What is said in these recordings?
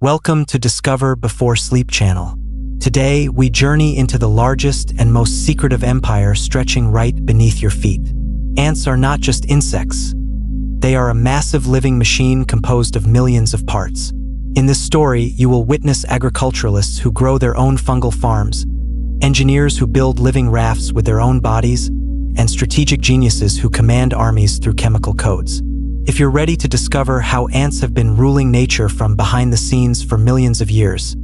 Welcome to Discover Before Sleep channel. Today, we journey into the largest and most secretive empire stretching right beneath your feet. Ants are not just insects. They are a massive living machine composed of millions of parts. In this story, you will witness agriculturalists who grow their own fungal farms, engineers who build living rafts with their own bodies, and strategic geniuses who command armies through chemical codes. If you're ready to discover how ants have been ruling nature from behind the scenes for millions of years,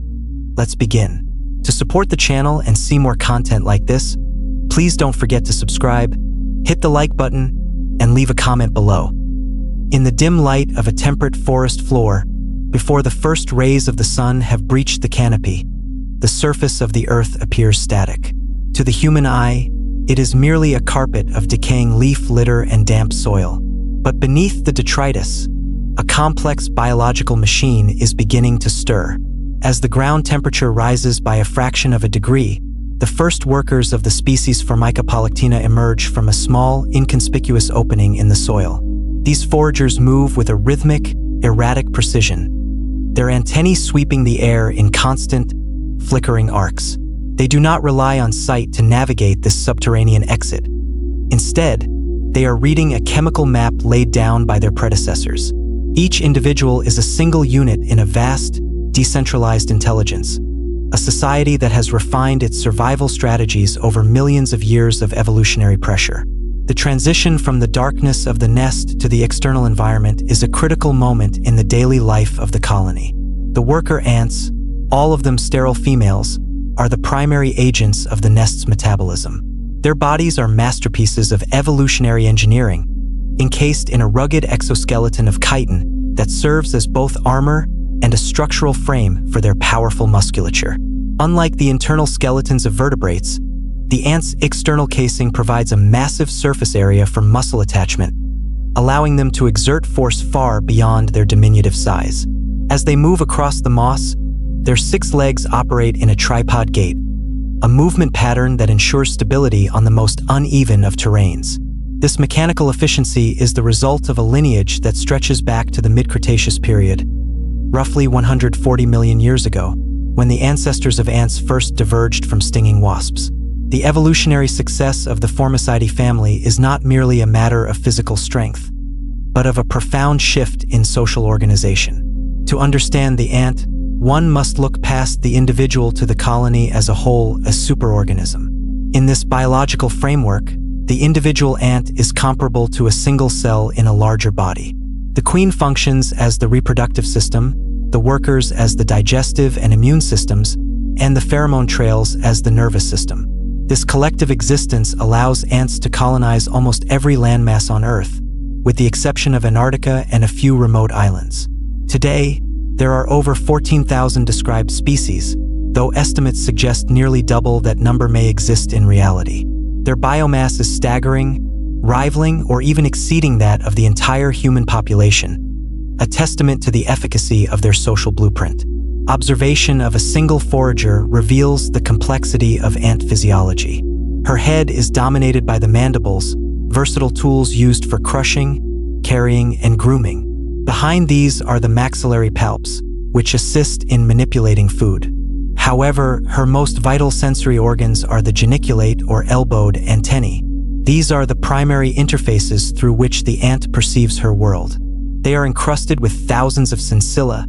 let's begin. To support the channel and see more content like this, please don't forget to subscribe, hit the like button, and leave a comment below. In the dim light of a temperate forest floor, before the first rays of the sun have breached the canopy, the surface of the earth appears static. To the human eye, it is merely a carpet of decaying leaf litter and damp soil. But beneath the detritus, a complex biological machine is beginning to stir. As the ground temperature rises by a fraction of a degree, the first workers of the species Formica polyctena emerge from a small, inconspicuous opening in the soil. These foragers move with a rhythmic, erratic precision, their antennae sweeping the air in constant, flickering arcs. They do not rely on sight to navigate this subterranean exit. Instead, they are reading a chemical map laid down by their predecessors. Each individual is a single unit in a vast, decentralized intelligence, a society that has refined its survival strategies over millions of years of evolutionary pressure. The transition from the darkness of the nest to the external environment is a critical moment in the daily life of the colony. The worker ants, all of them sterile females, are the primary agents of the nest's metabolism. Their bodies are masterpieces of evolutionary engineering, encased in a rugged exoskeleton of chitin that serves as both armor and a structural frame for their powerful musculature. Unlike the internal skeletons of vertebrates, the ant's external casing provides a massive surface area for muscle attachment, allowing them to exert force far beyond their diminutive size. As they move across the moss, their 6 legs operate in a tripod gait, a movement pattern that ensures stability on the most uneven of terrains. This mechanical efficiency is the result of a lineage that stretches back to the mid-Cretaceous period, roughly 140 million years ago, when the ancestors of ants first diverged from stinging wasps. The evolutionary success of the Formicidae family is not merely a matter of physical strength, but of a profound shift in social organization. To understand the ant, one must look past the individual to the colony as a whole, a superorganism. In this biological framework, the individual ant is comparable to a single cell in a larger body. The queen functions as the reproductive system, the workers as the digestive and immune systems, and the pheromone trails as the nervous system. This collective existence allows ants to colonize almost every landmass on Earth, with the exception of Antarctica and a few remote islands. Today, there are over 14,000 described species, though estimates suggest nearly double that number may exist in reality. Their biomass is staggering, rivaling or even exceeding that of the entire human population, a testament to the efficacy of their social blueprint. Observation of a single forager reveals the complexity of ant physiology. Her head is dominated by the mandibles, versatile tools used for crushing, carrying, and grooming. Behind these are the maxillary palps, which assist in manipulating food. However, her most vital sensory organs are the geniculate or elbowed antennae. These are the primary interfaces through which the ant perceives her world. They are encrusted with thousands of sensilla,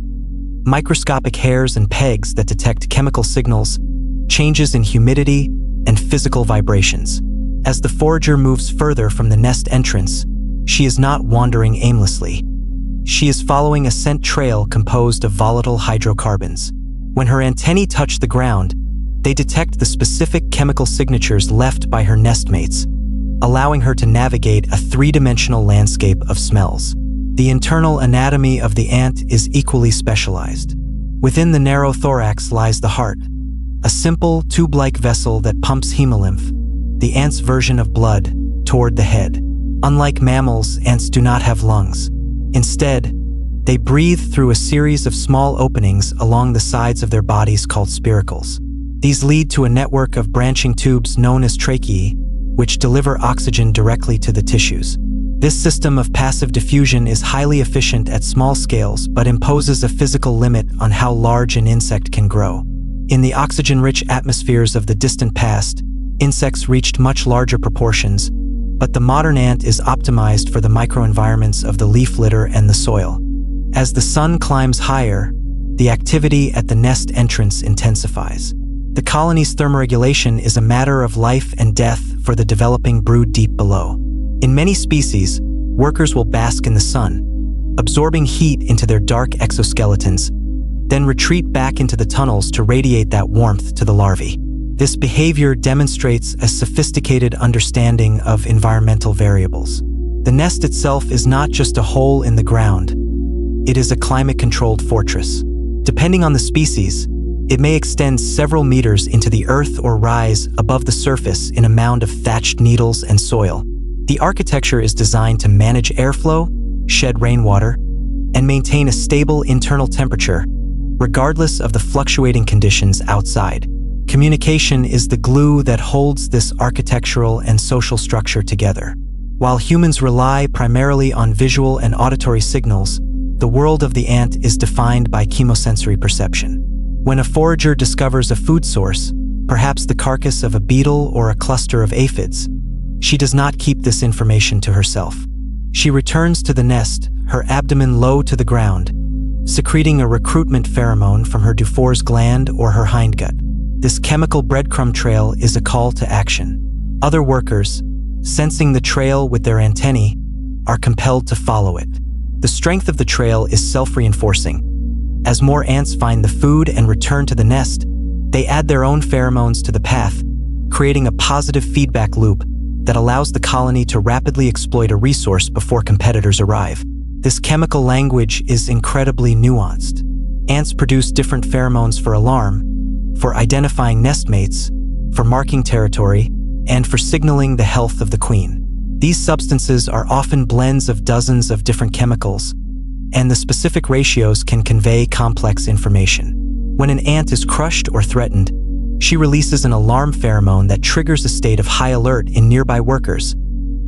microscopic hairs and pegs that detect chemical signals, changes in humidity, and physical vibrations. As the forager moves further from the nest entrance, she is not wandering aimlessly. She is following a scent trail composed of volatile hydrocarbons. When her antennae touch the ground, they detect the specific chemical signatures left by her nestmates, allowing her to navigate a 3-dimensional landscape of smells. The internal anatomy of the ant is equally specialized. Within the narrow thorax lies the heart, a simple, tube-like vessel that pumps hemolymph, the ant's version of blood, toward the head. Unlike mammals, ants do not have lungs. Instead, they breathe through a series of small openings along the sides of their bodies called spiracles. These lead to a network of branching tubes known as tracheae, which deliver oxygen directly to the tissues. This system of passive diffusion is highly efficient at small scales but imposes a physical limit on how large an insect can grow. In the oxygen-rich atmospheres of the distant past, insects reached much larger proportions, but the modern ant is optimized for the microenvironments of the leaf litter and the soil. As the sun climbs higher, the activity at the nest entrance intensifies. The colony's thermoregulation is a matter of life and death for the developing brood deep below. In many species, workers will bask in the sun, absorbing heat into their dark exoskeletons, then retreat back into the tunnels to radiate that warmth to the larvae. This behavior demonstrates a sophisticated understanding of environmental variables. The nest itself is not just a hole in the ground. It is a climate-controlled fortress. Depending on the species, it may extend several meters into the earth or rise above the surface in a mound of thatched needles and soil. The architecture is designed to manage airflow, shed rainwater, and maintain a stable internal temperature, regardless of the fluctuating conditions outside. Communication is the glue that holds this architectural and social structure together. While humans rely primarily on visual and auditory signals, the world of the ant is defined by chemosensory perception. When a forager discovers a food source, perhaps the carcass of a beetle or a cluster of aphids, she does not keep this information to herself. She returns to the nest, her abdomen low to the ground, secreting a recruitment pheromone from her Dufour's gland or her hindgut. This chemical breadcrumb trail is a call to action. Other workers, sensing the trail with their antennae, are compelled to follow it. The strength of the trail is self-reinforcing. As more ants find the food and return to the nest, they add their own pheromones to the path, creating a positive feedback loop that allows the colony to rapidly exploit a resource before competitors arrive. This chemical language is incredibly nuanced. Ants produce different pheromones for alarm, for identifying nestmates, for marking territory, and for signaling the health of the queen. These substances are often blends of dozens of different chemicals, and the specific ratios can convey complex information. When an ant is crushed or threatened, she releases an alarm pheromone that triggers a state of high alert in nearby workers,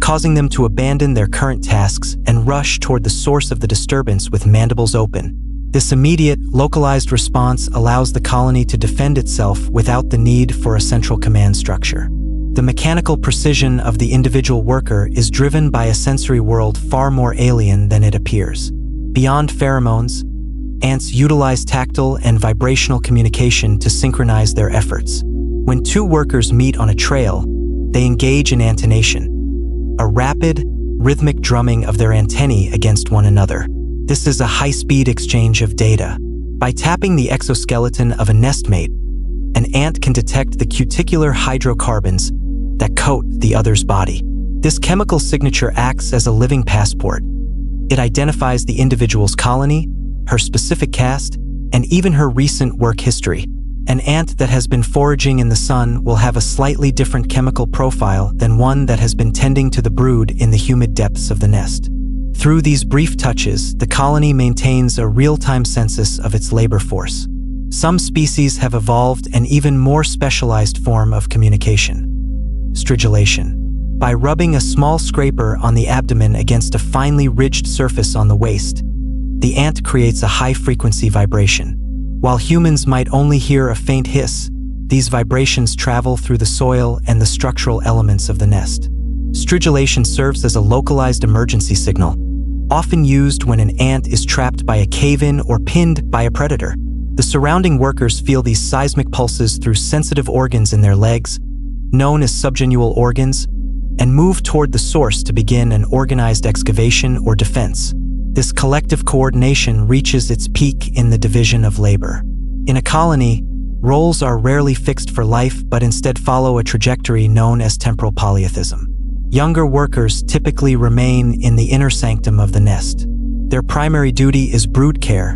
causing them to abandon their current tasks and rush toward the source of the disturbance with mandibles open. This immediate, localized response allows the colony to defend itself without the need for a central command structure. The mechanical precision of the individual worker is driven by a sensory world far more alien than it appears. Beyond pheromones, ants utilize tactile and vibrational communication to synchronize their efforts. When two workers meet on a trail, they engage in antenation, a rapid, rhythmic drumming of their antennae against one another. This is a high-speed exchange of data. By tapping the exoskeleton of a nestmate, an ant can detect the cuticular hydrocarbons that coat the other's body. This chemical signature acts as a living passport. It identifies the individual's colony, her specific caste, and even her recent work history. An ant that has been foraging in the sun will have a slightly different chemical profile than one that has been tending to the brood in the humid depths of the nest. Through these brief touches, the colony maintains a real-time census of its labor force. Some species have evolved an even more specialized form of communication: stridulation. By rubbing a small scraper on the abdomen against a finely ridged surface on the waist, the ant creates a high-frequency vibration. While humans might only hear a faint hiss, these vibrations travel through the soil and the structural elements of the nest. Stridulation serves as a localized emergency signal, often used when an ant is trapped by a cave-in or pinned by a predator. The surrounding workers feel these seismic pulses through sensitive organs in their legs, known as subgenual organs, and move toward the source to begin an organized excavation or defense. This collective coordination reaches its peak in the division of labor. In a colony, roles are rarely fixed for life but instead follow a trajectory known as temporal polytheism. Younger workers typically remain in the inner sanctum of the nest. Their primary duty is brood care,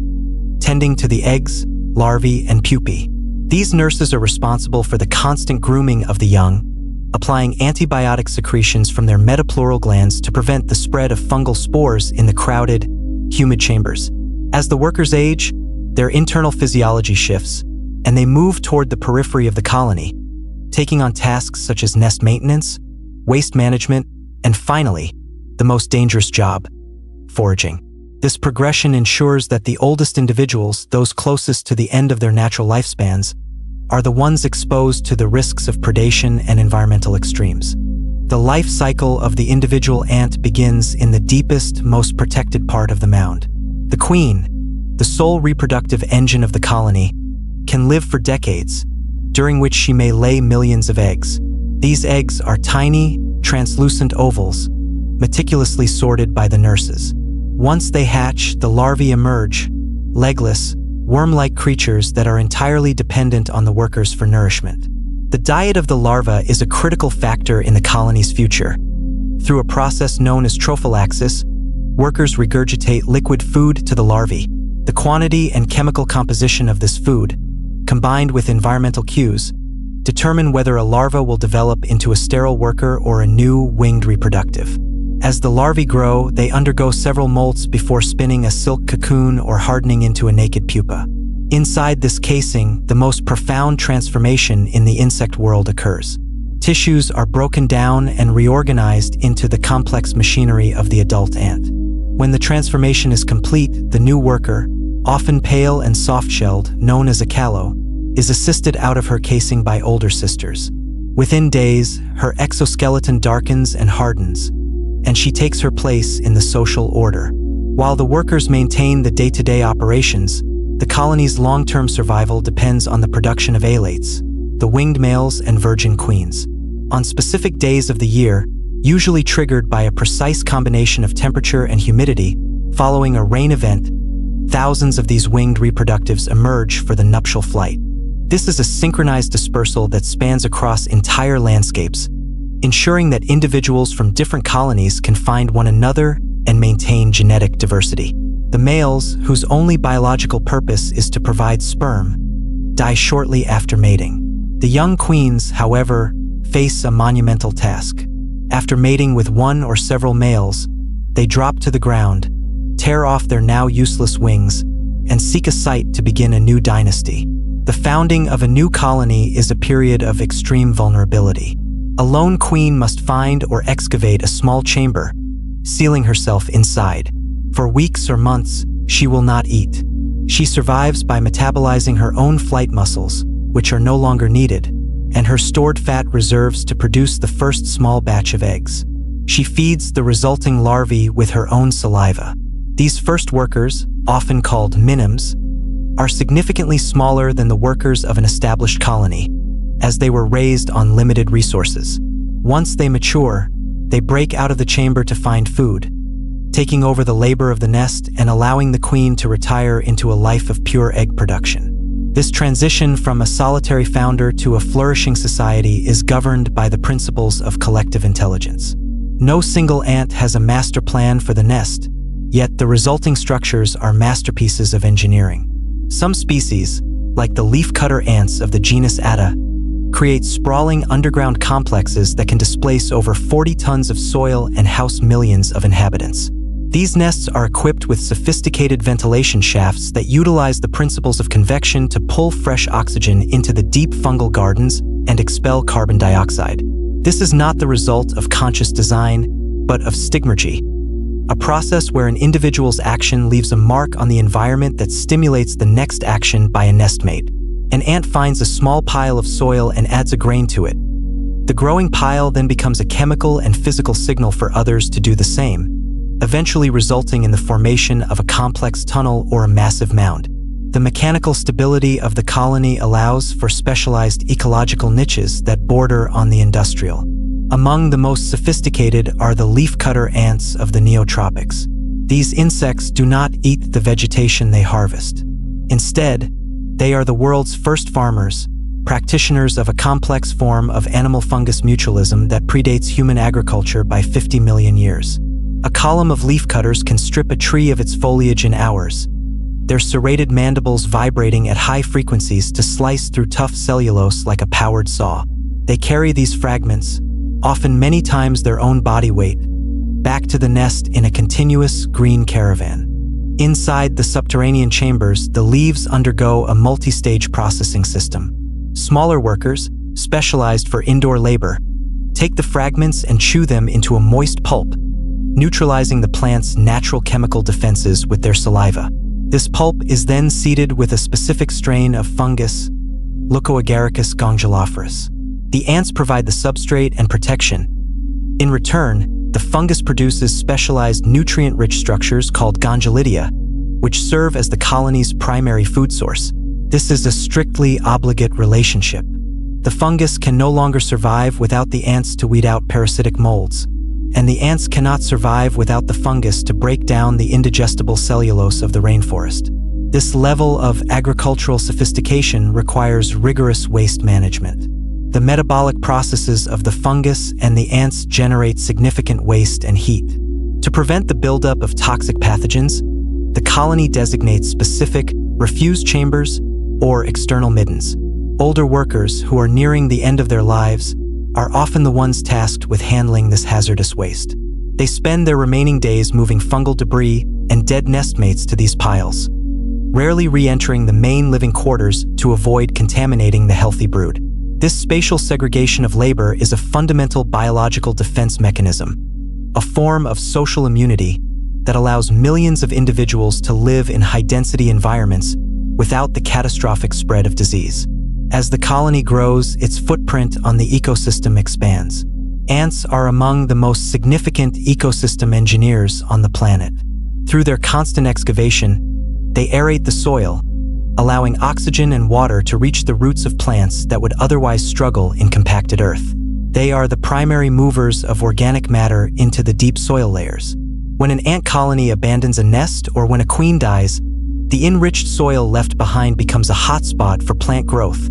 tending to the eggs, larvae, and pupae. These nurses are responsible for the constant grooming of the young, applying antibiotic secretions from their metapleural glands to prevent the spread of fungal spores in the crowded, humid chambers. As the workers age, their internal physiology shifts, and they move toward the periphery of the colony, taking on tasks such as nest maintenance, waste management, and finally, the most dangerous job: foraging. This progression ensures that the oldest individuals, those closest to the end of their natural lifespans, are the ones exposed to the risks of predation and environmental extremes. The life cycle of the individual ant begins in the deepest, most protected part of the mound. The queen, the sole reproductive engine of the colony, can live for decades, during which she may lay millions of eggs. These eggs are tiny, translucent ovals, meticulously sorted by the nurses. Once they hatch, the larvae emerge, legless, worm-like creatures that are entirely dependent on the workers for nourishment. The diet of the larva is a critical factor in the colony's future. Through a process known as trophallaxis, workers regurgitate liquid food to the larvae. The quantity and chemical composition of this food, combined with environmental cues, determine whether a larva will develop into a sterile worker or a new, winged reproductive. As the larvae grow, they undergo several molts before spinning a silk cocoon or hardening into a naked pupa. Inside this casing, the most profound transformation in the insect world occurs. Tissues are broken down and reorganized into the complex machinery of the adult ant. When the transformation is complete, the new worker, often pale and soft-shelled, known as a callow, is assisted out of her casing by older sisters. Within days, her exoskeleton darkens and hardens, and she takes her place in the social order. While the workers maintain the day-to-day operations, the colony's long-term survival depends on the production of alates, the winged males and virgin queens. On specific days of the year, usually triggered by a precise combination of temperature and humidity, following a rain event, thousands of these winged reproductives emerge for the nuptial flight. This is a synchronized dispersal that spans across entire landscapes, ensuring that individuals from different colonies can find one another and maintain genetic diversity. The males, whose only biological purpose is to provide sperm, die shortly after mating. The young queens, however, face a monumental task. After mating with one or several males, they drop to the ground, tear off their now useless wings, and seek a site to begin a new dynasty. The founding of a new colony is a period of extreme vulnerability. A lone queen must find or excavate a small chamber, sealing herself inside. For weeks or months, she will not eat. She survives by metabolizing her own flight muscles, which are no longer needed, and her stored fat reserves to produce the first small batch of eggs. She feeds the resulting larvae with her own saliva. These first workers, often called minims, are significantly smaller than the workers of an established colony, as they were raised on limited resources. Once they mature, they break out of the chamber to find food, taking over the labor of the nest and allowing the queen to retire into a life of pure egg production. This transition from a solitary founder to a flourishing society is governed by the principles of collective intelligence. No single ant has a master plan for the nest, yet the resulting structures are masterpieces of engineering. Some species, like the leafcutter ants of the genus Atta, create sprawling underground complexes that can displace over 40 tons of soil and house millions of inhabitants. These nests are equipped with sophisticated ventilation shafts that utilize the principles of convection to pull fresh oxygen into the deep fungal gardens and expel carbon dioxide. This is not the result of conscious design, but of stigmergy, a process where an individual's action leaves a mark on the environment that stimulates the next action by a nestmate. An ant finds a small pile of soil and adds a grain to it. The growing pile then becomes a chemical and physical signal for others to do the same, eventually resulting in the formation of a complex tunnel or a massive mound. The mechanical stability of the colony allows for specialized ecological niches that border on the industrial. Among the most sophisticated are the leafcutter ants of the neotropics. These insects do not eat the vegetation they harvest. Instead, they are the world's first farmers, practitioners of a complex form of animal-fungus mutualism that predates human agriculture by 50 million years. A column of leafcutters can strip a tree of its foliage in hours, their serrated mandibles vibrating at high frequencies to slice through tough cellulose like a powered saw. They carry these fragments, often many times their own body weight, back to the nest in a continuous green caravan. Inside the subterranean chambers, the leaves undergo a multi-stage processing system. Smaller workers, specialized for indoor labor, take the fragments and chew them into a moist pulp, neutralizing the plant's natural chemical defenses with their saliva. This pulp is then seeded with a specific strain of fungus, Leucoagaricus gongylophorus. The ants provide the substrate and protection. In return, the fungus produces specialized nutrient-rich structures called gongylidia, which serve as the colony's primary food source. This is a strictly obligate relationship. The fungus can no longer survive without the ants to weed out parasitic molds, and the ants cannot survive without the fungus to break down the indigestible cellulose of the rainforest. This level of agricultural sophistication requires rigorous waste management. The metabolic processes of the fungus and the ants generate significant waste and heat. To prevent the buildup of toxic pathogens, the colony designates specific refuse chambers or external middens. Older workers who are nearing the end of their lives are often the ones tasked with handling this hazardous waste. They spend their remaining days moving fungal debris and dead nestmates to these piles, rarely re-entering the main living quarters to avoid contaminating the healthy brood. This spatial segregation of labor is a fundamental biological defense mechanism, a form of social immunity that allows millions of individuals to live in high-density environments without the catastrophic spread of disease. As the colony grows, its footprint on the ecosystem expands. Ants are among the most significant ecosystem engineers on the planet. Through their constant excavation, they aerate the soil, allowing oxygen and water to reach the roots of plants that would otherwise struggle in compacted earth. They are the primary movers of organic matter into the deep soil layers. When an ant colony abandons a nest or when a queen dies, the enriched soil left behind becomes a hotspot for plant growth,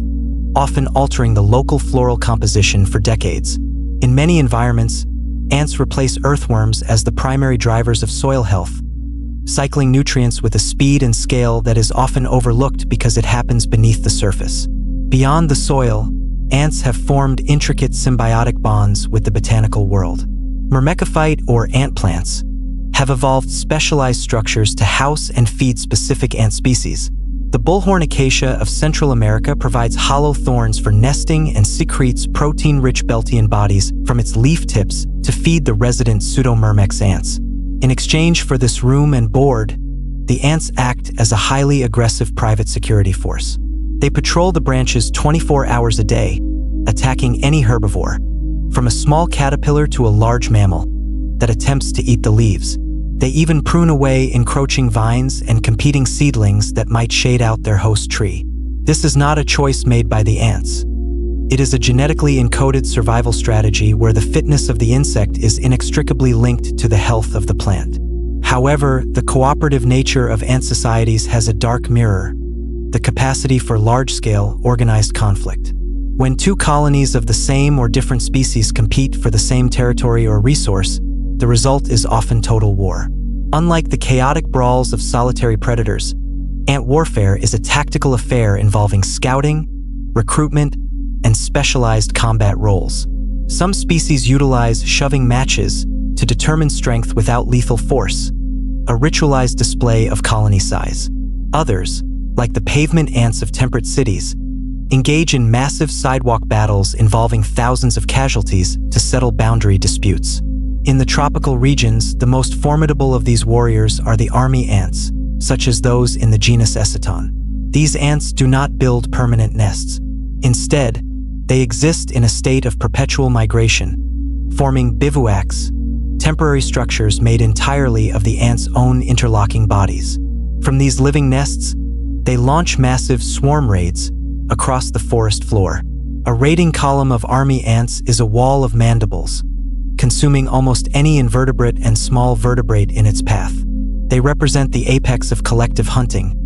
often altering the local floral composition for decades. In many environments, ants replace earthworms as the primary drivers of soil health, cycling nutrients with a speed and scale that is often overlooked because it happens beneath the surface. Beyond the soil, ants have formed intricate symbiotic bonds with the botanical world. Myrmecophyte or ant plants have evolved specialized structures to house and feed specific ant species. The bullhorn acacia of Central America provides hollow thorns for nesting and secretes protein-rich Beltian bodies from its leaf tips to feed the resident Pseudomyrmex ants. In exchange for this room and board, the ants act as a highly aggressive private security force. They patrol the branches 24 hours a day, attacking any herbivore, from a small caterpillar to a large mammal that attempts to eat the leaves. They even prune away encroaching vines and competing seedlings that might shade out their host tree. This is not a choice made by the ants. It is a genetically encoded survival strategy where the fitness of the insect is inextricably linked to the health of the plant. However, the cooperative nature of ant societies has a dark mirror: the capacity for large-scale, organized conflict. When two colonies of the same or different species compete for the same territory or resource, the result is often total war. Unlike the chaotic brawls of solitary predators, ant warfare is a tactical affair involving scouting, recruitment, and specialized combat roles. Some species utilize shoving matches to determine strength without lethal force, a ritualized display of colony size. Others, like the pavement ants of temperate cities, engage in massive sidewalk battles involving thousands of casualties to settle boundary disputes. In the tropical regions, the most formidable of these warriors are the army ants, such as those in the genus Eciton. These ants do not build permanent nests. Instead, they exist in a state of perpetual migration, forming bivouacs, temporary structures made entirely of the ants' own interlocking bodies. From these living nests, they launch massive swarm raids across the forest floor. A raiding column of army ants is a wall of mandibles, consuming almost any invertebrate and small vertebrate in its path. They represent the apex of collective hunting,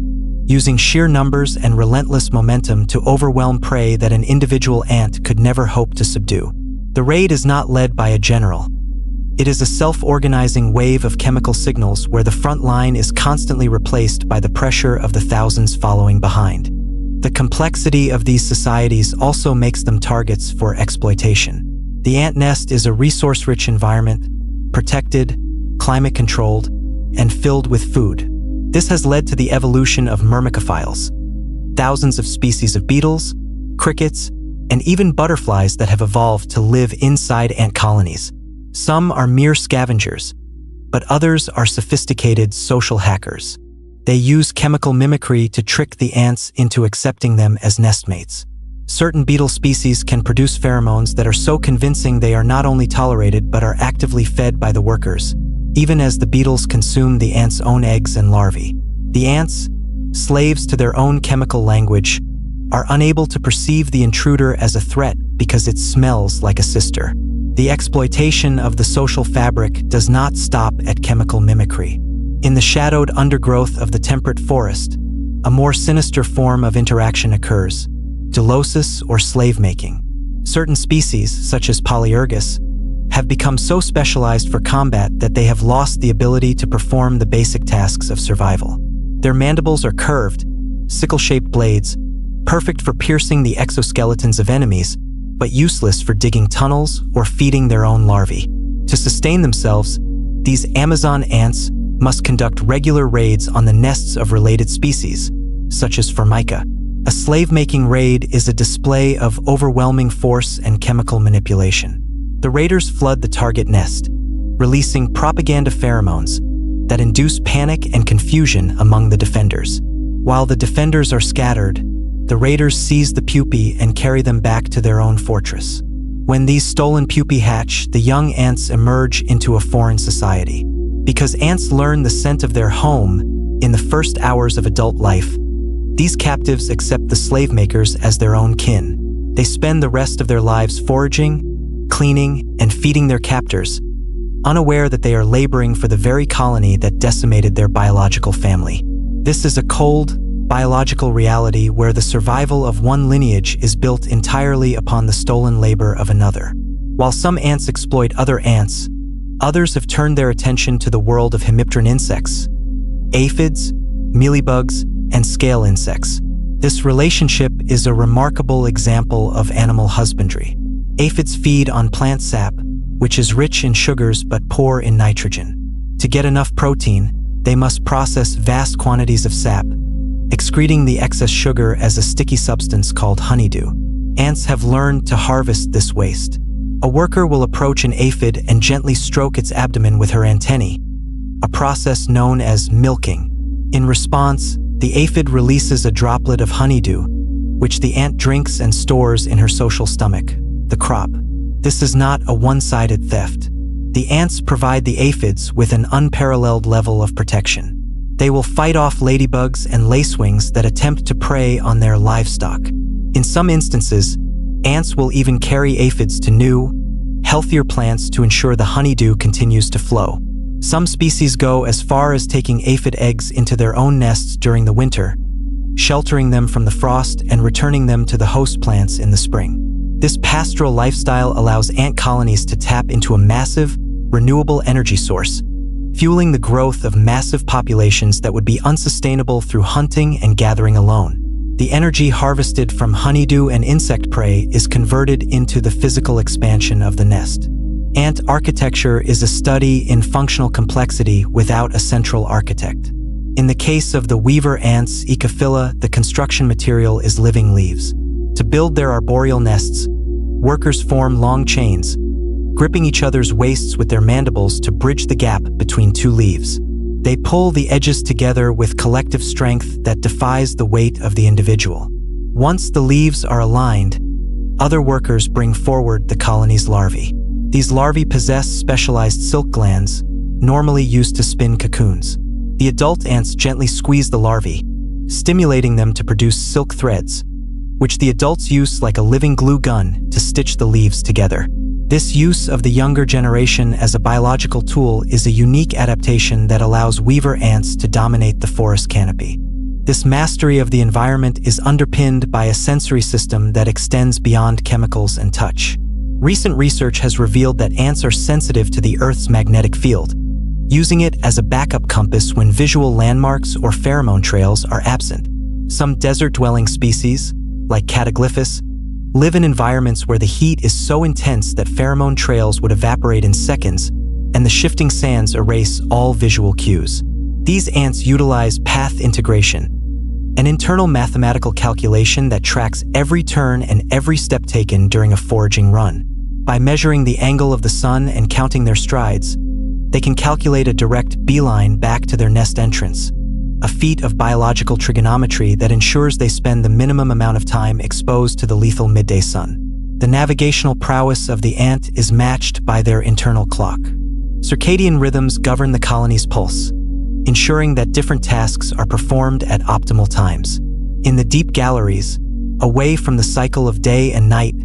using sheer numbers and relentless momentum to overwhelm prey that an individual ant could never hope to subdue. The raid is not led by a general. It is a self-organizing wave of chemical signals where the front line is constantly replaced by the pressure of the thousands following behind. The complexity of these societies also makes them targets for exploitation. The ant nest is a resource-rich environment, protected, climate-controlled, and filled with food. This has led to the evolution of myrmecophiles, thousands of species of beetles, crickets, and even butterflies that have evolved to live inside ant colonies. Some are mere scavengers, but others are sophisticated social hackers. They use chemical mimicry to trick the ants into accepting them as nestmates. Certain beetle species can produce pheromones that are so convincing they are not only tolerated but are actively fed by the workers, even as the beetles consume the ants' own eggs and larvae. The ants, slaves to their own chemical language, are unable to perceive the intruder as a threat because it smells like a sister. The exploitation of the social fabric does not stop at chemical mimicry. In the shadowed undergrowth of the temperate forest, a more sinister form of interaction occurs: dolosis or slave-making. Certain species, such as Polyergus, have become so specialized for combat that they have lost the ability to perform the basic tasks of survival. Their mandibles are curved, sickle-shaped blades, perfect for piercing the exoskeletons of enemies, but useless for digging tunnels or feeding their own larvae. To sustain themselves, these Amazon ants must conduct regular raids on the nests of related species, such as Formica. A slave-making raid is a display of overwhelming force and chemical manipulation. The raiders flood the target nest, releasing propaganda pheromones that induce panic and confusion among the defenders. While the defenders are scattered, the raiders seize the pupae and carry them back to their own fortress. When these stolen pupae hatch, the young ants emerge into a foreign society. Because ants learn the scent of their home in the first hours of adult life, these captives accept the slave makers as their own kin. They spend the rest of their lives foraging, cleaning, and feeding their captors, unaware that they are laboring for the very colony that decimated their biological family. This is a cold, biological reality where the survival of one lineage is built entirely upon the stolen labor of another. While some ants exploit other ants, others have turned their attention to the world of hemipteran insects, aphids, mealybugs, and scale insects. This relationship is a remarkable example of animal husbandry. Aphids feed on plant sap, which is rich in sugars but poor in nitrogen. To get enough protein, they must process vast quantities of sap, excreting the excess sugar as a sticky substance called honeydew. Ants have learned to harvest this waste. A worker will approach an aphid and gently stroke its abdomen with her antennae, a process known as milking. In response, the aphid releases a droplet of honeydew, which the ant drinks and stores in her social stomach, the crop. This is not a one-sided theft. The ants provide the aphids with an unparalleled level of protection. They will fight off ladybugs and lacewings that attempt to prey on their livestock. In some instances, ants will even carry aphids to new, healthier plants to ensure the honeydew continues to flow. Some species go as far as taking aphid eggs into their own nests during the winter, sheltering them from the frost and returning them to the host plants in the spring. This pastoral lifestyle allows ant colonies to tap into a massive, renewable energy source, fueling the growth of massive populations that would be unsustainable through hunting and gathering alone. The energy harvested from honeydew and insect prey is converted into the physical expansion of the nest. Ant architecture is a study in functional complexity without a central architect. In the case of the weaver ants Ecophylla, the construction material is living leaves. To build their arboreal nests, workers form long chains, gripping each other's waists with their mandibles to bridge the gap between two leaves. They pull the edges together with collective strength that defies the weight of the individual. Once the leaves are aligned, other workers bring forward the colony's larvae. These larvae possess specialized silk glands, normally used to spin cocoons. The adult ants gently squeeze the larvae, stimulating them to produce silk threads, which the adults use like a living glue gun to stitch the leaves together. This use of the younger generation as a biological tool is a unique adaptation that allows weaver ants to dominate the forest canopy. This mastery of the environment is underpinned by a sensory system that extends beyond chemicals and touch. Recent research has revealed that ants are sensitive to the Earth's magnetic field, using it as a backup compass when visual landmarks or pheromone trails are absent. Some desert-dwelling species, like Cataglyphus, live in environments where the heat is so intense that pheromone trails would evaporate in seconds, and the shifting sands erase all visual cues. These ants utilize path integration, an internal mathematical calculation that tracks every turn and every step taken during a foraging run. By measuring the angle of the sun and counting their strides, they can calculate a direct beeline back to their nest entrance, a feat of biological trigonometry that ensures they spend the minimum amount of time exposed to the lethal midday sun. The navigational prowess of the ant is matched by their internal clock. Circadian rhythms govern the colony's pulse, ensuring that different tasks are performed at optimal times. In the deep galleries, away from the cycle of day and night,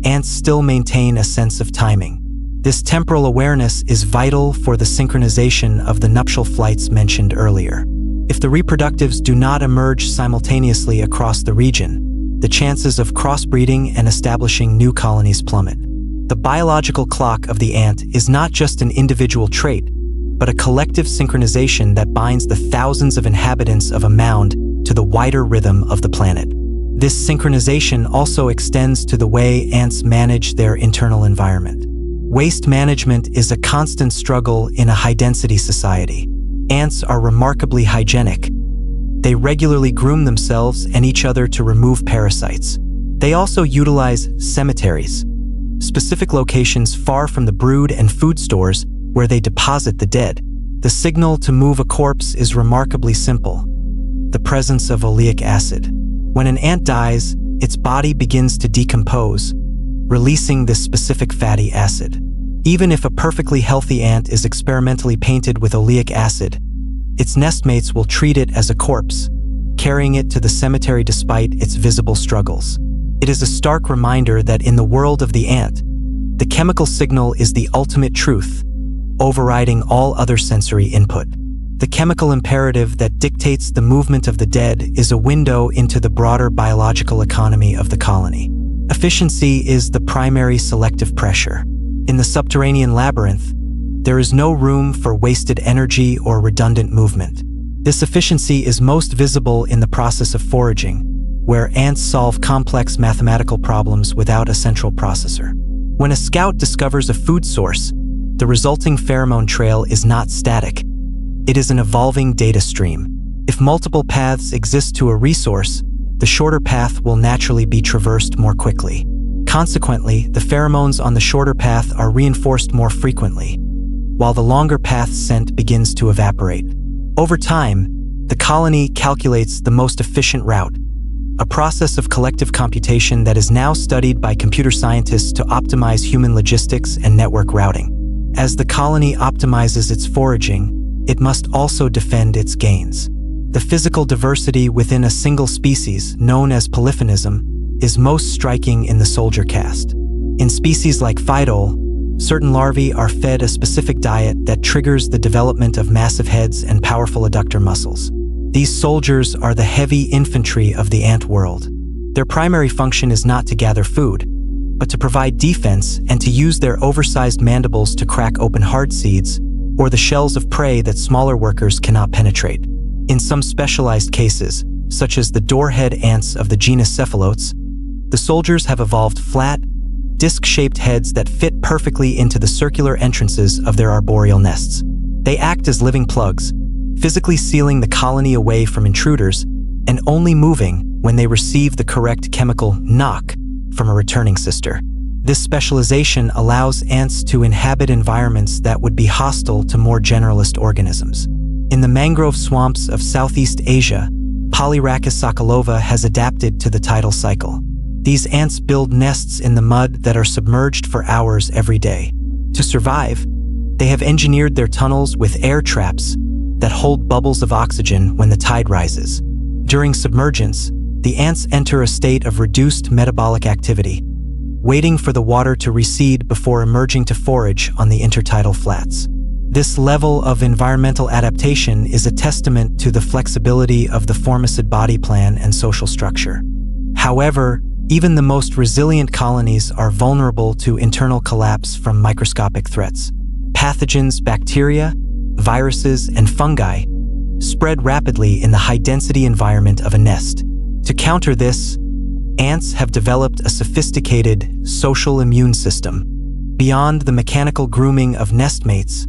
ants still maintain a sense of timing. This temporal awareness is vital for the synchronization of the nuptial flights mentioned earlier. If the reproductives do not emerge simultaneously across the region, the chances of crossbreeding and establishing new colonies plummet. The biological clock of the ant is not just an individual trait, but a collective synchronization that binds the thousands of inhabitants of a mound to the wider rhythm of the planet. This synchronization also extends to the way ants manage their internal environment. Waste management is a constant struggle in a high-density society. Ants are remarkably hygienic. They regularly groom themselves and each other to remove parasites. They also utilize cemeteries, specific locations far from the brood and food stores where they deposit the dead. The signal to move a corpse is remarkably simple: the presence of oleic acid. When an ant dies, its body begins to decompose, releasing this specific fatty acid. Even if a perfectly healthy ant is experimentally painted with oleic acid, its nestmates will treat it as a corpse, carrying it to the cemetery despite its visible struggles. It is a stark reminder that in the world of the ant, the chemical signal is the ultimate truth, overriding all other sensory input. The chemical imperative that dictates the movement of the dead is a window into the broader biological economy of the colony. Efficiency is the primary selective pressure. In the subterranean labyrinth, there is no room for wasted energy or redundant movement. This efficiency is most visible in the process of foraging, where ants solve complex mathematical problems without a central processor. When a scout discovers a food source, the resulting pheromone trail is not static. It is an evolving data stream. If multiple paths exist to a resource, the shorter path will naturally be traversed more quickly. Consequently, the pheromones on the shorter path are reinforced more frequently, while the longer path's scent begins to evaporate. Over time, the colony calculates the most efficient route, a process of collective computation that is now studied by computer scientists to optimize human logistics and network routing. As the colony optimizes its foraging, it must also defend its gains. The physical diversity within a single species, known as polyphonism, is most striking in the soldier caste. In species like Phytol, certain larvae are fed a specific diet that triggers the development of massive heads and powerful adductor muscles. These soldiers are the heavy infantry of the ant world. Their primary function is not to gather food, but to provide defense and to use their oversized mandibles to crack open hard seeds or the shells of prey that smaller workers cannot penetrate. In some specialized cases, such as the doorhead ants of the genus Cephalotes, the soldiers have evolved flat, disc-shaped heads that fit perfectly into the circular entrances of their arboreal nests. They act as living plugs, physically sealing the colony away from intruders and only moving when they receive the correct chemical knock from a returning sister. This specialization allows ants to inhabit environments that would be hostile to more generalist organisms. In the mangrove swamps of Southeast Asia, Polyrhacus sokolova has adapted to the tidal cycle. These ants build nests in the mud that are submerged for hours every day. To survive, they have engineered their tunnels with air traps that hold bubbles of oxygen when the tide rises. During submergence, the ants enter a state of reduced metabolic activity, waiting for the water to recede before emerging to forage on the intertidal flats. This level of environmental adaptation is a testament to the flexibility of the formicid body plan and social structure. However, even the most resilient colonies are vulnerable to internal collapse from microscopic threats. Pathogens, bacteria, viruses, and fungi spread rapidly in the high-density environment of a nest. To counter this, ants have developed a sophisticated social immune system. Beyond the mechanical grooming of nestmates,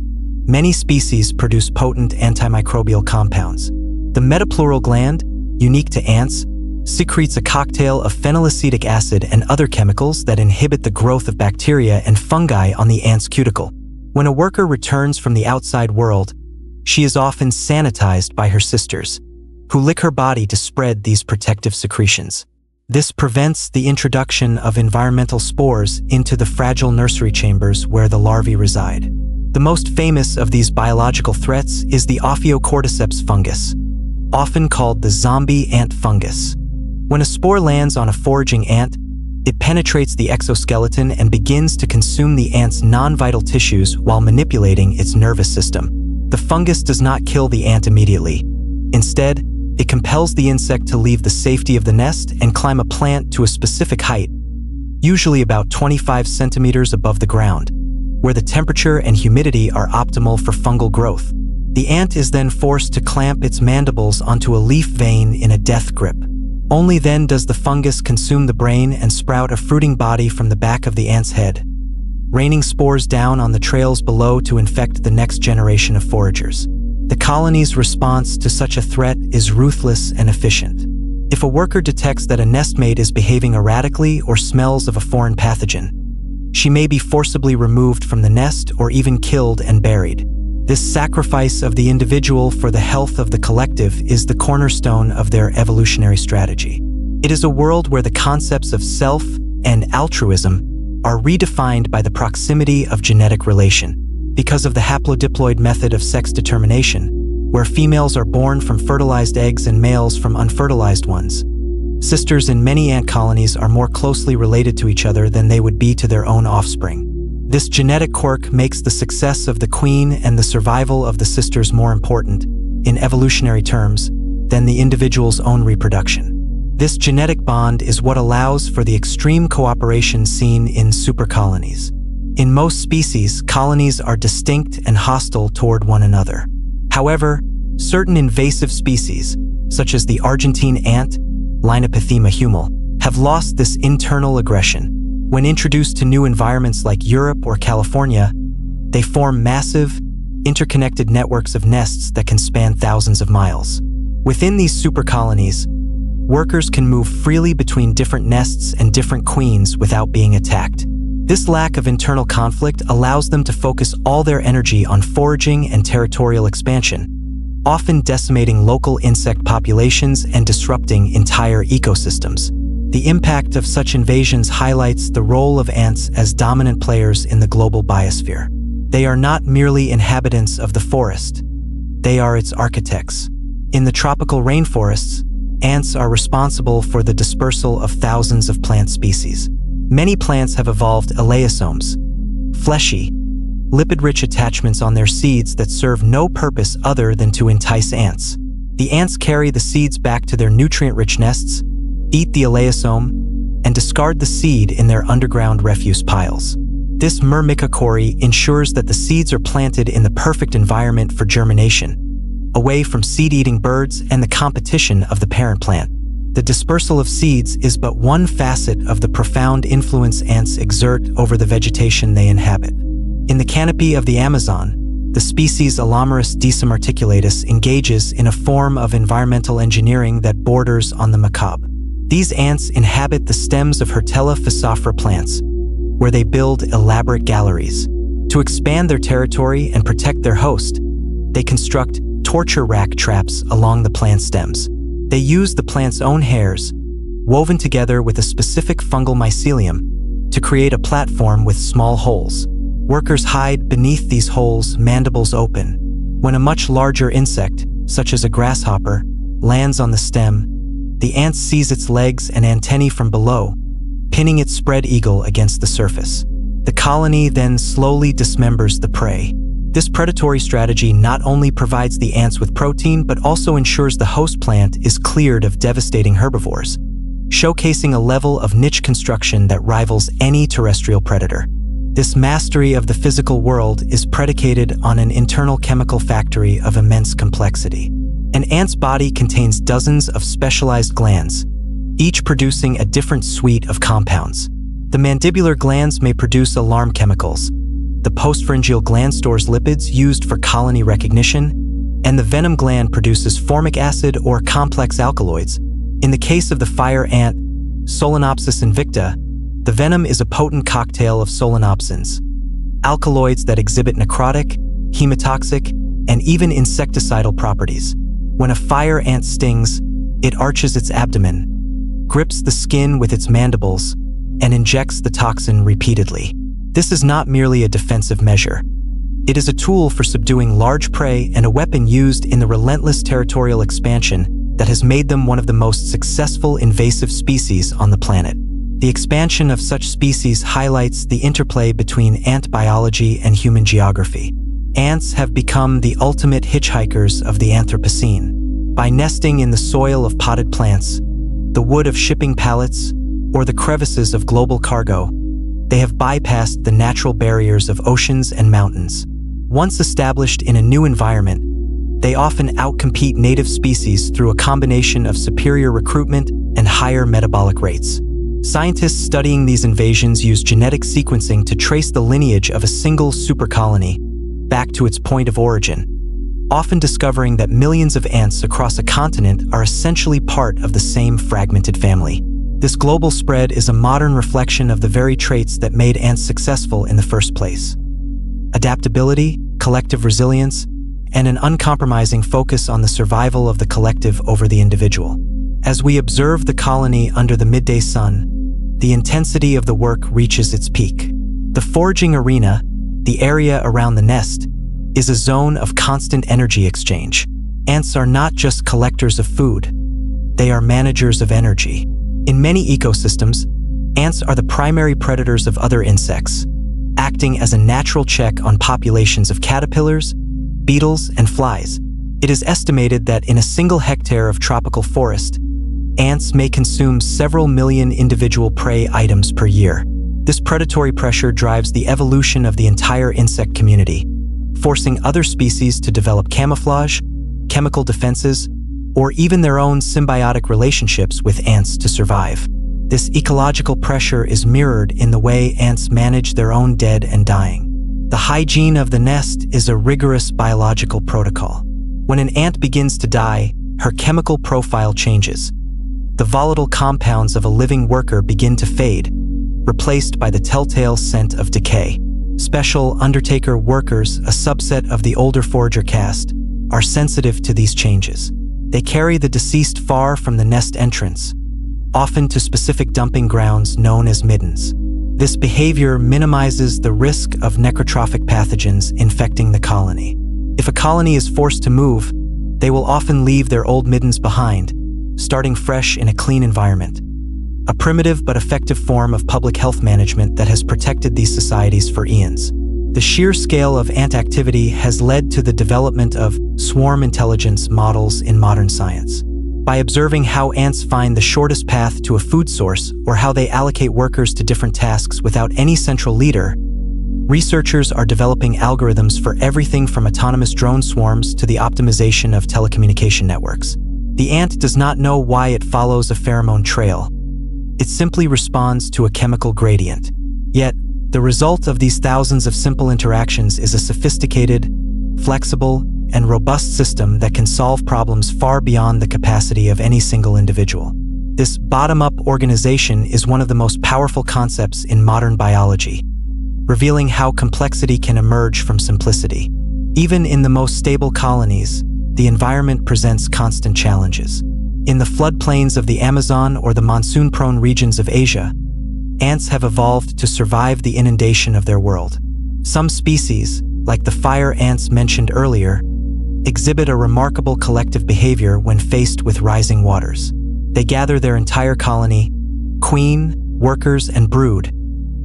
many species produce potent antimicrobial compounds. The metapleural gland, unique to ants, secretes a cocktail of phenylacetic acid and other chemicals that inhibit the growth of bacteria and fungi on the ant's cuticle. When a worker returns from the outside world, she is often sanitized by her sisters, who lick her body to spread these protective secretions. This prevents the introduction of environmental spores into the fragile nursery chambers where the larvae reside. The most famous of these biological threats is the Ophiocordyceps fungus, often called the zombie ant fungus. When a spore lands on a foraging ant, it penetrates the exoskeleton and begins to consume the ant's non-vital tissues while manipulating its nervous system. The fungus does not kill the ant immediately. Instead, it compels the insect to leave the safety of the nest and climb a plant to a specific height, usually about 25 centimeters above the ground, where the temperature and humidity are optimal for fungal growth. The ant is then forced to clamp its mandibles onto a leaf vein in a death grip. Only then does the fungus consume the brain and sprout a fruiting body from the back of the ant's head, raining spores down on the trails below to infect the next generation of foragers. The colony's response to such a threat is ruthless and efficient. If a worker detects that a nestmate is behaving erratically or smells of a foreign pathogen, she may be forcibly removed from the nest or even killed and buried. This sacrifice of the individual for the health of the collective is the cornerstone of their evolutionary strategy. It is a world where the concepts of self and altruism are redefined by the proximity of genetic relation. Because of the haplodiploid method of sex determination, where females are born from fertilized eggs and males from unfertilized ones, sisters in many ant colonies are more closely related to each other than they would be to their own offspring. This genetic quirk makes the success of the queen and the survival of the sisters more important, in evolutionary terms, than the individual's own reproduction. This genetic bond is what allows for the extreme cooperation seen in supercolonies. In most species, colonies are distinct and hostile toward one another. However, certain invasive species, such as the Argentine ant, Linopithema humul, have lost this internal aggression. When introduced to new environments like Europe or California, they form massive, interconnected networks of nests that can span thousands of miles. Within these supercolonies, workers can move freely between different nests and different queens without being attacked. This lack of internal conflict allows them to focus all their energy on foraging and territorial expansion, often decimating local insect populations and disrupting entire ecosystems. The impact of such invasions highlights the role of ants as dominant players in the global biosphere. They are not merely inhabitants of the forest, they are its architects. In the tropical rainforests, ants are responsible for the dispersal of thousands of plant species. Many plants have evolved elaiosomes, fleshy, lipid-rich attachments on their seeds that serve no purpose other than to entice ants. The ants carry the seeds back to their nutrient-rich nests, eat the elaosome, and discard the seed in their underground refuse piles. This myrmecochory ensures that the seeds are planted in the perfect environment for germination, away from seed-eating birds and the competition of the parent plant. The dispersal of seeds is but one facet of the profound influence ants exert over the vegetation they inhabit. In the canopy of the Amazon, the species Elamerus decimarticulatus engages in a form of environmental engineering that borders on the macabre. These ants inhabit the stems of Hertella physophora plants, where they build elaborate galleries. To expand their territory and protect their host, they construct torture rack traps along the plant stems. They use the plant's own hairs, woven together with a specific fungal mycelium, to create a platform with small holes. Workers hide beneath these holes, mandibles open. When a much larger insect, such as a grasshopper, lands on the stem, the ant sees its legs and antennae from below, pinning its spread eagle against the surface. The colony then slowly dismembers the prey. This predatory strategy not only provides the ants with protein, but also ensures the host plant is cleared of devastating herbivores, showcasing a level of niche construction that rivals any terrestrial predator. This mastery of the physical world is predicated on an internal chemical factory of immense complexity. An ant's body contains dozens of specialized glands, each producing a different suite of compounds. The mandibular glands may produce alarm chemicals. The postpharyngeal gland stores lipids used for colony recognition, and the venom gland produces formic acid or complex alkaloids. In the case of the fire ant, Solenopsis invicta, the venom is a potent cocktail of solenopsins, alkaloids that exhibit necrotic, hemotoxic, and even insecticidal properties. When a fire ant stings, it arches its abdomen, grips the skin with its mandibles, and injects the toxin repeatedly. This is not merely a defensive measure. It is a tool for subduing large prey and a weapon used in the relentless territorial expansion that has made them one of the most successful invasive species on the planet. The expansion of such species highlights the interplay between ant biology and human geography. Ants have become the ultimate hitchhikers of the Anthropocene. By nesting in the soil of potted plants, the wood of shipping pallets, or the crevices of global cargo, they have bypassed the natural barriers of oceans and mountains. Once established in a new environment, they often outcompete native species through a combination of superior recruitment and higher metabolic rates. Scientists studying these invasions use genetic sequencing to trace the lineage of a single supercolony back to its point of origin, often discovering that millions of ants across a continent are essentially part of the same fragmented family. This global spread is a modern reflection of the very traits that made ants successful in the first place: adaptability, collective resilience, and an uncompromising focus on the survival of the collective over the individual. As we observe the colony under the midday sun, the intensity of the work reaches its peak. The foraging arena, the area around the nest, is a zone of constant energy exchange. Ants are not just collectors of food, they are managers of energy. In many ecosystems, ants are the primary predators of other insects, acting as a natural check on populations of caterpillars, beetles, and flies. It is estimated that in a single hectare of tropical forest, ants may consume several million individual prey items per year. This predatory pressure drives the evolution of the entire insect community, forcing other species to develop camouflage, chemical defenses, or even their own symbiotic relationships with ants to survive. This ecological pressure is mirrored in the way ants manage their own dead and dying. The hygiene of the nest is a rigorous biological protocol. When an ant begins to die, her chemical profile changes. The volatile compounds of a living worker begin to fade, replaced by the telltale scent of decay. Special undertaker workers, a subset of the older forager caste, are sensitive to these changes. They carry the deceased far from the nest entrance, often to specific dumping grounds known as middens. This behavior minimizes the risk of necrotrophic pathogens infecting the colony. If a colony is forced to move, they will often leave their old middens behind, starting fresh in a clean environment. A primitive but effective form of public health management that has protected these societies for eons. The sheer scale of ant activity has led to the development of swarm intelligence models in modern science. By observing how ants find the shortest path to a food source or how they allocate workers to different tasks without any central leader, researchers are developing algorithms for everything from autonomous drone swarms to the optimization of telecommunication networks. The ant does not know why it follows a pheromone trail. It simply responds to a chemical gradient. Yet, the result of these thousands of simple interactions is a sophisticated, flexible, and robust system that can solve problems far beyond the capacity of any single individual. This bottom-up organization is one of the most powerful concepts in modern biology, revealing how complexity can emerge from simplicity. Even in the most stable colonies, the environment presents constant challenges. In the floodplains of the Amazon or the monsoon-prone regions of Asia, ants have evolved to survive the inundation of their world. Some species, like the fire ants mentioned earlier, exhibit a remarkable collective behavior when faced with rising waters. They gather their entire colony, queen, workers, and brood,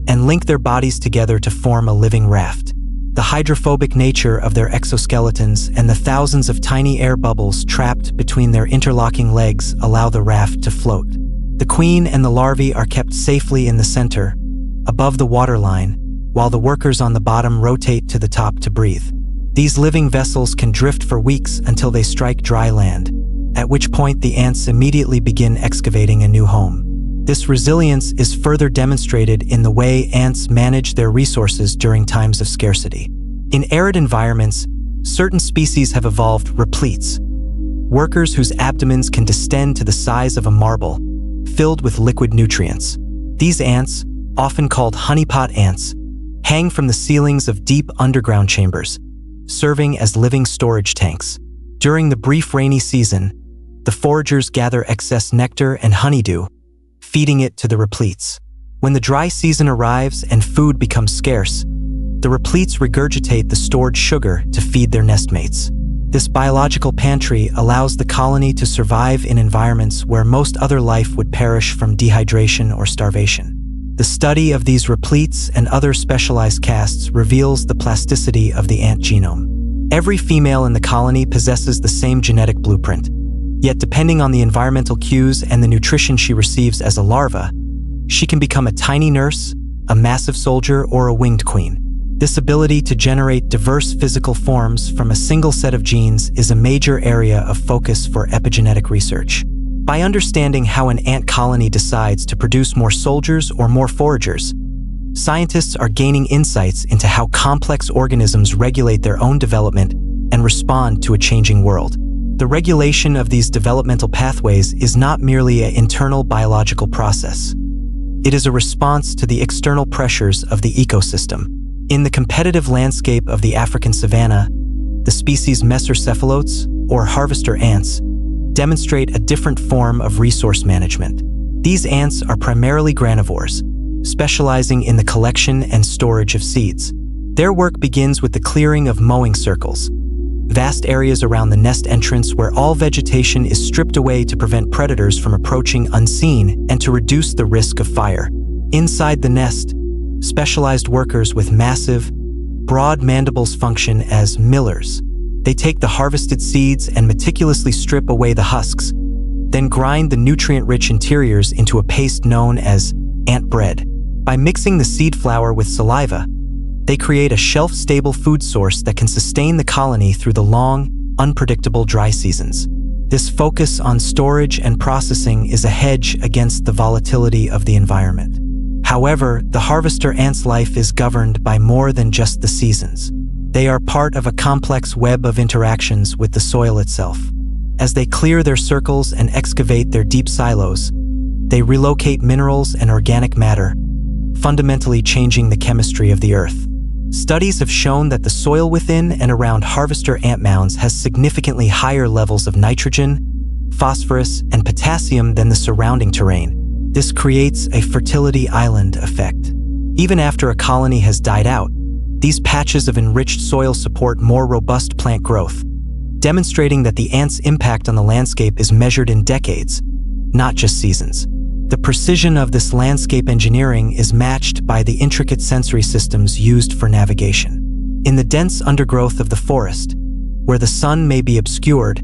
and link their bodies together to form a living raft. The hydrophobic nature of their exoskeletons and the thousands of tiny air bubbles trapped between their interlocking legs allow the raft to float. The queen and the larvae are kept safely in the center, above the waterline, while the workers on the bottom rotate to the top to breathe. These living vessels can drift for weeks until they strike dry land, at which point the ants immediately begin excavating a new home. This resilience is further demonstrated in the way ants manage their resources during times of scarcity. In arid environments, certain species have evolved repletes, workers whose abdomens can distend to the size of a marble, filled with liquid nutrients. These ants, often called honeypot ants, hang from the ceilings of deep underground chambers, serving as living storage tanks. During the brief rainy season, the foragers gather excess nectar and honeydew, feeding it to the repletes. When the dry season arrives and food becomes scarce, the repletes regurgitate the stored sugar to feed their nestmates. This biological pantry allows the colony to survive in environments where most other life would perish from dehydration or starvation. The study of these repletes and other specialized castes reveals the plasticity of the ant genome. Every female in the colony possesses the same genetic blueprint, yet depending on the environmental cues and the nutrition she receives as a larva, she can become a tiny nurse, a massive soldier, or a winged queen. This ability to generate diverse physical forms from a single set of genes is a major area of focus for epigenetic research. By understanding how an ant colony decides to produce more soldiers or more foragers, scientists are gaining insights into how complex organisms regulate their own development and respond to a changing world. The regulation of these developmental pathways is not merely an internal biological process. It is a response to the external pressures of the ecosystem. In the competitive landscape of the African savanna, the species mesocephalotes, or harvester ants, demonstrate a different form of resource management. These ants are primarily granivores, specializing in the collection and storage of seeds. Their work begins with the clearing of mowing circles, vast areas around the nest entrance where all vegetation is stripped away to prevent predators from approaching unseen and to reduce the risk of fire. Inside the nest, specialized workers with massive, broad mandibles function as millers. They take the harvested seeds and meticulously strip away the husks, then grind the nutrient-rich interiors into a paste known as ant bread. By mixing the seed flour with saliva, they create a shelf-stable food source that can sustain the colony through the long, unpredictable dry seasons. This focus on storage and processing is a hedge against the volatility of the environment. However, the harvester ant's life is governed by more than just the seasons. They are part of a complex web of interactions with the soil itself. As they clear their circles and excavate their deep silos, they relocate minerals and organic matter, fundamentally changing the chemistry of the earth. Studies have shown that the soil within and around harvester ant mounds has significantly higher levels of nitrogen, phosphorus, and potassium than the surrounding terrain. This creates a fertility island effect. Even after a colony has died out, these patches of enriched soil support more robust plant growth, demonstrating that the ants' impact on the landscape is measured in decades, not just seasons. The precision of this landscape engineering is matched by the intricate sensory systems used for navigation. In the dense undergrowth of the forest, where the sun may be obscured,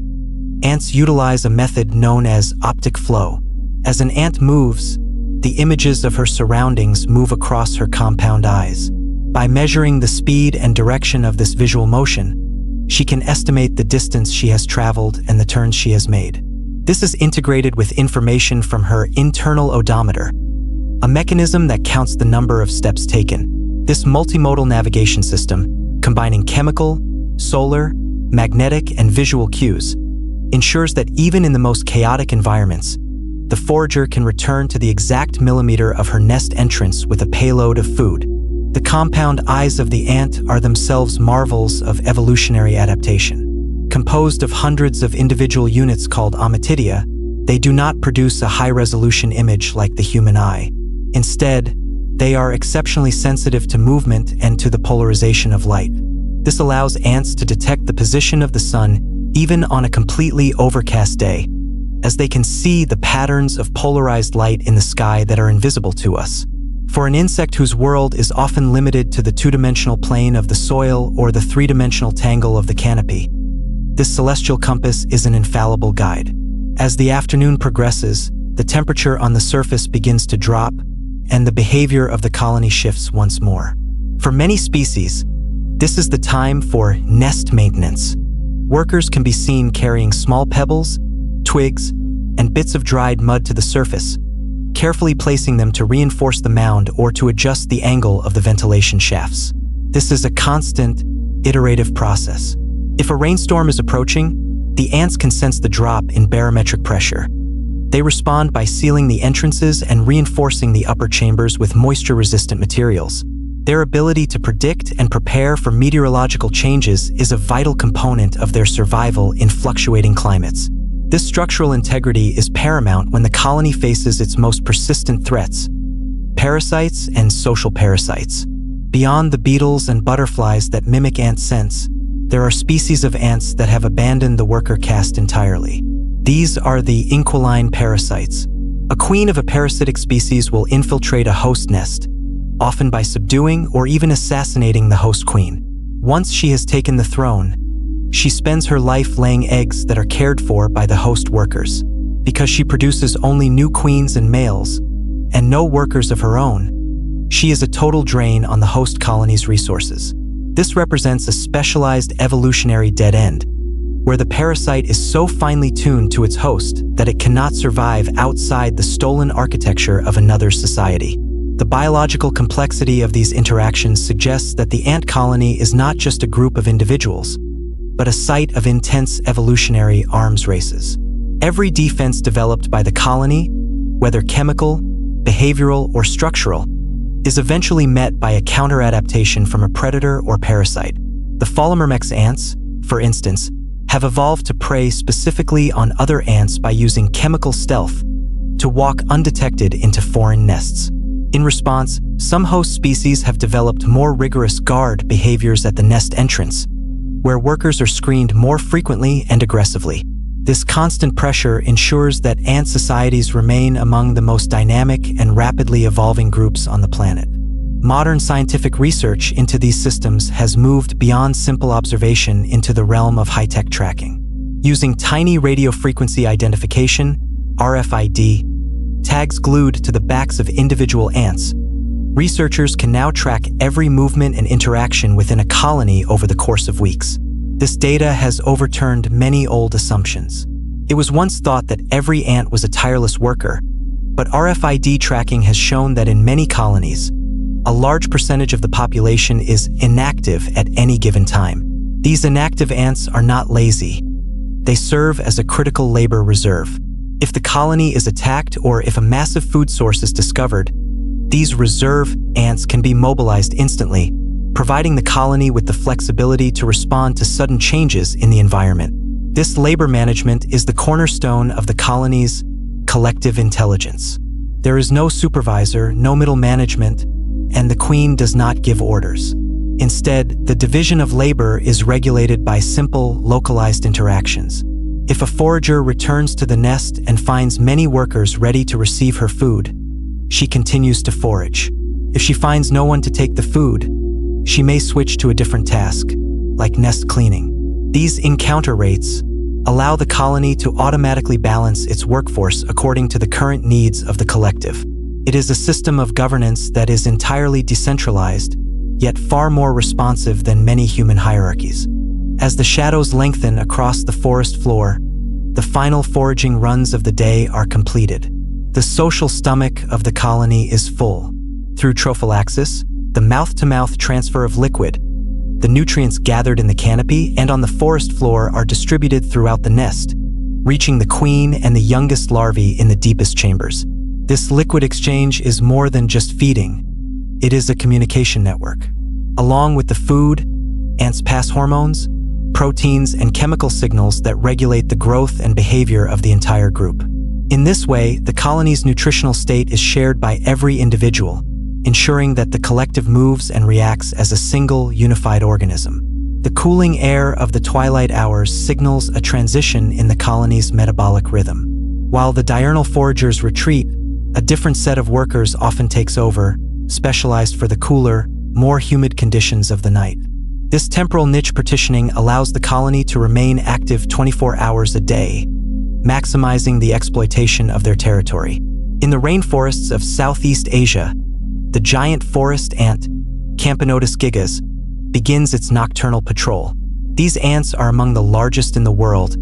ants utilize a method known as optic flow. As an ant moves, the images of her surroundings move across her compound eyes. By measuring the speed and direction of this visual motion, she can estimate the distance she has traveled and the turns she has made. This is integrated with information from her internal odometer, a mechanism that counts the number of steps taken. This multimodal navigation system, combining chemical, solar, magnetic, and visual cues, ensures that even in the most chaotic environments, the forager can return to the exact millimeter of her nest entrance with a payload of food. The compound eyes of the ant are themselves marvels of evolutionary adaptation. Composed of hundreds of individual units called ommatidia, they do not produce a high-resolution image like the human eye. Instead, they are exceptionally sensitive to movement and to the polarization of light. This allows ants to detect the position of the sun even on a completely overcast day, as they can see the patterns of polarized light in the sky that are invisible to us. For an insect whose world is often limited to the two-dimensional plane of the soil or the three-dimensional tangle of the canopy, this celestial compass is an infallible guide. As the afternoon progresses, the temperature on the surface begins to drop, and the behavior of the colony shifts once more. For many species, this is the time for nest maintenance. Workers can be seen carrying small pebbles, twigs, and bits of dried mud to the surface, carefully placing them to reinforce the mound or to adjust the angle of the ventilation shafts. This is a constant, iterative process. If a rainstorm is approaching, the ants can sense the drop in barometric pressure. They respond by sealing the entrances and reinforcing the upper chambers with moisture-resistant materials. Their ability to predict and prepare for meteorological changes is a vital component of their survival in fluctuating climates. This structural integrity is paramount when the colony faces its most persistent threats: parasites and social parasites. Beyond the beetles and butterflies that mimic ant scents, there are species of ants that have abandoned the worker caste entirely. These are the inquiline parasites. A queen of a parasitic species will infiltrate a host nest, often by subduing or even assassinating the host queen. Once she has taken the throne, she spends her life laying eggs that are cared for by the host workers. Because she produces only new queens and males, and no workers of her own, she is a total drain on the host colony's resources. This represents a specialized evolutionary dead end, where the parasite is so finely tuned to its host that it cannot survive outside the stolen architecture of another society. The biological complexity of these interactions suggests that the ant colony is not just a group of individuals, but a site of intense evolutionary arms races. Every defense developed by the colony, whether chemical, behavioral, or structural, is eventually met by a counter-adaptation from a predator or parasite. The Phollomyrmex ants, for instance, have evolved to prey specifically on other ants by using chemical stealth to walk undetected into foreign nests. In response, some host species have developed more rigorous guard behaviors at the nest entrance, where workers are screened more frequently and aggressively. This constant pressure ensures that ant societies remain among the most dynamic and rapidly evolving groups on the planet. Modern scientific research into these systems has moved beyond simple observation into the realm of high-tech tracking. Using tiny radio frequency identification, RFID, tags glued to the backs of individual ants, researchers can now track every movement and interaction within a colony over the course of weeks. This data has overturned many old assumptions. It was once thought that every ant was a tireless worker, but RFID tracking has shown that in many colonies, a large percentage of the population is inactive at any given time. These inactive ants are not lazy. They serve as a critical labor reserve. If the colony is attacked or if a massive food source is discovered, these reserve ants can be mobilized instantly, providing the colony with the flexibility to respond to sudden changes in the environment. This labor management is the cornerstone of the colony's collective intelligence. There is no supervisor, no middle management, and the queen does not give orders. Instead, the division of labor is regulated by simple, localized interactions. If a forager returns to the nest and finds many workers ready to receive her food, she continues to forage. If she finds no one to take the food, she may switch to a different task, like nest cleaning. These encounter rates allow the colony to automatically balance its workforce according to the current needs of the collective. It is a system of governance that is entirely decentralized, yet far more responsive than many human hierarchies. As the shadows lengthen across the forest floor, the final foraging runs of the day are completed. The social stomach of the colony is full. Through trophallaxis, the mouth-to-mouth transfer of liquid, the nutrients gathered in the canopy and on the forest floor are distributed throughout the nest, reaching the queen and the youngest larvae in the deepest chambers. This liquid exchange is more than just feeding. It is a communication network. Along with the food, ants pass hormones, proteins, and chemical signals that regulate the growth and behavior of the entire group. In this way, the colony's nutritional state is shared by every individual, ensuring that the collective moves and reacts as a single, unified organism. The cooling air of the twilight hours signals a transition in the colony's metabolic rhythm. While the diurnal foragers retreat, a different set of workers often takes over, specialized for the cooler, more humid conditions of the night. This temporal niche partitioning allows the colony to remain active 24 hours a day, maximizing the exploitation of their territory. In the rainforests of Southeast Asia, the giant forest ant, Camponotus gigas, begins its nocturnal patrol. These ants are among the largest in the world,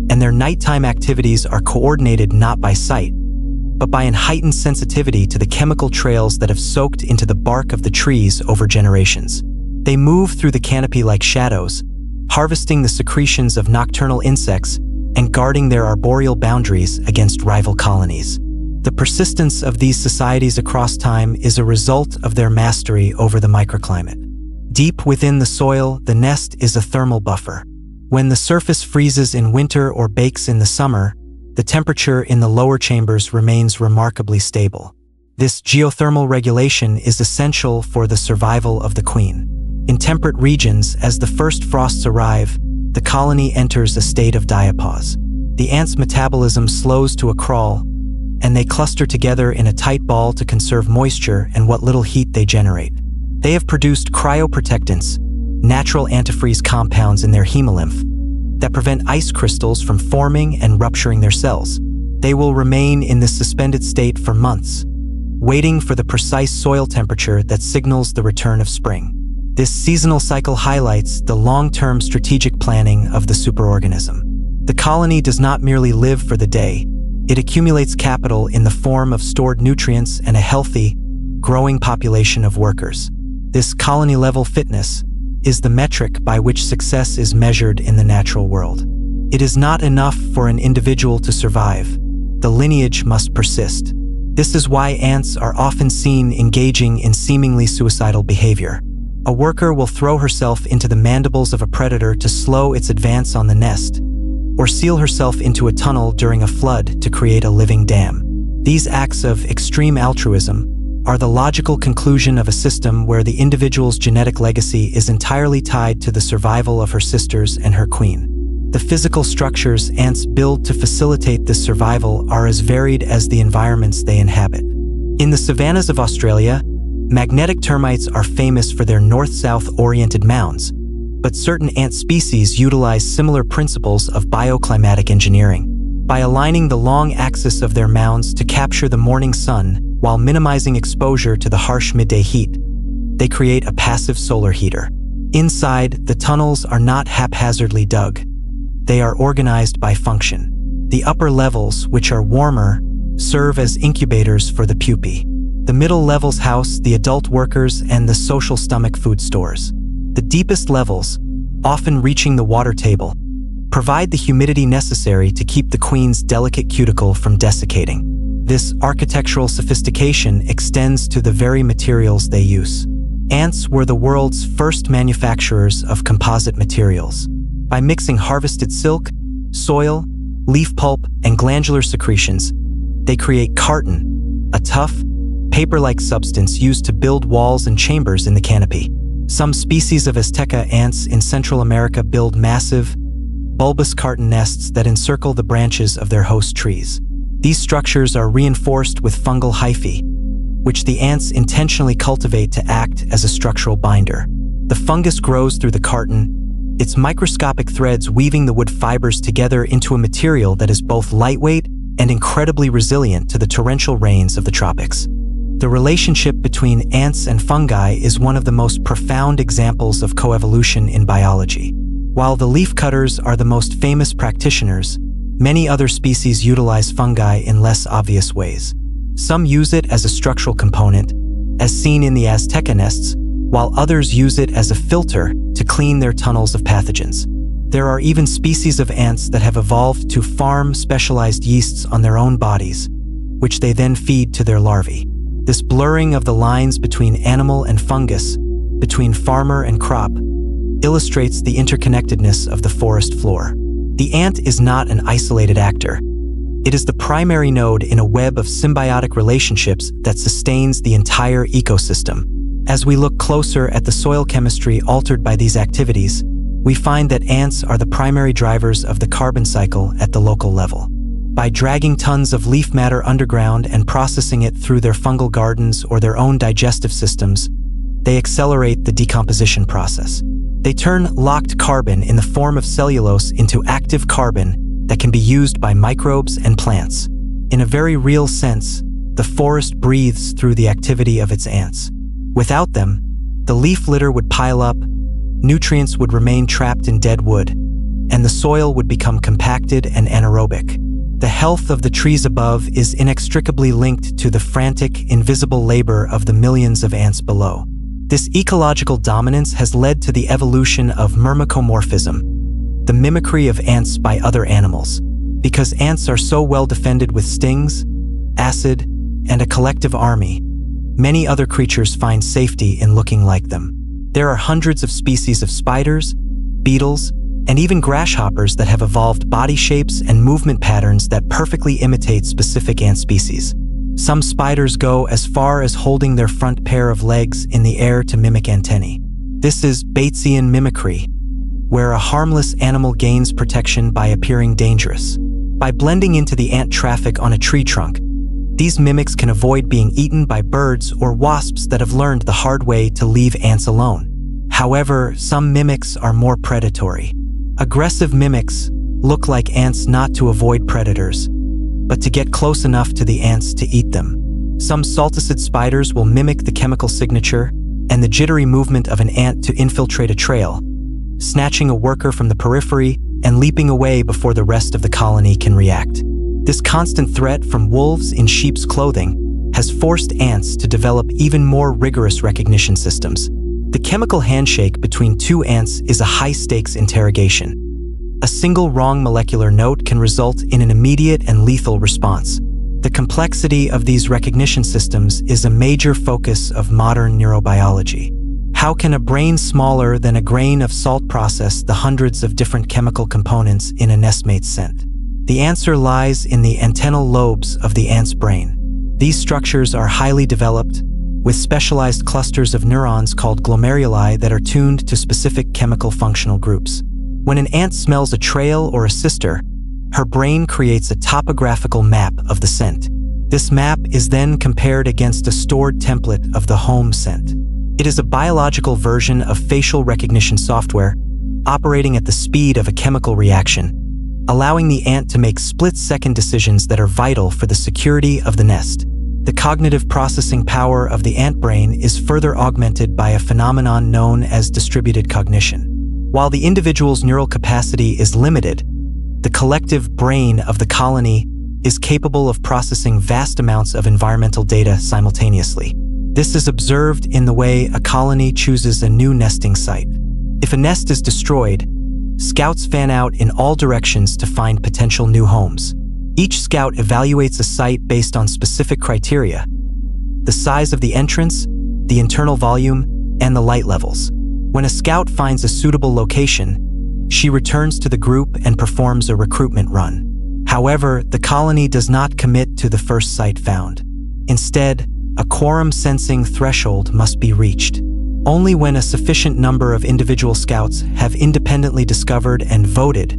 and their nighttime activities are coordinated not by sight, but by an heightened sensitivity to the chemical trails that have soaked into the bark of the trees over generations. They move through the canopy like shadows, harvesting the secretions of nocturnal insects and guarding their arboreal boundaries against rival colonies. The persistence of these societies across time is a result of their mastery over the microclimate. Deep within the soil, the nest is a thermal buffer. When the surface freezes in winter or bakes in the summer, the temperature in the lower chambers remains remarkably stable. This geothermal regulation is essential for the survival of the queen. In temperate regions, as the first frosts arrive, the colony enters a state of diapause. The ants' metabolism slows to a crawl, and they cluster together in a tight ball to conserve moisture and what little heat they generate. They have produced cryoprotectants, natural antifreeze compounds in their hemolymph, that prevent ice crystals from forming and rupturing their cells. They will remain in this suspended state for months, waiting for the precise soil temperature that signals the return of spring. This seasonal cycle highlights the long-term strategic planning of the superorganism. The colony does not merely live for the day, it accumulates capital in the form of stored nutrients and a healthy, growing population of workers. This colony-level fitness is the metric by which success is measured in the natural world. It is not enough for an individual to survive. The lineage must persist. This is why ants are often seen engaging in seemingly suicidal behavior. A worker will throw herself into the mandibles of a predator to slow its advance on the nest, or seal herself into a tunnel during a flood to create a living dam. These acts of extreme altruism are the logical conclusion of a system where the individual's genetic legacy is entirely tied to the survival of her sisters and her queen. The physical structures ants build to facilitate this survival are as varied as the environments they inhabit. In the savannas of Australia, magnetic termites are famous for their north-south oriented mounds, but certain ant species utilize similar principles of bioclimatic engineering. By aligning the long axis of their mounds to capture the morning sun while minimizing exposure to the harsh midday heat, they create a passive solar heater. Inside, the tunnels are not haphazardly dug. They are organized by function. The upper levels, which are warmer, serve as incubators for the pupae. The middle levels house the adult workers and the social stomach food stores. The deepest levels, often reaching the water table, provide the humidity necessary to keep the queen's delicate cuticle from desiccating. This architectural sophistication extends to the very materials they use. Ants were the world's first manufacturers of composite materials. By mixing harvested silk, soil, leaf pulp, and glandular secretions, they create chitin, a tough, paper-like substance used to build walls and chambers in the canopy. Some species of Azteca ants in Central America build massive, bulbous chitin nests that encircle the branches of their host trees. These structures are reinforced with fungal hyphae, which the ants intentionally cultivate to act as a structural binder. The fungus grows through the chitin, its microscopic threads weaving the wood fibers together into a material that is both lightweight and incredibly resilient to the torrential rains of the tropics. The relationship between ants and fungi is one of the most profound examples of coevolution in biology. While the leafcutters are the most famous practitioners, many other species utilize fungi in less obvious ways. Some use it as a structural component, as seen in the Azteca nests, while others use it as a filter to clean their tunnels of pathogens. There are even species of ants that have evolved to farm specialized yeasts on their own bodies, which they then feed to their larvae. This blurring of the lines between animal and fungus, between farmer and crop, illustrates the interconnectedness of the forest floor. The ant is not an isolated actor. It is the primary node in a web of symbiotic relationships that sustains the entire ecosystem. As we look closer at the soil chemistry altered by these activities, we find that ants are the primary drivers of the carbon cycle at the local level. By dragging tons of leaf matter underground and processing it through their fungal gardens or their own digestive systems, they accelerate the decomposition process. They turn locked carbon in the form of cellulose into active carbon that can be used by microbes and plants. In a very real sense, the forest breathes through the activity of its ants. Without them, the leaf litter would pile up, nutrients would remain trapped in dead wood, and the soil would become compacted and anaerobic. The health of the trees above is inextricably linked to the frantic, invisible labor of the millions of ants below. This ecological dominance has led to the evolution of myrmecomorphism, the mimicry of ants by other animals. Because ants are so well defended with stings, acid, and a collective army, many other creatures find safety in looking like them. There are hundreds of species of spiders, beetles, and even grasshoppers that have evolved body shapes and movement patterns that perfectly imitate specific ant species. Some spiders go as far as holding their front pair of legs in the air to mimic antennae. This is Batesian mimicry, where a harmless animal gains protection by appearing dangerous. By blending into the ant traffic on a tree trunk, these mimics can avoid being eaten by birds or wasps that have learned the hard way to leave ants alone. However, some mimics are more predatory. Aggressive mimics look like ants not to avoid predators, but to get close enough to the ants to eat them. Some salticid spiders will mimic the chemical signature and the jittery movement of an ant to infiltrate a trail, snatching a worker from the periphery and leaping away before the rest of the colony can react. This constant threat from wolves in sheep's clothing has forced ants to develop even more rigorous recognition systems. The chemical handshake between two ants is a high-stakes interrogation. A single wrong molecular note can result in an immediate and lethal response. The complexity of these recognition systems is a major focus of modern neurobiology. How can a brain smaller than a grain of salt process the hundreds of different chemical components in a nestmate's scent? The answer lies in the antennal lobes of the ant's brain. These structures are highly developed, with specialized clusters of neurons called glomeruli that are tuned to specific chemical functional groups. When an ant smells a trail or a sister, her brain creates a topographical map of the scent. This map is then compared against a stored template of the home scent. It is a biological version of facial recognition software, operating at the speed of a chemical reaction, allowing the ant to make split-second decisions that are vital for the security of the nest. The cognitive processing power of the ant brain is further augmented by a phenomenon known as distributed cognition. While the individual's neural capacity is limited, the collective brain of the colony is capable of processing vast amounts of environmental data simultaneously. This is observed in the way a colony chooses a new nesting site. If a nest is destroyed, scouts fan out in all directions to find potential new homes. Each scout evaluates a site based on specific criteria: the size of the entrance, the internal volume, and the light levels. When a scout finds a suitable location, she returns to the group and performs a recruitment run. However, the colony does not commit to the first site found. Instead, a quorum sensing threshold must be reached. Only when a sufficient number of individual scouts have independently discovered and voted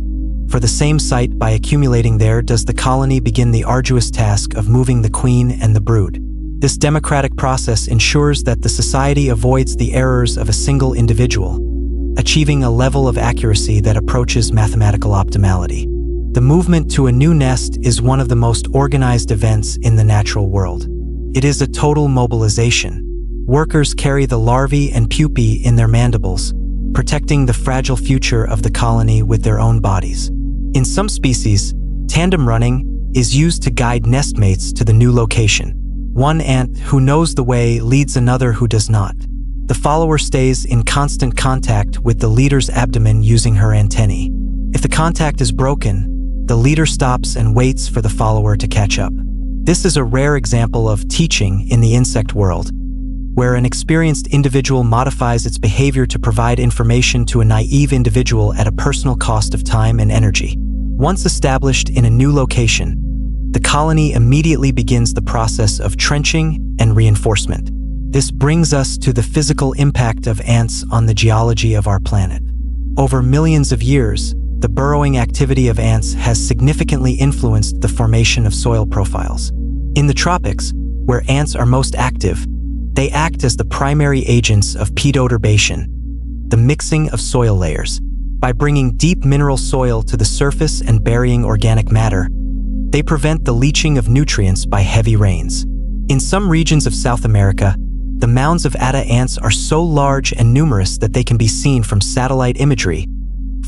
for the same site by accumulating there does the colony begin the arduous task of moving the queen and the brood. This democratic process ensures that the society avoids the errors of a single individual, achieving a level of accuracy that approaches mathematical optimality. The movement to a new nest is one of the most organized events in the natural world. It is a total mobilization. Workers carry the larvae and pupae in their mandibles, protecting the fragile future of the colony with their own bodies. In some species, tandem running is used to guide nestmates to the new location. One ant who knows the way leads another who does not. The follower stays in constant contact with the leader's abdomen using her antennae. If the contact is broken, the leader stops and waits for the follower to catch up. This is a rare example of teaching in the insect world, where an experienced individual modifies its behavior to provide information to a naive individual at a personal cost of time and energy. Once established in a new location, the colony immediately begins the process of trenching and reinforcement. This brings us to the physical impact of ants on the geology of our planet. Over millions of years, the burrowing activity of ants has significantly influenced the formation of soil profiles. In the tropics, where ants are most active, they act as the primary agents of pedoturbation, the mixing of soil layers. By bringing deep mineral soil to the surface and burying organic matter, they prevent the leaching of nutrients by heavy rains. In some regions of South America, the mounds of Atta ants are so large and numerous that they can be seen from satellite imagery,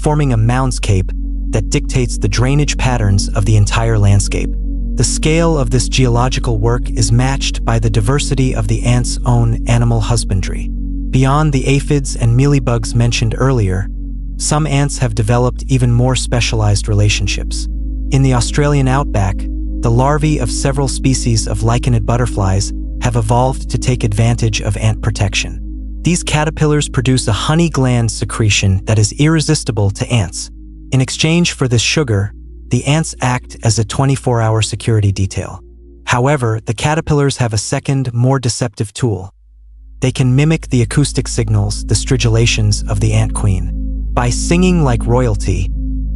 forming a moundscape that dictates the drainage patterns of the entire landscape. The scale of this geological work is matched by the diversity of the ants' own animal husbandry. Beyond the aphids and mealybugs mentioned earlier, some ants have developed even more specialized relationships. In the Australian outback, The larvae of several species of lichenid butterflies have evolved to take advantage of ant protection. These caterpillars produce a honey gland secretion that is irresistible to ants. In exchange for this sugar, the ants act as a 24-hour security detail. However, the caterpillars have a second, more deceptive tool. They can mimic the acoustic signals, the stridulations of the ant queen. By singing like royalty,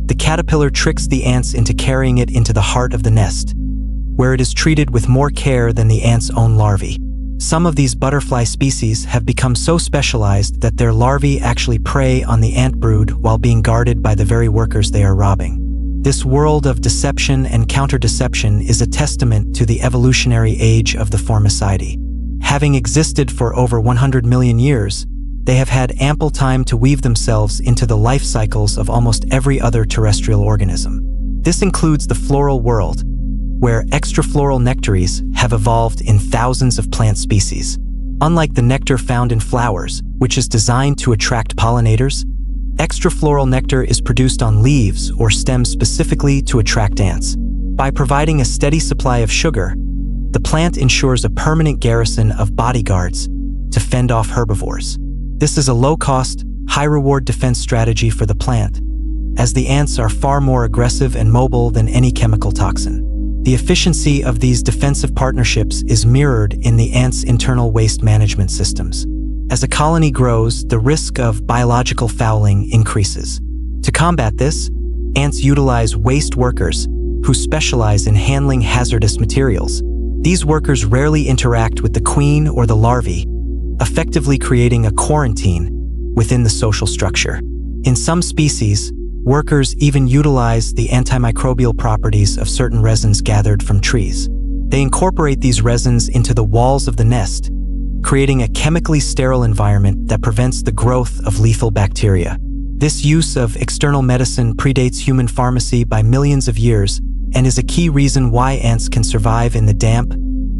the caterpillar tricks the ants into carrying it into the heart of the nest, where it is treated with more care than the ant's own larvae. Some of these butterfly species have become so specialized that their larvae actually prey on the ant brood while being guarded by the very workers they are robbing. This world of deception and counter-deception is a testament to the evolutionary age of the Formicidae. Having existed for over 100 million years, they have had ample time to weave themselves into the life cycles of almost every other terrestrial organism. This includes the floral world, where extrafloral nectaries have evolved in thousands of plant species. Unlike the nectar found in flowers, which is designed to attract pollinators, extrafloral nectar is produced on leaves or stems specifically to attract ants. By providing a steady supply of sugar, the plant ensures a permanent garrison of bodyguards to fend off herbivores. This is a low-cost, high-reward defense strategy for the plant, as the ants are far more aggressive and mobile than any chemical toxin. The efficiency of these defensive partnerships is mirrored in the ants' internal waste management systems. As a colony grows, the risk of biological fouling increases. To combat this, ants utilize waste workers who specialize in handling hazardous materials. These workers rarely interact with the queen or the larvae, effectively creating a quarantine within the social structure. In some species, workers even utilize the antimicrobial properties of certain resins gathered from trees. They incorporate these resins into the walls of the nest, creating a chemically sterile environment that prevents the growth of lethal bacteria. This use of external medicine predates human pharmacy by millions of years and is a key reason why ants can survive in the damp,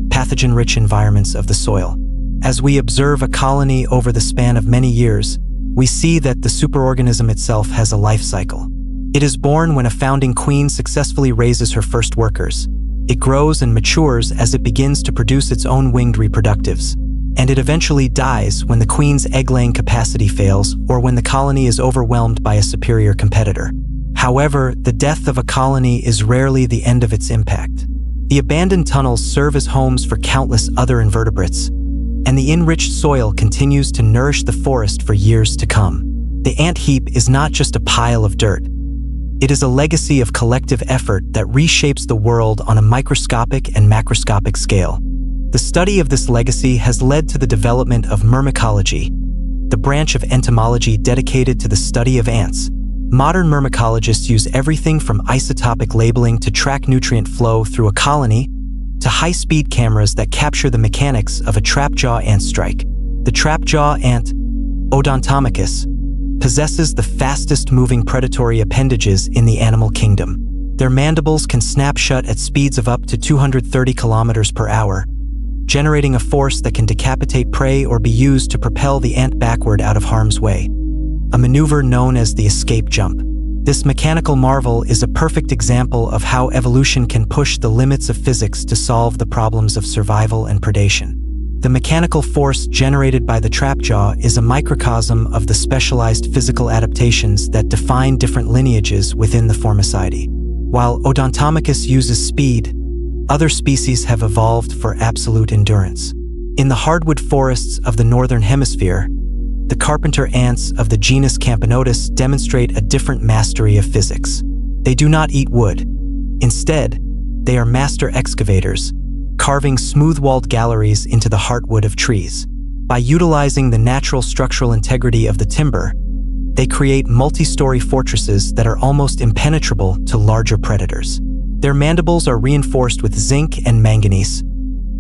pathogen-rich environments of the soil. As we observe a colony over the span of many years, we see that the superorganism itself has a life cycle. It is born when a founding queen successfully raises her first workers. It grows and matures as it begins to produce its own winged reproductives. And it eventually dies when the queen's egg-laying capacity fails or when the colony is overwhelmed by a superior competitor. However, the death of a colony is rarely the end of its impact. The abandoned tunnels serve as homes for countless other invertebrates, and the enriched soil continues to nourish the forest for years to come. The ant heap is not just a pile of dirt. It is a legacy of collective effort that reshapes the world on a microscopic and macroscopic scale. The study of this legacy has led to the development of myrmecology, the branch of entomology dedicated to the study of ants. Modern myrmecologists use everything from isotopic labeling to track nutrient flow through a colony to high-speed cameras that capture the mechanics of a trapjaw ant strike. The trapjaw ant, Odontomachus, possesses the fastest-moving predatory appendages in the animal kingdom. Their mandibles can snap shut at speeds of up to 230 kilometers per hour, generating a force that can decapitate prey or be used to propel the ant backward out of harm's way, a maneuver known as the escape jump. This mechanical marvel is a perfect example of how evolution can push the limits of physics to solve the problems of survival and predation. The mechanical force generated by the trapjaw is a microcosm of the specialized physical adaptations that define different lineages within the Formicidae. While Odontomachus uses speed, other species have evolved for absolute endurance. In the hardwood forests of the northern hemisphere, the carpenter ants of the genus Camponotus demonstrate a different mastery of physics. They do not eat wood. Instead, they are master excavators, carving smooth-walled galleries into the heartwood of trees. By utilizing the natural structural integrity of the timber, they create multi-story fortresses that are almost impenetrable to larger predators. Their mandibles are reinforced with zinc and manganese,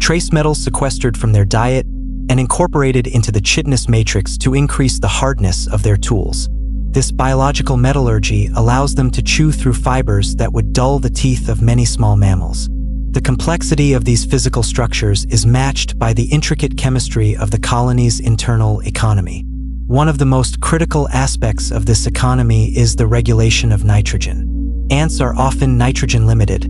trace metals sequestered from their diet and incorporated into the chitinous matrix to increase the hardness of their tools. This biological metallurgy allows them to chew through fibers that would dull the teeth of many small mammals. The complexity of these physical structures is matched by the intricate chemistry of the colony's internal economy. One of the most critical aspects of this economy is the regulation of nitrogen. Ants are often nitrogen limited,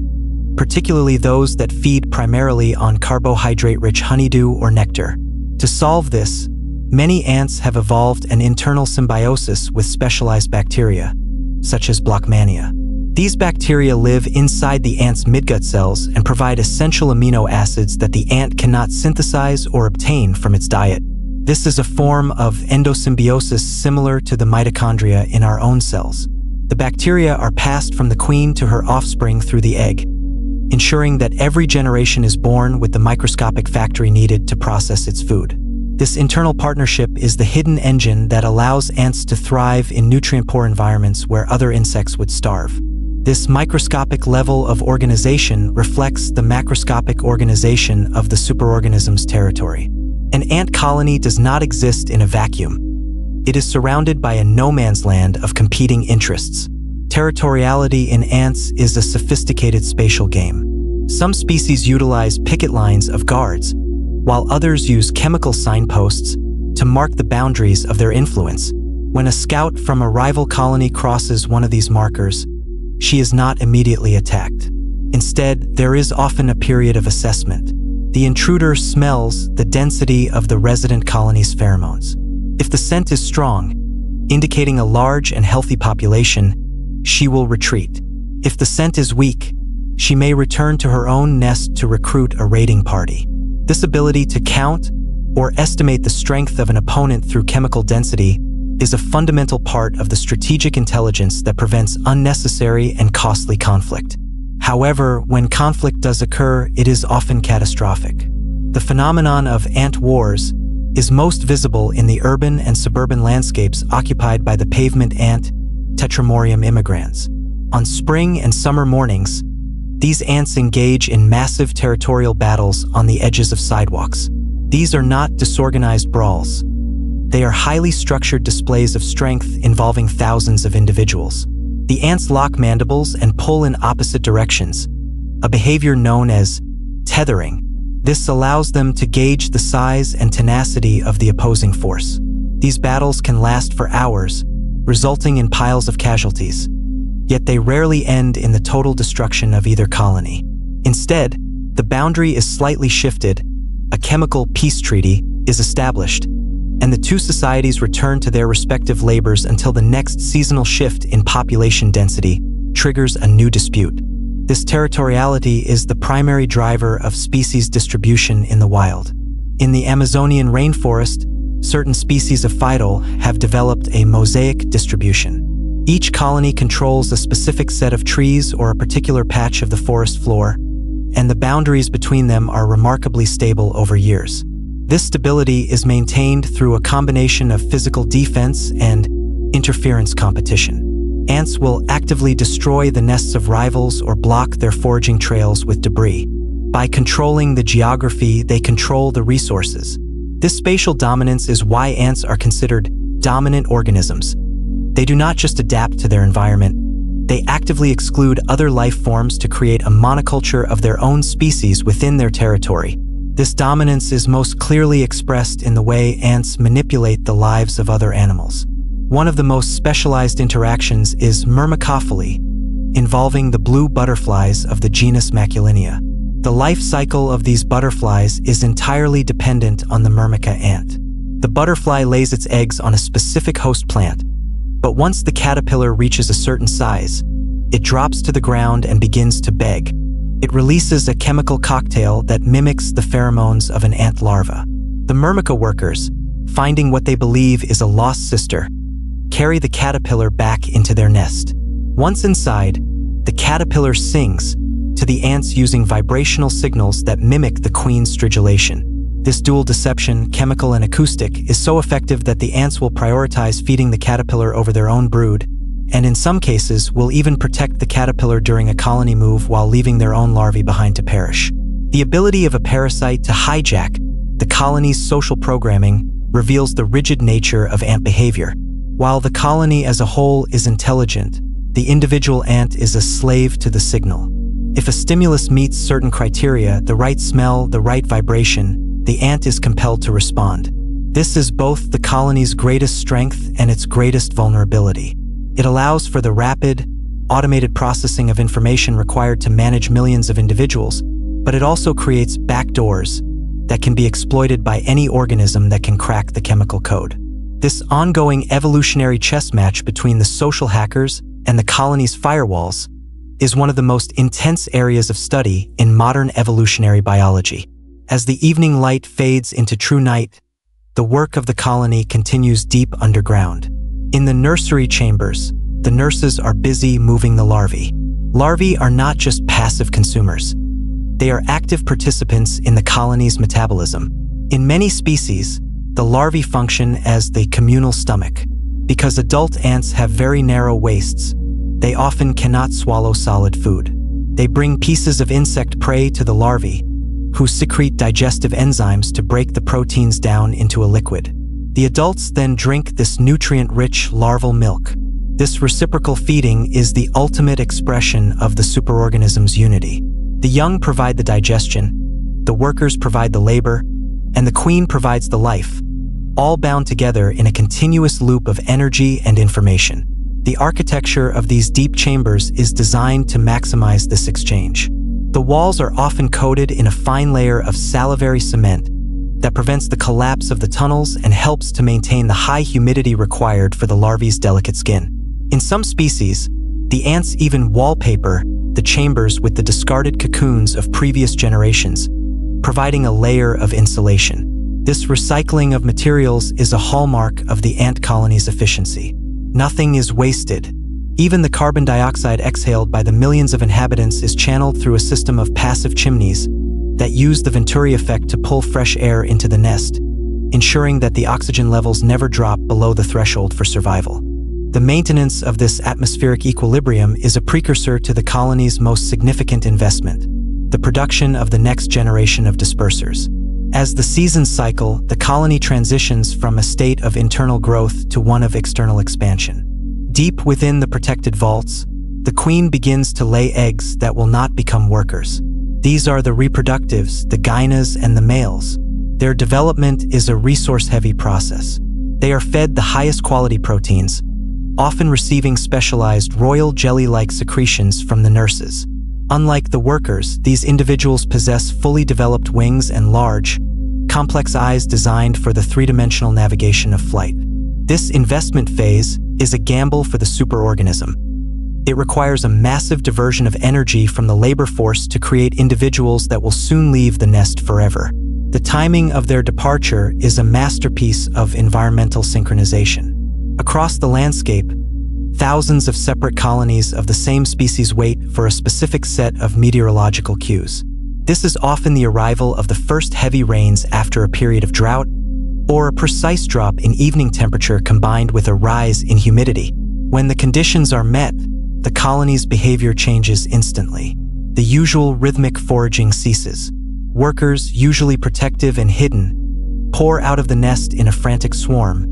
particularly those that feed primarily on carbohydrate-rich honeydew or nectar. To solve this, many ants have evolved an internal symbiosis with specialized bacteria, such as Blockmania. These bacteria live inside the ant's midgut cells and provide essential amino acids that the ant cannot synthesize or obtain from its diet. This is a form of endosymbiosis similar to the mitochondria in our own cells. The bacteria are passed from the queen to her offspring through the egg, ensuring that every generation is born with the microscopic factory needed to process its food. This internal partnership is the hidden engine that allows ants to thrive in nutrient-poor environments where other insects would starve. This microscopic level of organization reflects the macroscopic organization of the superorganism's territory. An ant colony does not exist in a vacuum. It is surrounded by a no-man's land of competing interests. Territoriality in ants is a sophisticated spatial game. Some species utilize picket lines of guards, while others use chemical signposts to mark the boundaries of their influence. When a scout from a rival colony crosses one of these markers, she is not immediately attacked. Instead, there is often a period of assessment. The intruder smells the density of the resident colony's pheromones. If the scent is strong, indicating a large and healthy population, she will retreat. If the scent is weak, she may return to her own nest to recruit a raiding party. This ability to count or estimate the strength of an opponent through chemical density is a fundamental part of the strategic intelligence that prevents unnecessary and costly conflict. However, when conflict does occur, it is often catastrophic. The phenomenon of ant wars is most visible in the urban and suburban landscapes occupied by the pavement ant, Tetramorium immigrans. On spring and summer mornings, these ants engage in massive territorial battles on the edges of sidewalks. These are not disorganized brawls. They are highly structured displays of strength involving thousands of individuals. The ants lock mandibles and pull in opposite directions, a behavior known as tethering. This allows them to gauge the size and tenacity of the opposing force. These battles can last for hours, resulting in piles of casualties. Yet they rarely end in the total destruction of either colony. Instead, the boundary is slightly shifted, a chemical peace treaty is established, and the two societies return to their respective labors until the next seasonal shift in population density triggers a new dispute. This territoriality is the primary driver of species distribution in the wild. In the Amazonian rainforest, certain species of phytol have developed a mosaic distribution. Each colony controls a specific set of trees or a particular patch of the forest floor, and the boundaries between them are remarkably stable over years. This stability is maintained through a combination of physical defense and interference competition. Ants will actively destroy the nests of rivals or block their foraging trails with debris. By controlling the geography, they control the resources. This spatial dominance is why ants are considered dominant organisms. They do not just adapt to their environment, they actively exclude other life forms to create a monoculture of their own species within their territory. This dominance is most clearly expressed in the way ants manipulate the lives of other animals. One of the most specialized interactions is myrmecophily, involving the blue butterflies of the genus Maculinea. The life cycle of these butterflies is entirely dependent on the myrmica ant. The butterfly lays its eggs on a specific host plant, but once the caterpillar reaches a certain size, it drops to the ground and begins to beg. It releases a chemical cocktail that mimics the pheromones of an ant larva. The myrmica workers, finding what they believe is a lost sister, carry the caterpillar back into their nest. Once inside, the caterpillar sings to the ants using vibrational signals that mimic the queen's stridulation. This dual deception, chemical and acoustic, is so effective that the ants will prioritize feeding the caterpillar over their own brood, and in some cases will even protect the caterpillar during a colony move while leaving their own larvae behind to perish. The ability of a parasite to hijack the colony's social programming reveals the rigid nature of ant behavior. While the colony as a whole is intelligent, the individual ant is a slave to the signal. If a stimulus meets certain criteria, the right smell, the right vibration, the ant is compelled to respond. This is both the colony's greatest strength and its greatest vulnerability. It allows for the rapid, automated processing of information required to manage millions of individuals, but it also creates backdoors that can be exploited by any organism that can crack the chemical code. This ongoing evolutionary chess match between the social hackers and the colony's firewalls is one of the most intense areas of study in modern evolutionary biology. As the evening light fades into true night, the work of the colony continues deep underground. In the nursery chambers, the nurses are busy moving the larvae. Larvae are not just passive consumers. They are active participants in the colony's metabolism. In many species, the larvae function as the communal stomach. Because adult ants have very narrow waists, they often cannot swallow solid food. They bring pieces of insect prey to the larvae, who secrete digestive enzymes to break the proteins down into a liquid. The adults then drink this nutrient-rich larval milk. This reciprocal feeding is the ultimate expression of the superorganism's unity. The young provide the digestion, the workers provide the labor, and the queen provides the life, all bound together in a continuous loop of energy and information. The architecture of these deep chambers is designed to maximize this exchange. The walls are often coated in a fine layer of salivary cement that prevents the collapse of the tunnels and helps to maintain the high humidity required for the larvae's delicate skin. In some species, the ants even wallpaper the chambers with the discarded cocoons of previous generations, providing a layer of insulation. This recycling of materials is a hallmark of the ant colony's efficiency. Nothing is wasted. Even the carbon dioxide exhaled by the millions of inhabitants is channeled through a system of passive chimneys that use the Venturi effect to pull fresh air into the nest, ensuring that the oxygen levels never drop below the threshold for survival. The maintenance of this atmospheric equilibrium is a precursor to the colony's most significant investment, the production of the next generation of dispersers. As the seasons cycle, the colony transitions from a state of internal growth to one of external expansion. Deep within the protected vaults, the queen begins to lay eggs that will not become workers. These are the reproductives, the gynas and the males. Their development is a resource-heavy process. They are fed the highest quality proteins, often receiving specialized royal jelly-like secretions from the nurses. Unlike the workers, these individuals possess fully developed wings and large, complex eyes designed for the three-dimensional navigation of flight. This investment phase is a gamble for the superorganism. It requires a massive diversion of energy from the labor force to create individuals that will soon leave the nest forever. The timing of their departure is a masterpiece of environmental synchronization. Across the landscape, thousands of separate colonies of the same species wait for a specific set of meteorological cues. This is often the arrival of the first heavy rains after a period of drought, or a precise drop in evening temperature combined with a rise in humidity. When the conditions are met, the colony's behavior changes instantly. The usual rhythmic foraging ceases. Workers, usually protective and hidden, pour out of the nest in a frantic swarm,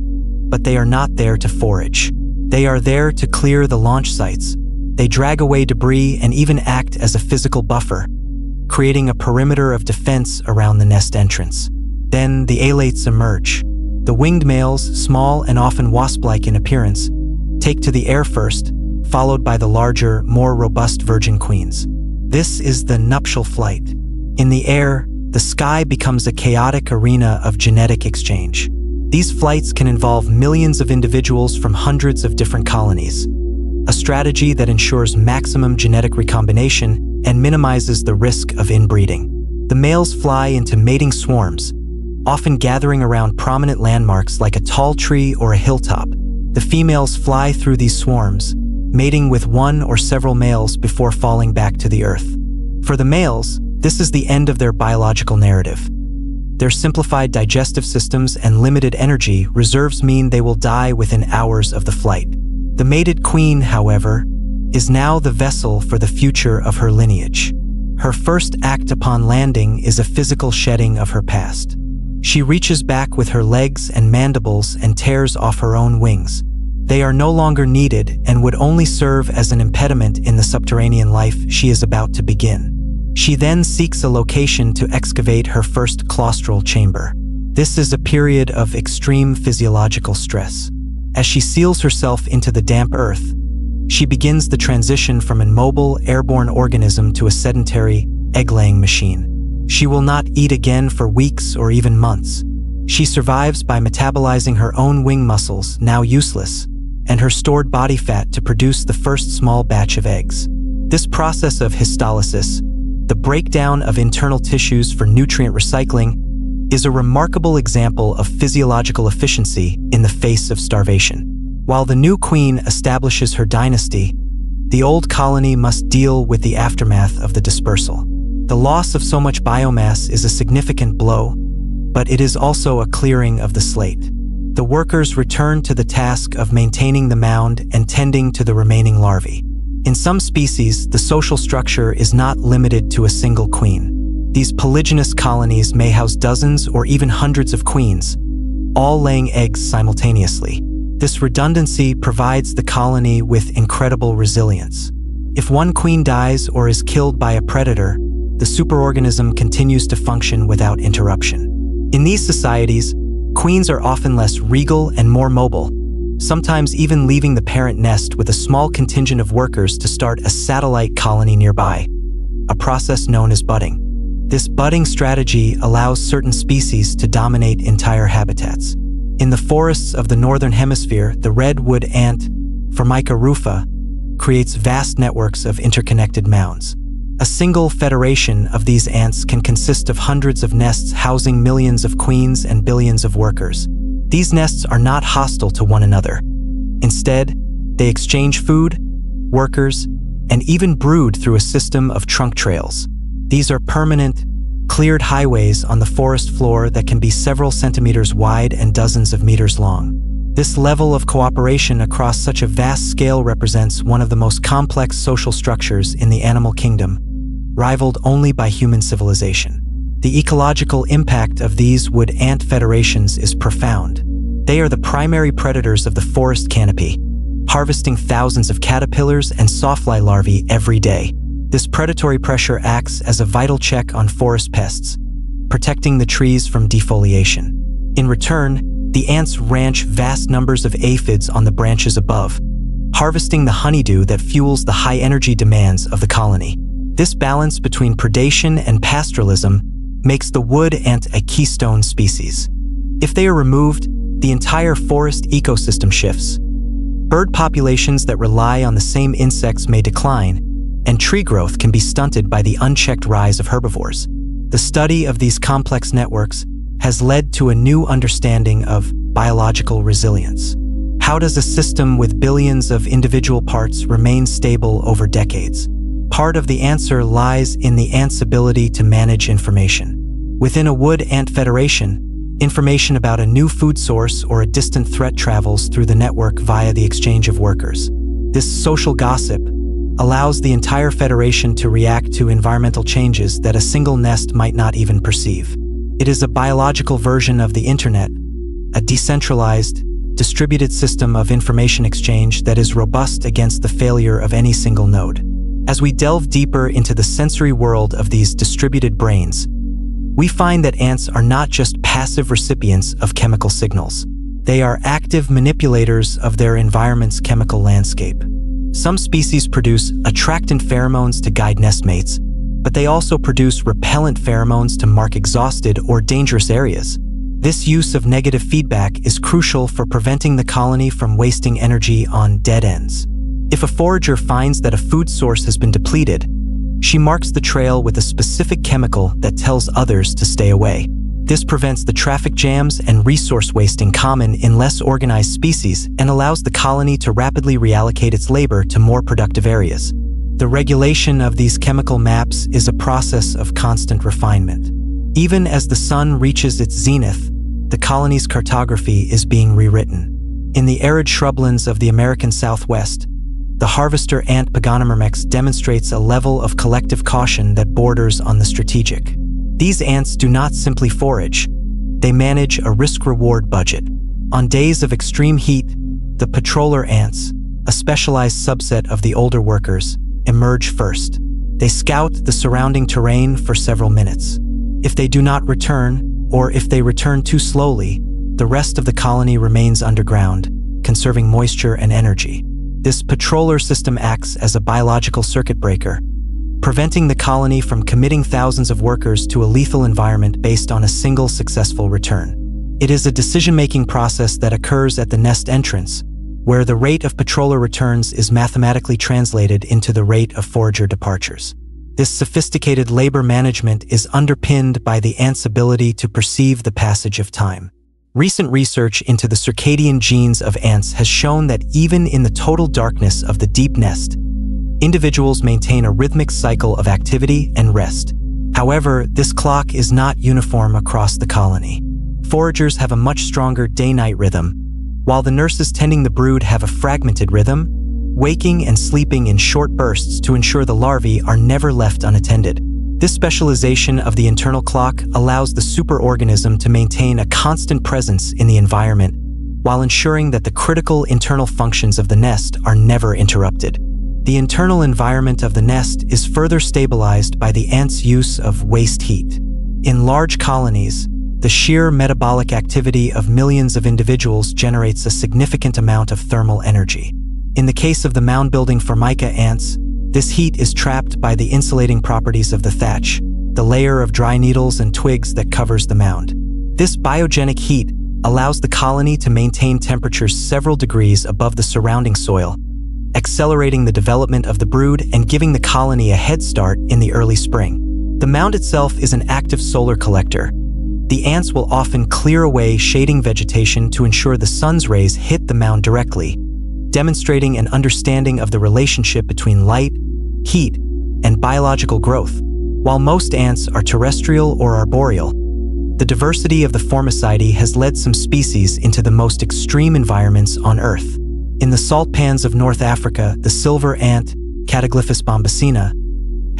but they are not there to forage. They are there to clear the launch sites. They drag away debris and even act as a physical buffer, creating a perimeter of defense around the nest entrance. Then the alates emerge. The winged males, small and often wasp-like in appearance, take to the air first, followed by the larger, more robust virgin queens. This is the nuptial flight. In the air, the sky becomes a chaotic arena of genetic exchange. These flights can involve millions of individuals from hundreds of different colonies, a strategy that ensures maximum genetic recombination and minimizes the risk of inbreeding. The males fly into mating swarms, often gathering around prominent landmarks like a tall tree or a hilltop. The females fly through these swarms, mating with one or several males before falling back to the earth. For the males, this is the end of their biological narrative. Their simplified digestive systems and limited energy reserves mean they will die within hours of the flight. The mated queen, however, is now the vessel for the future of her lineage. Her first act upon landing is a physical shedding of her past. She reaches back with her legs and mandibles and tears off her own wings. They are no longer needed and would only serve as an impediment in the subterranean life she is about to begin. She then seeks a location to excavate her first claustral chamber. This is a period of extreme physiological stress. As she seals herself into the damp earth, She begins the transition from a mobile, airborne organism to a sedentary, egg-laying machine. She will not eat again for weeks or even months. She survives by metabolizing her own wing muscles, now useless, and her stored body fat to produce the first small batch of eggs. This process of histolysis, the breakdown of internal tissues for nutrient recycling, is a remarkable example of physiological efficiency in the face of starvation. While the new queen establishes her dynasty, the old colony must deal with the aftermath of the dispersal. The loss of so much biomass is a significant blow, but it is also a clearing of the slate. The workers return to the task of maintaining the mound and tending to the remaining larvae. In some species, the social structure is not limited to a single queen. These polygynous colonies may house dozens or even hundreds of queens, all laying eggs simultaneously. This redundancy provides the colony with incredible resilience. If one queen dies or is killed by a predator, the superorganism continues to function without interruption. In these societies, queens are often less regal and more mobile, sometimes even leaving the parent nest with a small contingent of workers to start a satellite colony nearby, a process known as budding. This budding strategy allows certain species to dominate entire habitats. In the forests of the northern hemisphere, the redwood ant, Formica rufa, creates vast networks of interconnected mounds. A single federation of these ants can consist of hundreds of nests housing millions of queens and billions of workers. These nests are not hostile to one another. Instead, they exchange food, workers, and even brood through a system of trunk trails. These are permanent, cleared highways on the forest floor that can be several centimeters wide and dozens of meters long. This level of cooperation across such a vast scale represents one of the most complex social structures in the animal kingdom, rivaled only by human civilization. The ecological impact of these wood ant federations is profound. They are the primary predators of the forest canopy, harvesting thousands of caterpillars and sawfly larvae every day. This predatory pressure acts as a vital check on forest pests, protecting the trees from defoliation. In return, the ants ranch vast numbers of aphids on the branches above, harvesting the honeydew that fuels the high-energy demands of the colony. This balance between predation and pastoralism makes the wood ant a keystone species. If they are removed, the entire forest ecosystem shifts. Bird populations that rely on the same insects may decline, and tree growth can be stunted by the unchecked rise of herbivores. The study of these complex networks has led to a new understanding of biological resilience. How does a system with billions of individual parts remain stable over decades? Part of the answer lies in the ant's ability to manage information. Within a wood ant federation, information about a new food source or a distant threat travels through the network via the exchange of workers. This social gossip allows the entire federation to react to environmental changes that a single nest might not even perceive. It is a biological version of the internet, a decentralized, distributed system of information exchange that is robust against the failure of any single node. As we delve deeper into the sensory world of these distributed brains, we find that ants are not just passive recipients of chemical signals. They are active manipulators of their environment's chemical landscape. Some species produce attractant pheromones to guide nestmates, but they also produce repellent pheromones to mark exhausted or dangerous areas. This use of negative feedback is crucial for preventing the colony from wasting energy on dead ends. If a forager finds that a food source has been depleted, she marks the trail with a specific chemical that tells others to stay away. This prevents the traffic jams and resource wasting common in less organized species and allows the colony to rapidly reallocate its labor to more productive areas. The regulation of these chemical maps is a process of constant refinement. Even as the sun reaches its zenith, the colony's cartography is being rewritten. In the arid shrublands of the American Southwest, the harvester ant Pagonomyrmex demonstrates a level of collective caution that borders on the strategic. These ants do not simply forage, they manage a risk-reward budget. On days of extreme heat, the patroller ants, a specialized subset of the older workers, emerge first. They scout the surrounding terrain for several minutes. If they do not return, or if they return too slowly, the rest of the colony remains underground, conserving moisture and energy. This patroller system acts as a biological circuit breaker, preventing the colony from committing thousands of workers to a lethal environment based on a single successful return. It is a decision-making process that occurs at the nest entrance, where the rate of patroller returns is mathematically translated into the rate of forager departures. This sophisticated labor management is underpinned by the ant's ability to perceive the passage of time. Recent research into the circadian genes of ants has shown that even in the total darkness of the deep nest, individuals maintain a rhythmic cycle of activity and rest. However, this clock is not uniform across the colony. Foragers have a much stronger day-night rhythm, while the nurses tending the brood have a fragmented rhythm, waking and sleeping in short bursts to ensure the larvae are never left unattended. This specialization of the internal clock allows the superorganism to maintain a constant presence in the environment while ensuring that the critical internal functions of the nest are never interrupted. The internal environment of the nest is further stabilized by the ant's use of waste heat. In large colonies, the sheer metabolic activity of millions of individuals generates a significant amount of thermal energy. In the case of the mound-building Formica ants, this heat is trapped by the insulating properties of the thatch, the layer of dry needles and twigs that covers the mound. This biogenic heat allows the colony to maintain temperatures several degrees above the surrounding soil, accelerating the development of the brood and giving the colony a head start in the early spring. The mound itself is an active solar collector. The ants will often clear away shading vegetation to ensure the sun's rays hit the mound directly, demonstrating an understanding of the relationship between light, heat, and biological growth. While most ants are terrestrial or arboreal, the diversity of the Formicidae has led some species into the most extreme environments on Earth. In the salt pans of North Africa, the silver ant, Cataglyphus bombacina,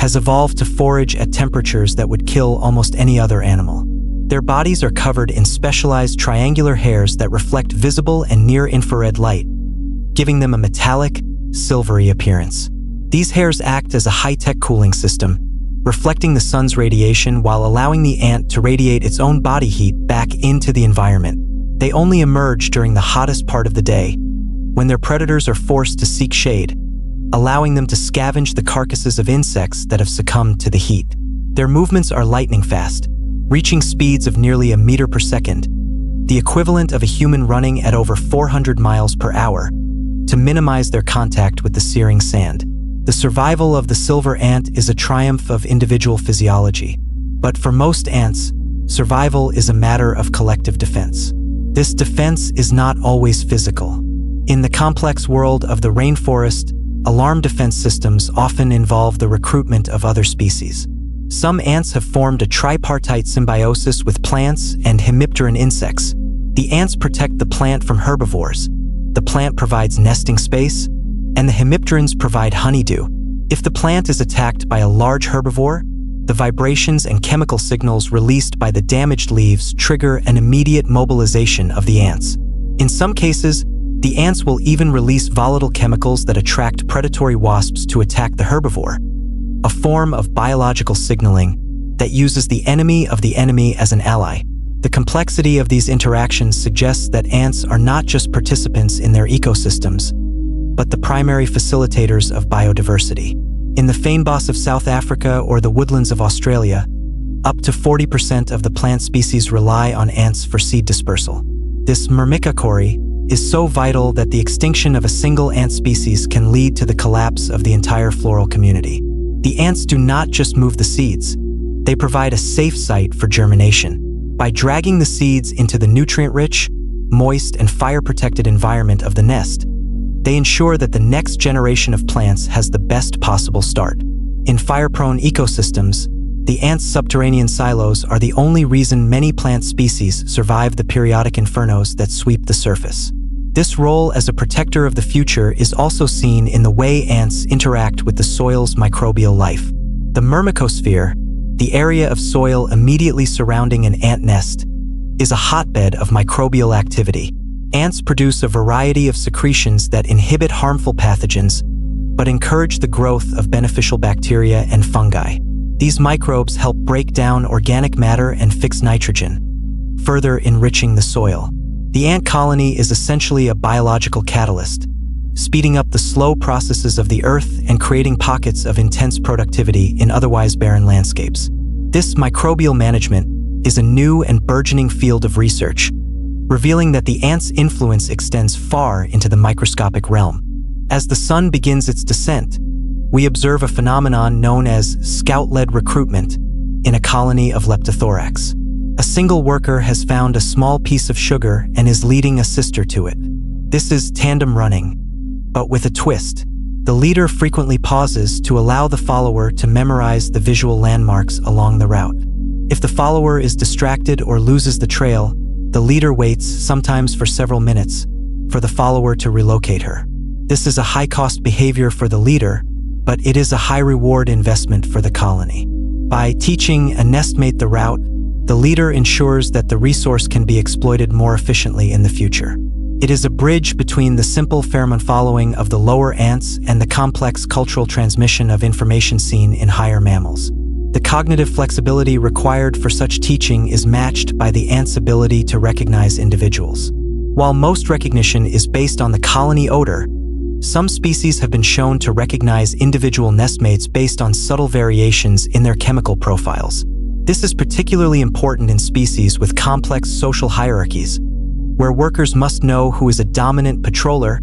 has evolved to forage at temperatures that would kill almost any other animal. Their bodies are covered in specialized triangular hairs that reflect visible and near-infrared light, giving them a metallic, silvery appearance. These hairs act as a high-tech cooling system, reflecting the sun's radiation while allowing the ant to radiate its own body heat back into the environment. They only emerge during the hottest part of the day, when their predators are forced to seek shade, allowing them to scavenge the carcasses of insects that have succumbed to the heat. Their movements are lightning fast, reaching speeds of nearly a meter per second, the equivalent of a human running at over 400 miles per hour, to minimize their contact with the searing sand. The survival of the silver ant is a triumph of individual physiology, but for most ants, survival is a matter of collective defense. This defense is not always physical. In the complex world of the rainforest, alarm defense systems often involve the recruitment of other species. Some ants have formed a tripartite symbiosis with plants and hemipteran insects. The ants protect the plant from herbivores, the plant provides nesting space, and the hemipterans provide honeydew. If the plant is attacked by a large herbivore, the vibrations and chemical signals released by the damaged leaves trigger an immediate mobilization of the ants. In some cases, the ants will even release volatile chemicals that attract predatory wasps to attack the herbivore, a form of biological signaling that uses the enemy of the enemy as an ally. The complexity of these interactions suggests that ants are not just participants in their ecosystems, but the primary facilitators of biodiversity. In the fynbos of South Africa or the woodlands of Australia, up to 40% of the plant species rely on ants for seed dispersal. This myrmecochory is so vital that the extinction of a single ant species can lead to the collapse of the entire floral community. The ants do not just move the seeds, they provide a safe site for germination. By dragging the seeds into the nutrient-rich, moist, and fire-protected environment of the nest, they ensure that the next generation of plants has the best possible start. In fire-prone ecosystems, the ants' subterranean silos are the only reason many plant species survive the periodic infernos that sweep the surface. This role as a protector of the future is also seen in the way ants interact with the soil's microbial life. The myrmecosphere, the area of soil immediately surrounding an ant nest, is a hotbed of microbial activity. Ants produce a variety of secretions that inhibit harmful pathogens, but encourage the growth of beneficial bacteria and fungi. These microbes help break down organic matter and fix nitrogen, further enriching the soil. The ant colony is essentially a biological catalyst, speeding up the slow processes of the earth and creating pockets of intense productivity in otherwise barren landscapes. This microbial management is a new and burgeoning field of research, revealing that the ants' influence extends far into the microscopic realm. As the sun begins its descent, we observe a phenomenon known as scout-led recruitment in a colony of Leptothorax. A single worker has found a small piece of sugar and is leading a sister to it. This is tandem running, but with a twist. The leader frequently pauses to allow the follower to memorize the visual landmarks along the route. If the follower is distracted or loses the trail, the leader waits, sometimes for several minutes, for the follower to relocate her. This is a high-cost behavior for the leader, but it is a high-reward investment for the colony. By teaching a nestmate the route, the leader ensures that the resource can be exploited more efficiently in the future. It is a bridge between the simple pheromone following of the lower ants and the complex cultural transmission of information seen in higher mammals. The cognitive flexibility required for such teaching is matched by the ant's ability to recognize individuals. While most recognition is based on the colony odor, some species have been shown to recognize individual nestmates based on subtle variations in their chemical profiles. This is particularly important in species with complex social hierarchies, where workers must know who is a dominant patroller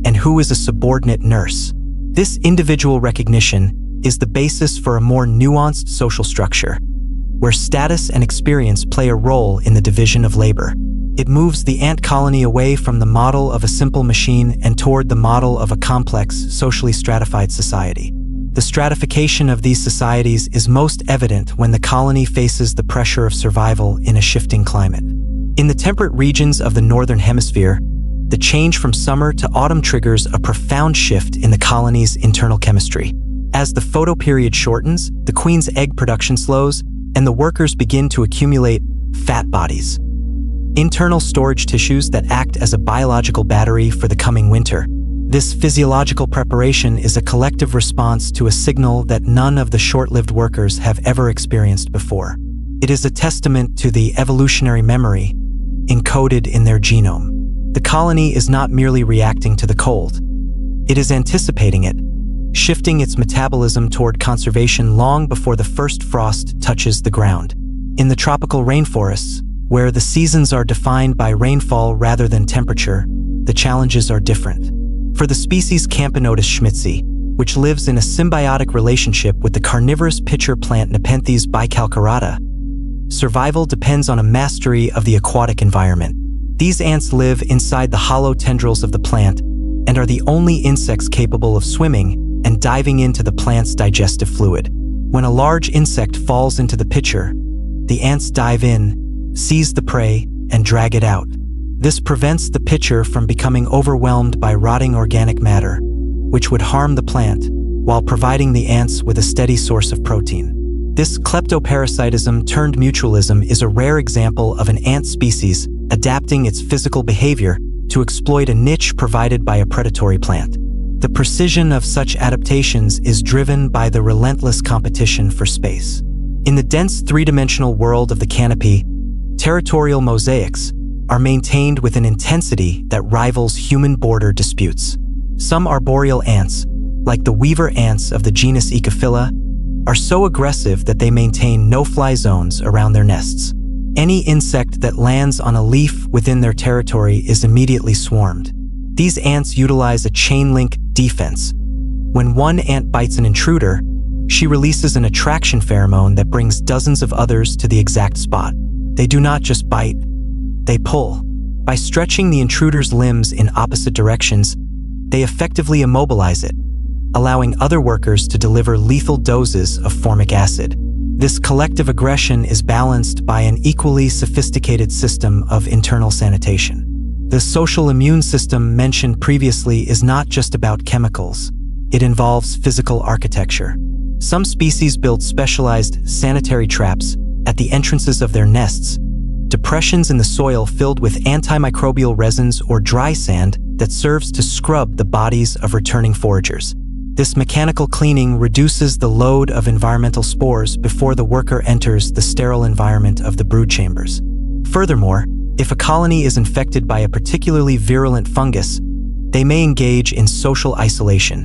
and who is a subordinate nurse. This individual recognition is the basis for a more nuanced social structure, where status and experience play a role in the division of labor. It moves the ant colony away from the model of a simple machine and toward the model of a complex, socially stratified society. The stratification of these societies is most evident when the colony faces the pressure of survival in a shifting climate. In the temperate regions of the northern hemisphere, the change from summer to autumn triggers a profound shift in the colony's internal chemistry. As the photoperiod shortens, the queen's egg production slows, and the workers begin to accumulate fat bodies, internal storage tissues that act as a biological battery for the coming winter. This physiological preparation is a collective response to a signal that none of the short-lived workers have ever experienced before. It is a testament to the evolutionary memory encoded in their genome. The colony is not merely reacting to the cold. It is anticipating it, shifting its metabolism toward conservation long before the first frost touches the ground. In the tropical rainforests, where the seasons are defined by rainfall rather than temperature, the challenges are different. For the species Camponotus schmitzi, which lives in a symbiotic relationship with the carnivorous pitcher plant Nepenthes bicalcarata, survival depends on a mastery of the aquatic environment. These ants live inside the hollow tendrils of the plant and are the only insects capable of swimming and diving into the plant's digestive fluid. When a large insect falls into the pitcher, the ants dive in, seize the prey, and drag it out. This prevents the pitcher from becoming overwhelmed by rotting organic matter, which would harm the plant, while providing the ants with a steady source of protein. This kleptoparasitism turned mutualism is a rare example of an ant species adapting its physical behavior to exploit a niche provided by a predatory plant. The precision of such adaptations is driven by the relentless competition for space. In the dense three-dimensional world of the canopy, territorial mosaics are maintained with an intensity that rivals human border disputes. Some arboreal ants, like the weaver ants of the genus Ecophylla, are so aggressive that they maintain no-fly zones around their nests. Any insect that lands on a leaf within their territory is immediately swarmed. These ants utilize a chain-link defense. When one ant bites an intruder, she releases an attraction pheromone that brings dozens of others to the exact spot. They do not just bite, they pull. By stretching the intruder's limbs in opposite directions, they effectively immobilize it, allowing other workers to deliver lethal doses of formic acid. This collective aggression is balanced by an equally sophisticated system of internal sanitation. The social immune system mentioned previously is not just about chemicals. It involves physical architecture. Some species build specialized sanitary traps at the entrances of their nests, depressions in the soil filled with antimicrobial resins or dry sand that serves to scrub the bodies of returning foragers. This mechanical cleaning reduces the load of environmental spores before the worker enters the sterile environment of the brood chambers. Furthermore, if a colony is infected by a particularly virulent fungus, They may engage in social isolation,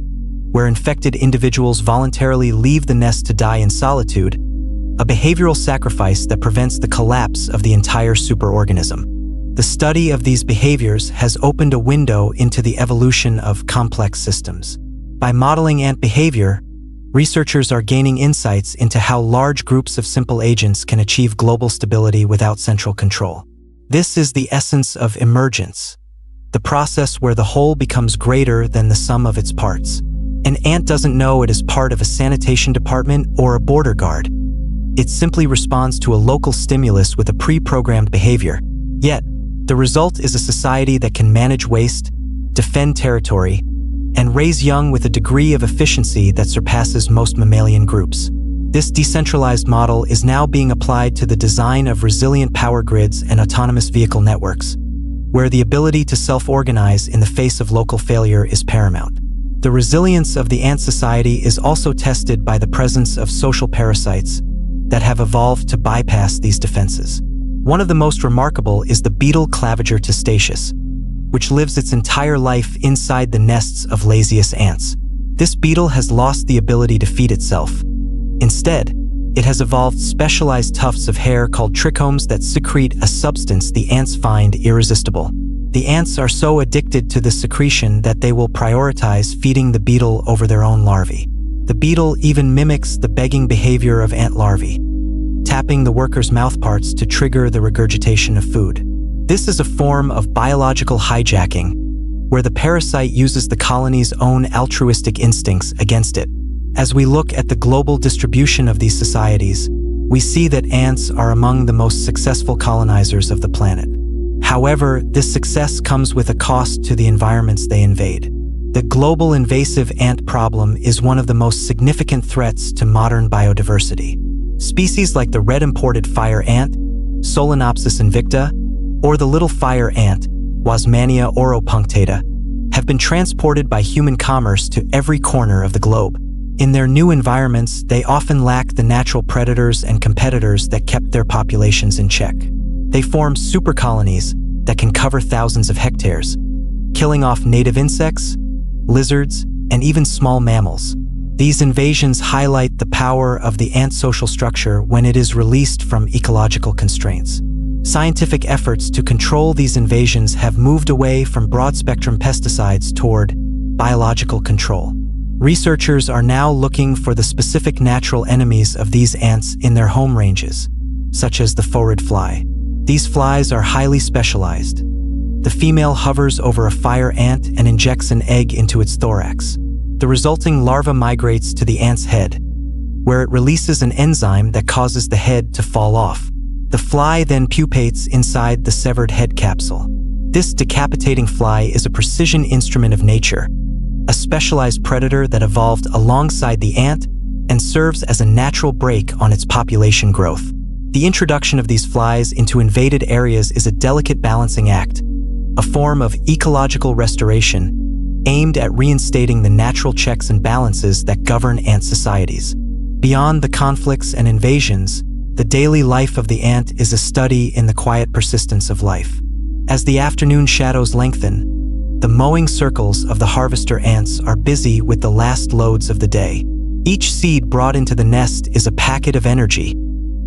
where infected individuals voluntarily leave the nest to die in solitude, a behavioral sacrifice that prevents the collapse of the entire superorganism. The study of these behaviors has opened a window into the evolution of complex systems. By modeling ant behavior, researchers are gaining insights into how large groups of simple agents can achieve global stability without central control. This is the essence of emergence, the process where the whole becomes greater than the sum of its parts. An ant doesn't know it is part of a sanitation department or a border guard. It simply responds to a local stimulus with a pre-programmed behavior. Yet, the result is a society that can manage waste, defend territory, and raise young with a degree of efficiency that surpasses most mammalian groups. This decentralized model is now being applied to the design of resilient power grids and autonomous vehicle networks, where the ability to self-organize in the face of local failure is paramount. The resilience of the ant society is also tested by the presence of social parasites that have evolved to bypass these defenses. One of the most remarkable is the beetle Claviger testaceus, which lives its entire life inside the nests of laziest ants. This beetle has lost the ability to feed itself. Instead, it has evolved specialized tufts of hair called trichomes that secrete a substance the ants find irresistible. The ants are so addicted to this secretion that they will prioritize feeding the beetle over their own larvae. The beetle even mimics the begging behavior of ant larvae, tapping the worker's mouthparts to trigger the regurgitation of food. This is a form of biological hijacking, where the parasite uses the colony's own altruistic instincts against it. As we look at the global distribution of these societies, we see that ants are among the most successful colonizers of the planet. However, this success comes with a cost to the environments they invade. The global invasive ant problem is one of the most significant threats to modern biodiversity. Species like the red imported fire ant, Solenopsis invicta, or the little fire ant, Wasmannia oropunctata, have been transported by human commerce to every corner of the globe. In their new environments, they often lack the natural predators and competitors that kept their populations in check. They form supercolonies that can cover thousands of hectares, killing off native insects, lizards, and even small mammals. These invasions highlight the power of the ant social structure when it is released from ecological constraints. Scientific efforts to control these invasions have moved away from broad-spectrum pesticides toward biological control. Researchers are now looking for the specific natural enemies of these ants in their home ranges, such as the phorid fly. These flies are highly specialized. The female hovers over a fire ant and injects an egg into its thorax. The resulting larva migrates to the ant's head, where it releases an enzyme that causes the head to fall off. The fly then pupates inside the severed head capsule. This decapitating fly is a precision instrument of nature, a specialized predator that evolved alongside the ant and serves as a natural brake on its population growth. The introduction of these flies into invaded areas is a delicate balancing act, a form of ecological restoration aimed at reinstating the natural checks and balances that govern ant societies. Beyond the conflicts and invasions, the daily life of the ant is a study in the quiet persistence of life. As the afternoon shadows lengthen, the mowing circles of the harvester ants are busy with the last loads of the day. Each seed brought into the nest is a packet of energy,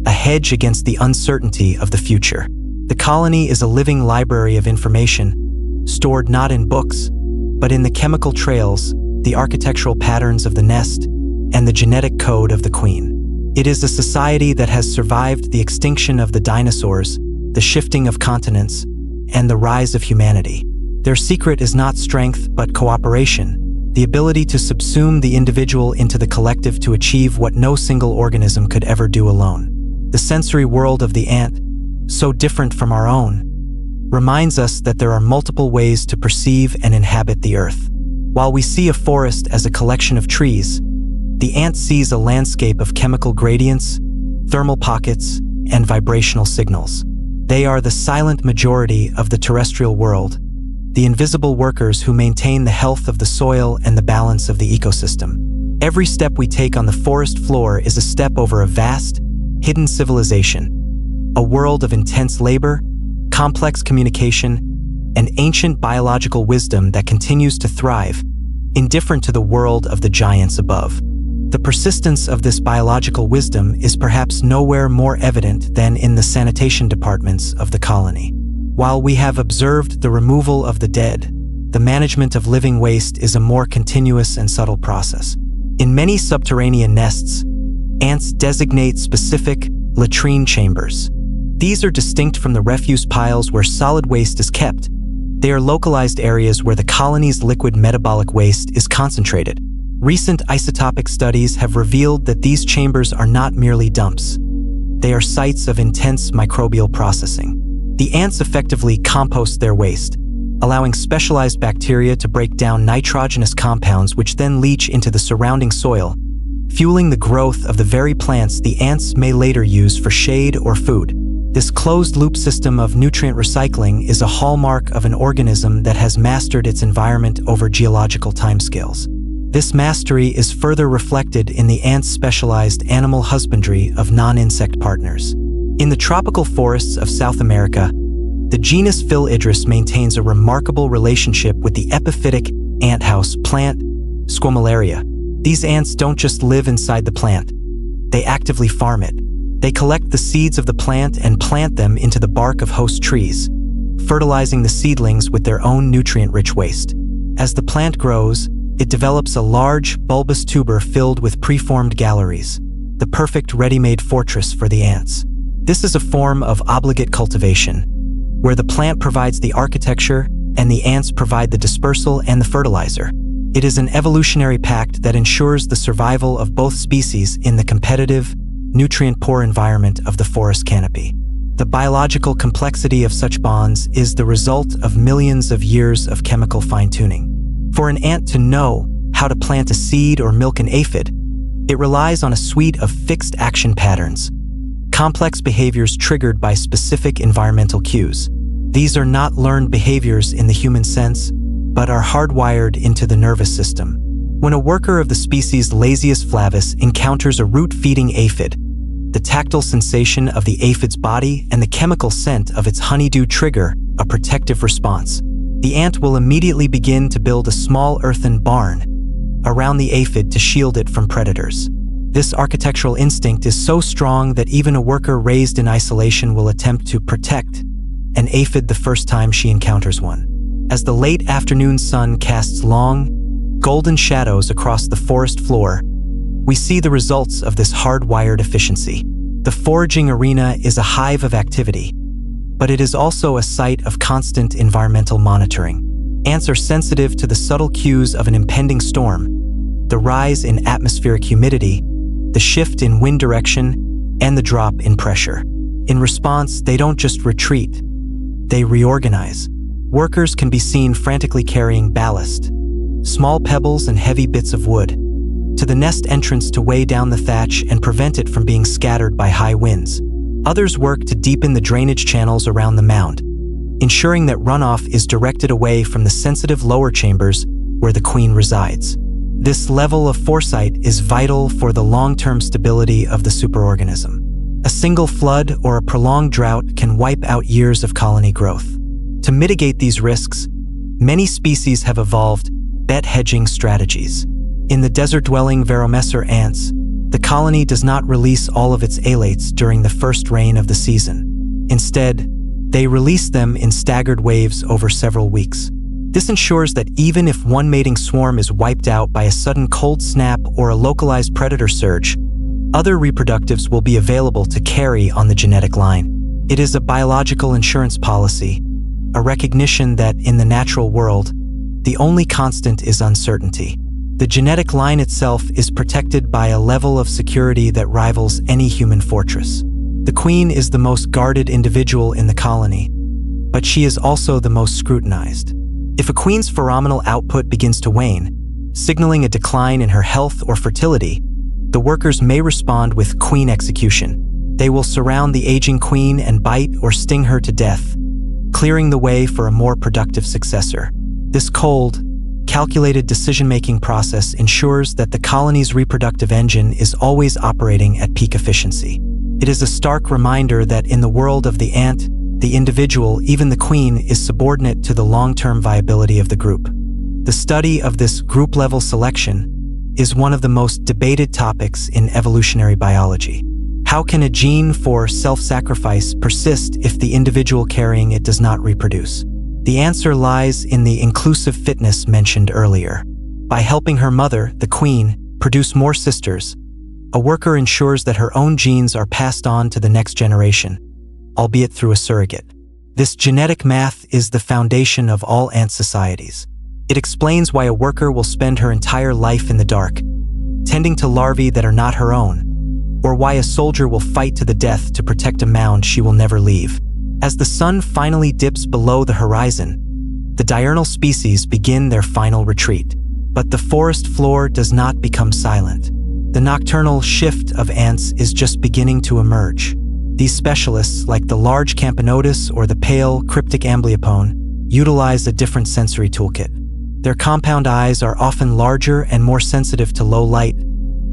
a hedge against the uncertainty of the future. The colony is a living library of information, stored not in books, but in the chemical trails, the architectural patterns of the nest, and the genetic code of the queen. It is a society that has survived the extinction of the dinosaurs, the shifting of continents, and the rise of humanity. Their secret is not strength, but cooperation, the ability to subsume the individual into the collective to achieve what no single organism could ever do alone. The sensory world of the ant, so different from our own, reminds us that there are multiple ways to perceive and inhabit the earth. While we see a forest as a collection of trees, the ant sees a landscape of chemical gradients, thermal pockets, and vibrational signals. They are the silent majority of the terrestrial world, the invisible workers who maintain the health of the soil and the balance of the ecosystem. Every step we take on the forest floor is a step over a vast, hidden civilization, a world of intense labor, complex communication, an ancient biological wisdom that continues to thrive, indifferent to the world of the giants above. The persistence of this biological wisdom is perhaps nowhere more evident than in the sanitation departments of the colony. While we have observed the removal of the dead, the management of living waste is a more continuous and subtle process. In many subterranean nests, ants designate specific latrine chambers. These are distinct from the refuse piles where solid waste is kept. They are localized areas where the colony's liquid metabolic waste is concentrated. Recent isotopic studies have revealed that these chambers are not merely dumps. They are sites of intense microbial processing. The ants effectively compost their waste, allowing specialized bacteria to break down nitrogenous compounds which then leach into the surrounding soil, fueling the growth of the very plants the ants may later use for shade or food. This closed-loop system of nutrient recycling is a hallmark of an organism that has mastered its environment over geological timescales. This mastery is further reflected in the ants' specialized animal husbandry of non-insect partners. In the tropical forests of South America, the genus Philidris maintains a remarkable relationship with the epiphytic anthouse plant, Squamularia. These ants don't just live inside the plant, they actively farm it. They collect the seeds of the plant and plant them into the bark of host trees, fertilizing the seedlings with their own nutrient-rich waste. As the plant grows, it develops a large, bulbous tuber filled with preformed galleries, the perfect ready-made fortress for the ants. This is a form of obligate cultivation, where the plant provides the architecture and the ants provide the dispersal and the fertilizer. It is an evolutionary pact that ensures the survival of both species in the competitive, nutrient-poor environment of the forest canopy. The biological complexity of such bonds is the result of millions of years of chemical fine-tuning. For an ant to know how to plant a seed or milk an aphid, it relies on a suite of fixed action patterns, complex behaviors triggered by specific environmental cues. These are not learned behaviors in the human sense, but are hardwired into the nervous system. When a worker of the species Lasius flavus encounters a root-feeding aphid, the tactile sensation of the aphid's body and the chemical scent of its honeydew trigger a protective response. The ant will immediately begin to build a small earthen barn around the aphid to shield it from predators. This architectural instinct is so strong that even a worker raised in isolation will attempt to protect an aphid the first time she encounters one. As the late afternoon sun casts long, golden shadows across the forest floor, we see the results of this hardwired efficiency. The foraging arena is a hive of activity, but it is also a site of constant environmental monitoring. Ants are sensitive to the subtle cues of an impending storm, the rise in atmospheric humidity, the shift in wind direction, and the drop in pressure. In response, they don't just retreat, they reorganize. Workers can be seen frantically carrying ballast, small pebbles and heavy bits of wood, to the nest entrance to weigh down the thatch and prevent it from being scattered by high winds. Others work to deepen the drainage channels around the mound, ensuring that runoff is directed away from the sensitive lower chambers where the queen resides. This level of foresight is vital for the long-term stability of the superorganism. A single flood or a prolonged drought can wipe out years of colony growth. To mitigate these risks, many species have evolved bet hedging strategies. In the desert-dwelling Veromesser ants, the colony does not release all of its alates during the first rain of the season. Instead, they release them in staggered waves over several weeks. This ensures that even if one mating swarm is wiped out by a sudden cold snap or a localized predator surge, other reproductives will be available to carry on the genetic line. It is a biological insurance policy, a recognition that in the natural world, the only constant is uncertainty. The genetic line itself is protected by a level of security that rivals any human fortress. The queen is the most guarded individual in the colony, but she is also the most scrutinized. If a queen's pheromonal output begins to wane, signaling a decline in her health or fertility, the workers may respond with queen execution. They will surround the aging queen and bite or sting her to death, clearing the way for a more productive successor. This cold, calculated decision-making process ensures that the colony's reproductive engine is always operating at peak efficiency. It is a stark reminder that in the world of the ant, the individual, even the queen, is subordinate to the long-term viability of the group. The study of this group-level selection is one of the most debated topics in evolutionary biology. How can a gene for self-sacrifice persist if the individual carrying it does not reproduce? The answer lies in the inclusive fitness mentioned earlier. By helping her mother, the queen, produce more sisters, a worker ensures that her own genes are passed on to the next generation, albeit through a surrogate. This genetic math is the foundation of all ant societies. It explains why a worker will spend her entire life in the dark, tending to larvae that are not her own, or why a soldier will fight to the death to protect a mound she will never leave. As the sun finally dips below the horizon, the diurnal species begin their final retreat. But the forest floor does not become silent. The nocturnal shift of ants is just beginning to emerge. These specialists, like the large Camponotus or the pale, cryptic amblyopone, utilize a different sensory toolkit. Their compound eyes are often larger and more sensitive to low light,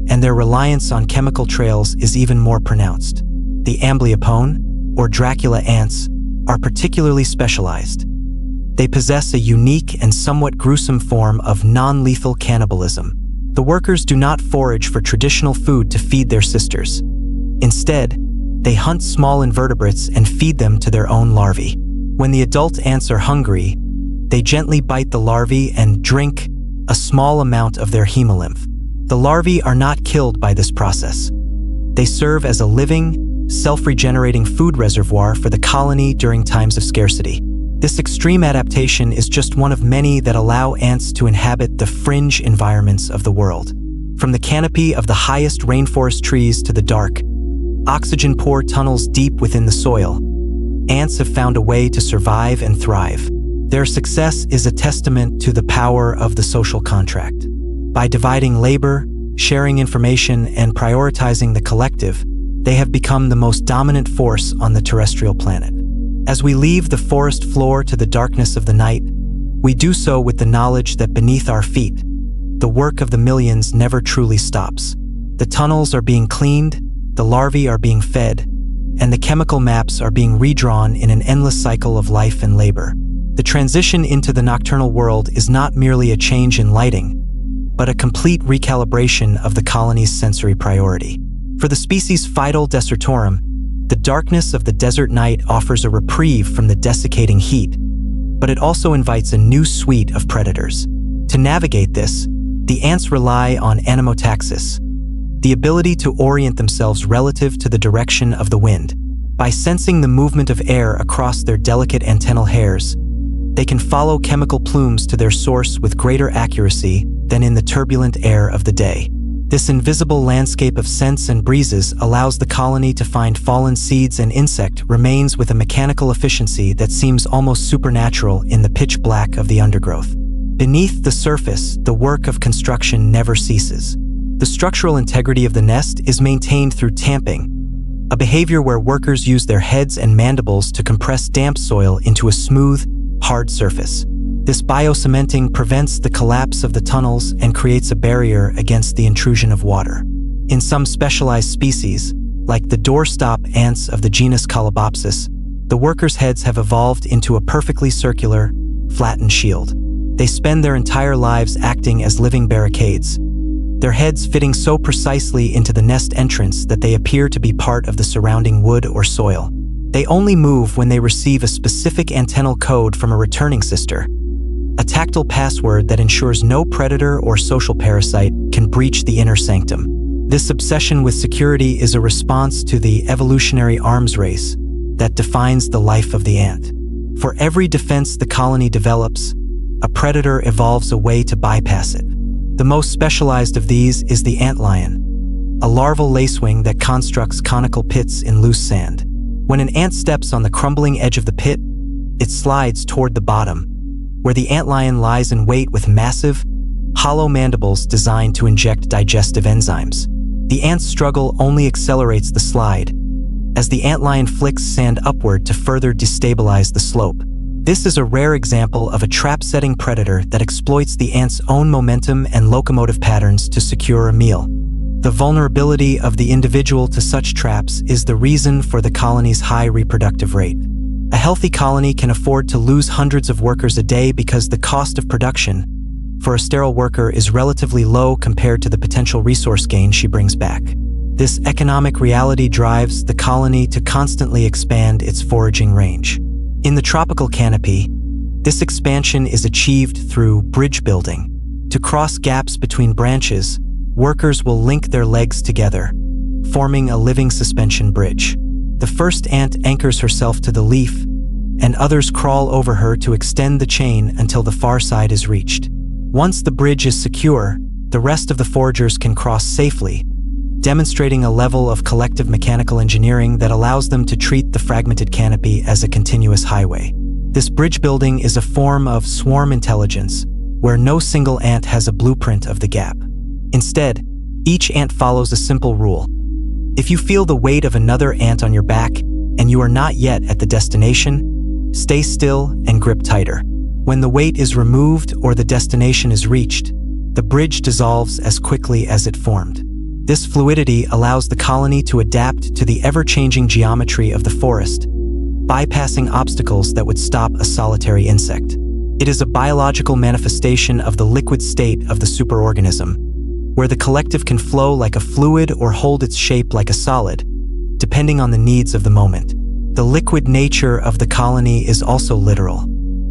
and their reliance on chemical trails is even more pronounced. The amblyopone, or Dracula ants, are particularly specialized. They possess a unique and somewhat gruesome form of non-lethal cannibalism. The workers do not forage for traditional food to feed their sisters. Instead, they hunt small invertebrates and feed them to their own larvae. When the adult ants are hungry, they gently bite the larvae and drink a small amount of their hemolymph. The larvae are not killed by this process. They serve as a living, self-regenerating food reservoir for the colony during times of scarcity. This extreme adaptation is just one of many that allow ants to inhabit the fringe environments of the world. From the canopy of the highest rainforest trees to the dark, oxygen-poor tunnels deep within the soil, ants have found a way to survive and thrive. Their success is a testament to the power of the social contract. By dividing labor, sharing information, and prioritizing the collective, they have become the most dominant force on the terrestrial planet. As we leave the forest floor to the darkness of the night, we do so with the knowledge that beneath our feet, the work of the millions never truly stops. The tunnels are being cleaned, the larvae are being fed, and the chemical maps are being redrawn in an endless cycle of life and labor. The transition into the nocturnal world is not merely a change in lighting, but a complete recalibration of the colony's sensory priority. For the species Phytol desertorum, the darkness of the desert night offers a reprieve from the desiccating heat, but it also invites a new suite of predators. To navigate this, the ants rely on anemotaxis, the ability to orient themselves relative to the direction of the wind. By sensing the movement of air across their delicate antennal hairs, they can follow chemical plumes to their source with greater accuracy than in the turbulent air of the day. This invisible landscape of scents and breezes allows the colony to find fallen seeds and insect remains with a mechanical efficiency that seems almost supernatural in the pitch black of the undergrowth. Beneath the surface, the work of construction never ceases. The structural integrity of the nest is maintained through tamping, a behavior where workers use their heads and mandibles to compress damp soil into a smooth, hard surface. This biocementing prevents the collapse of the tunnels and creates a barrier against the intrusion of water. In some specialized species, like the doorstop ants of the genus Colobopsis, the workers' heads have evolved into a perfectly circular, flattened shield. They spend their entire lives acting as living barricades, their heads fitting so precisely into the nest entrance that they appear to be part of the surrounding wood or soil. They only move when they receive a specific antennal code from a returning sister, a tactile password that ensures no predator or social parasite can breach the inner sanctum. This obsession with security is a response to the evolutionary arms race that defines the life of the ant. For every defense the colony develops, a predator evolves a way to bypass it. The most specialized of these is the antlion, a larval lacewing that constructs conical pits in loose sand. When an ant steps on the crumbling edge of the pit, it slides toward the bottom, where the antlion lies in wait with massive, hollow mandibles designed to inject digestive enzymes. The ant's struggle only accelerates the slide, as the antlion flicks sand upward to further destabilize the slope. This is a rare example of a trap-setting predator that exploits the ant's own momentum and locomotive patterns to secure a meal. The vulnerability of the individual to such traps is the reason for the colony's high reproductive rate. A healthy colony can afford to lose hundreds of workers a day because the cost of production for a sterile worker is relatively low compared to the potential resource gain she brings back. This economic reality drives the colony to constantly expand its foraging range. In the tropical canopy, this expansion is achieved through bridge building. To cross gaps between branches, workers will link their legs together, forming a living suspension bridge. The first ant anchors herself to the leaf, and others crawl over her to extend the chain until the far side is reached. Once the bridge is secure, the rest of the foragers can cross safely, demonstrating a level of collective mechanical engineering that allows them to treat the fragmented canopy as a continuous highway. This bridge building is a form of swarm intelligence, where no single ant has a blueprint of the gap. Instead, each ant follows a simple rule. If you feel the weight of another ant on your back and you are not yet at the destination, stay still and grip tighter. When the weight is removed or the destination is reached, the bridge dissolves as quickly as it formed. This fluidity allows the colony to adapt to the ever-changing geometry of the forest, bypassing obstacles that would stop a solitary insect. It is a biological manifestation of the liquid state of the superorganism, where the collective can flow like a fluid or hold its shape like a solid, depending on the needs of the moment. The liquid nature of the colony is also literal.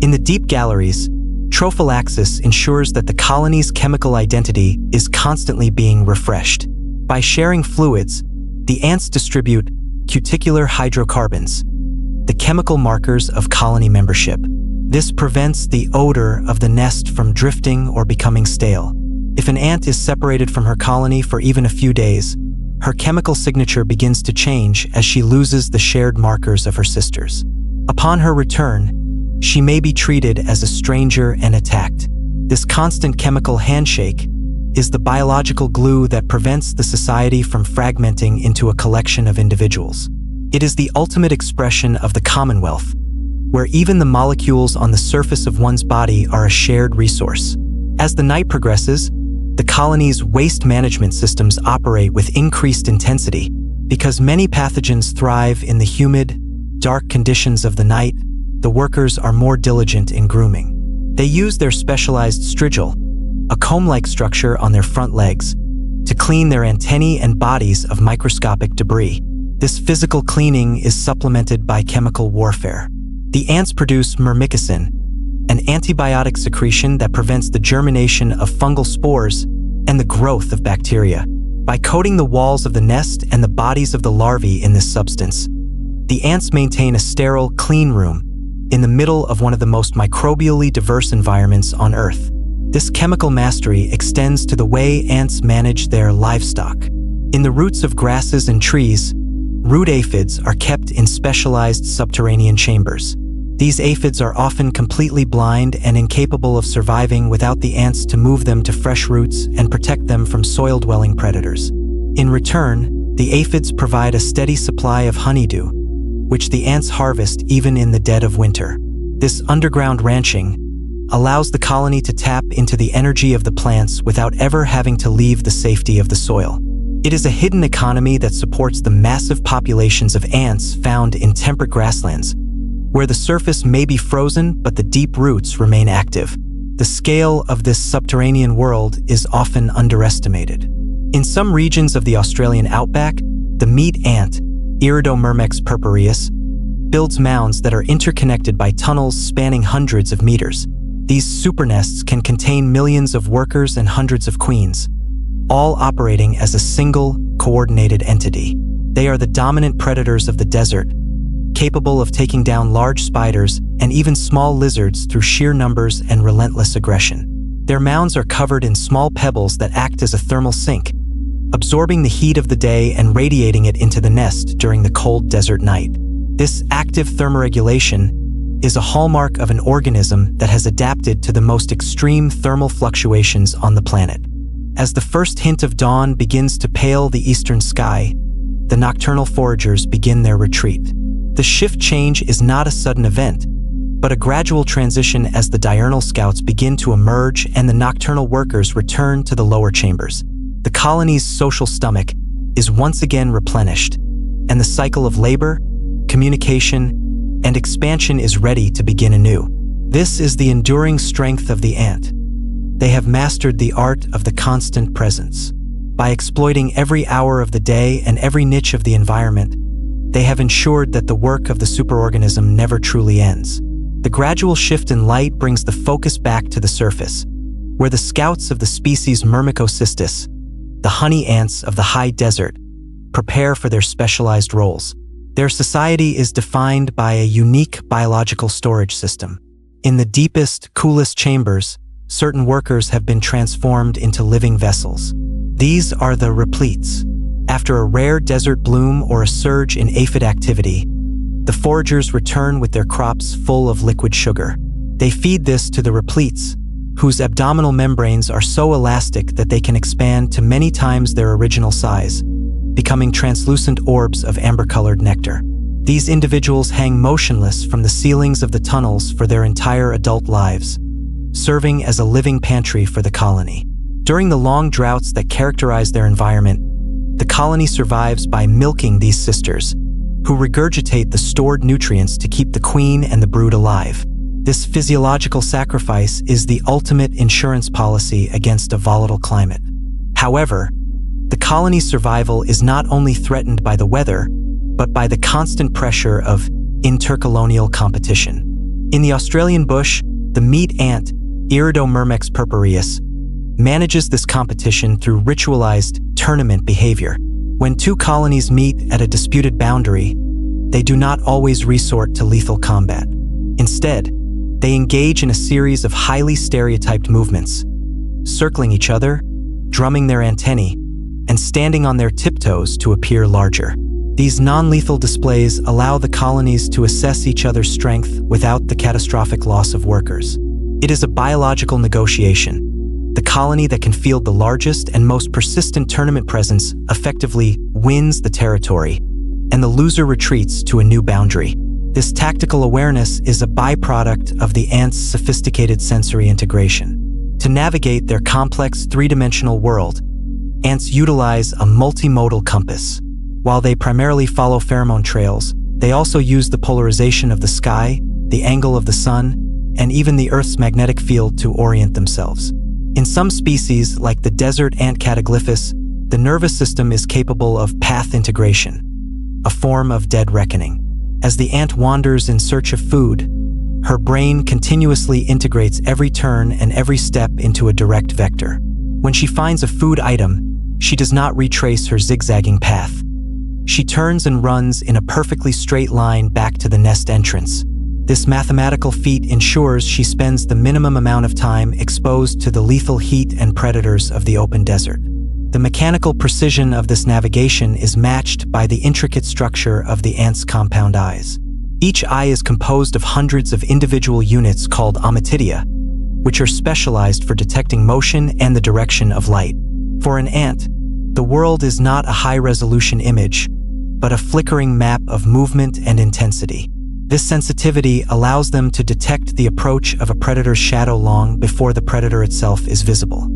In the deep galleries, trophallaxis ensures that the colony's chemical identity is constantly being refreshed. By sharing fluids, the ants distribute cuticular hydrocarbons, the chemical markers of colony membership. This prevents the odor of the nest from drifting or becoming stale. If an ant is separated from her colony for even a few days, her chemical signature begins to change as she loses the shared markers of her sisters. Upon her return, she may be treated as a stranger and attacked. This constant chemical handshake is the biological glue that prevents the society from fragmenting into a collection of individuals. It is the ultimate expression of the commonwealth, where even the molecules on the surface of one's body are a shared resource. As the night progresses, the colony's waste management systems operate with increased intensity. Because many pathogens thrive in the humid, dark conditions of the night, the workers are more diligent in grooming. They use their specialized strigil, a comb-like structure on their front legs, to clean their antennae and bodies of microscopic debris. This physical cleaning is supplemented by chemical warfare. The ants produce myrmecin, an antibiotic secretion that prevents the germination of fungal spores and the growth of bacteria. By coating the walls of the nest and the bodies of the larvae in this substance, the ants maintain a sterile, clean room in the middle of one of the most microbially diverse environments on Earth. This chemical mastery extends to the way ants manage their livestock. In the roots of grasses and trees, root aphids are kept in specialized subterranean chambers. These aphids are often completely blind and incapable of surviving without the ants to move them to fresh roots and protect them from soil-dwelling predators. In return, the aphids provide a steady supply of honeydew, which the ants harvest even in the dead of winter. This underground ranching allows the colony to tap into the energy of the plants without ever having to leave the safety of the soil. It is a hidden economy that supports the massive populations of ants found in temperate grasslands, where the surface may be frozen but the deep roots remain active. The scale of this subterranean world is often underestimated. In some regions of the Australian outback, the meat ant, Iridomyrmex purpureus, builds mounds that are interconnected by tunnels spanning hundreds of meters. These supernests can contain millions of workers and hundreds of queens, all operating as a single, coordinated entity. They are the dominant predators of the desert, capable of taking down large spiders and even small lizards through sheer numbers and relentless aggression. Their mounds are covered in small pebbles that act as a thermal sink, absorbing the heat of the day and radiating it into the nest during the cold desert night. This active thermoregulation is a hallmark of an organism that has adapted to the most extreme thermal fluctuations on the planet. As the first hint of dawn begins to pale the eastern sky, the nocturnal foragers begin their retreat. The shift change is not a sudden event, but a gradual transition as the diurnal scouts begin to emerge and the nocturnal workers return to the lower chambers. The colony's social stomach is once again replenished, and the cycle of labor, communication, and expansion is ready to begin anew. This is the enduring strength of the ant. They have mastered the art of the constant presence. By exploiting every hour of the day and every niche of the environment, they have ensured that the work of the superorganism never truly ends. The gradual shift in light brings the focus back to the surface, where the scouts of the species Myrmecocystis, the honey ants of the high desert, prepare for their specialized roles. Their society is defined by a unique biological storage system. In the deepest, coolest chambers, certain workers have been transformed into living vessels. These are the repletes. After a rare desert bloom or a surge in aphid activity, the foragers return with their crops full of liquid sugar. They feed this to the repletes, whose abdominal membranes are so elastic that they can expand to many times their original size, becoming translucent orbs of amber-colored nectar. These individuals hang motionless from the ceilings of the tunnels for their entire adult lives, serving as a living pantry for the colony. During the long droughts that characterize their environment, the colony survives by milking these sisters, who regurgitate the stored nutrients to keep the queen and the brood alive. This physiological sacrifice is the ultimate insurance policy against a volatile climate. However, the colony's survival is not only threatened by the weather, but by the constant pressure of intercolonial competition. In the Australian bush, the meat ant, Iridomyrmex purpureus, manages this competition through ritualized tournament behavior. When two colonies meet at a disputed boundary, they do not always resort to lethal combat. Instead, they engage in a series of highly stereotyped movements, circling each other, drumming their antennae, and standing on their tiptoes to appear larger. These non-lethal displays allow the colonies to assess each other's strength without the catastrophic loss of workers. It is a biological negotiation. The colony that can field the largest and most persistent tournament presence effectively wins the territory, and the loser retreats to a new boundary. This tactical awareness is a byproduct of the ants' sophisticated sensory integration. To navigate their complex three-dimensional world, ants utilize a multimodal compass. While they primarily follow pheromone trails, they also use the polarization of the sky, the angle of the sun, and even the Earth's magnetic field to orient themselves. In some species, like the desert ant Cataglyphus, the nervous system is capable of path integration, a form of dead reckoning. As the ant wanders in search of food, her brain continuously integrates every turn and every step into a direct vector. When she finds a food item, she does not retrace her zigzagging path. She turns and runs in a perfectly straight line back to the nest entrance. This mathematical feat ensures she spends the minimum amount of time exposed to the lethal heat and predators of the open desert. The mechanical precision of this navigation is matched by the intricate structure of the ant's compound eyes. Each eye is composed of hundreds of individual units called ommatidia, which are specialized for detecting motion and the direction of light. For an ant, the world is not a high-resolution image, but a flickering map of movement and intensity. This sensitivity allows them to detect the approach of a predator's shadow long before the predator itself is visible.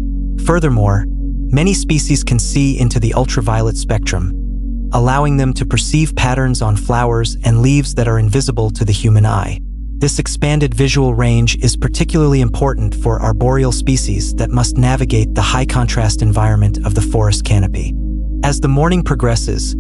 Furthermore, many species can see into the ultraviolet spectrum, allowing them to perceive patterns on flowers and leaves that are invisible to the human eye. This expanded visual range is particularly important for arboreal species that must navigate the high-contrast environment of the forest canopy. As the morning progresses,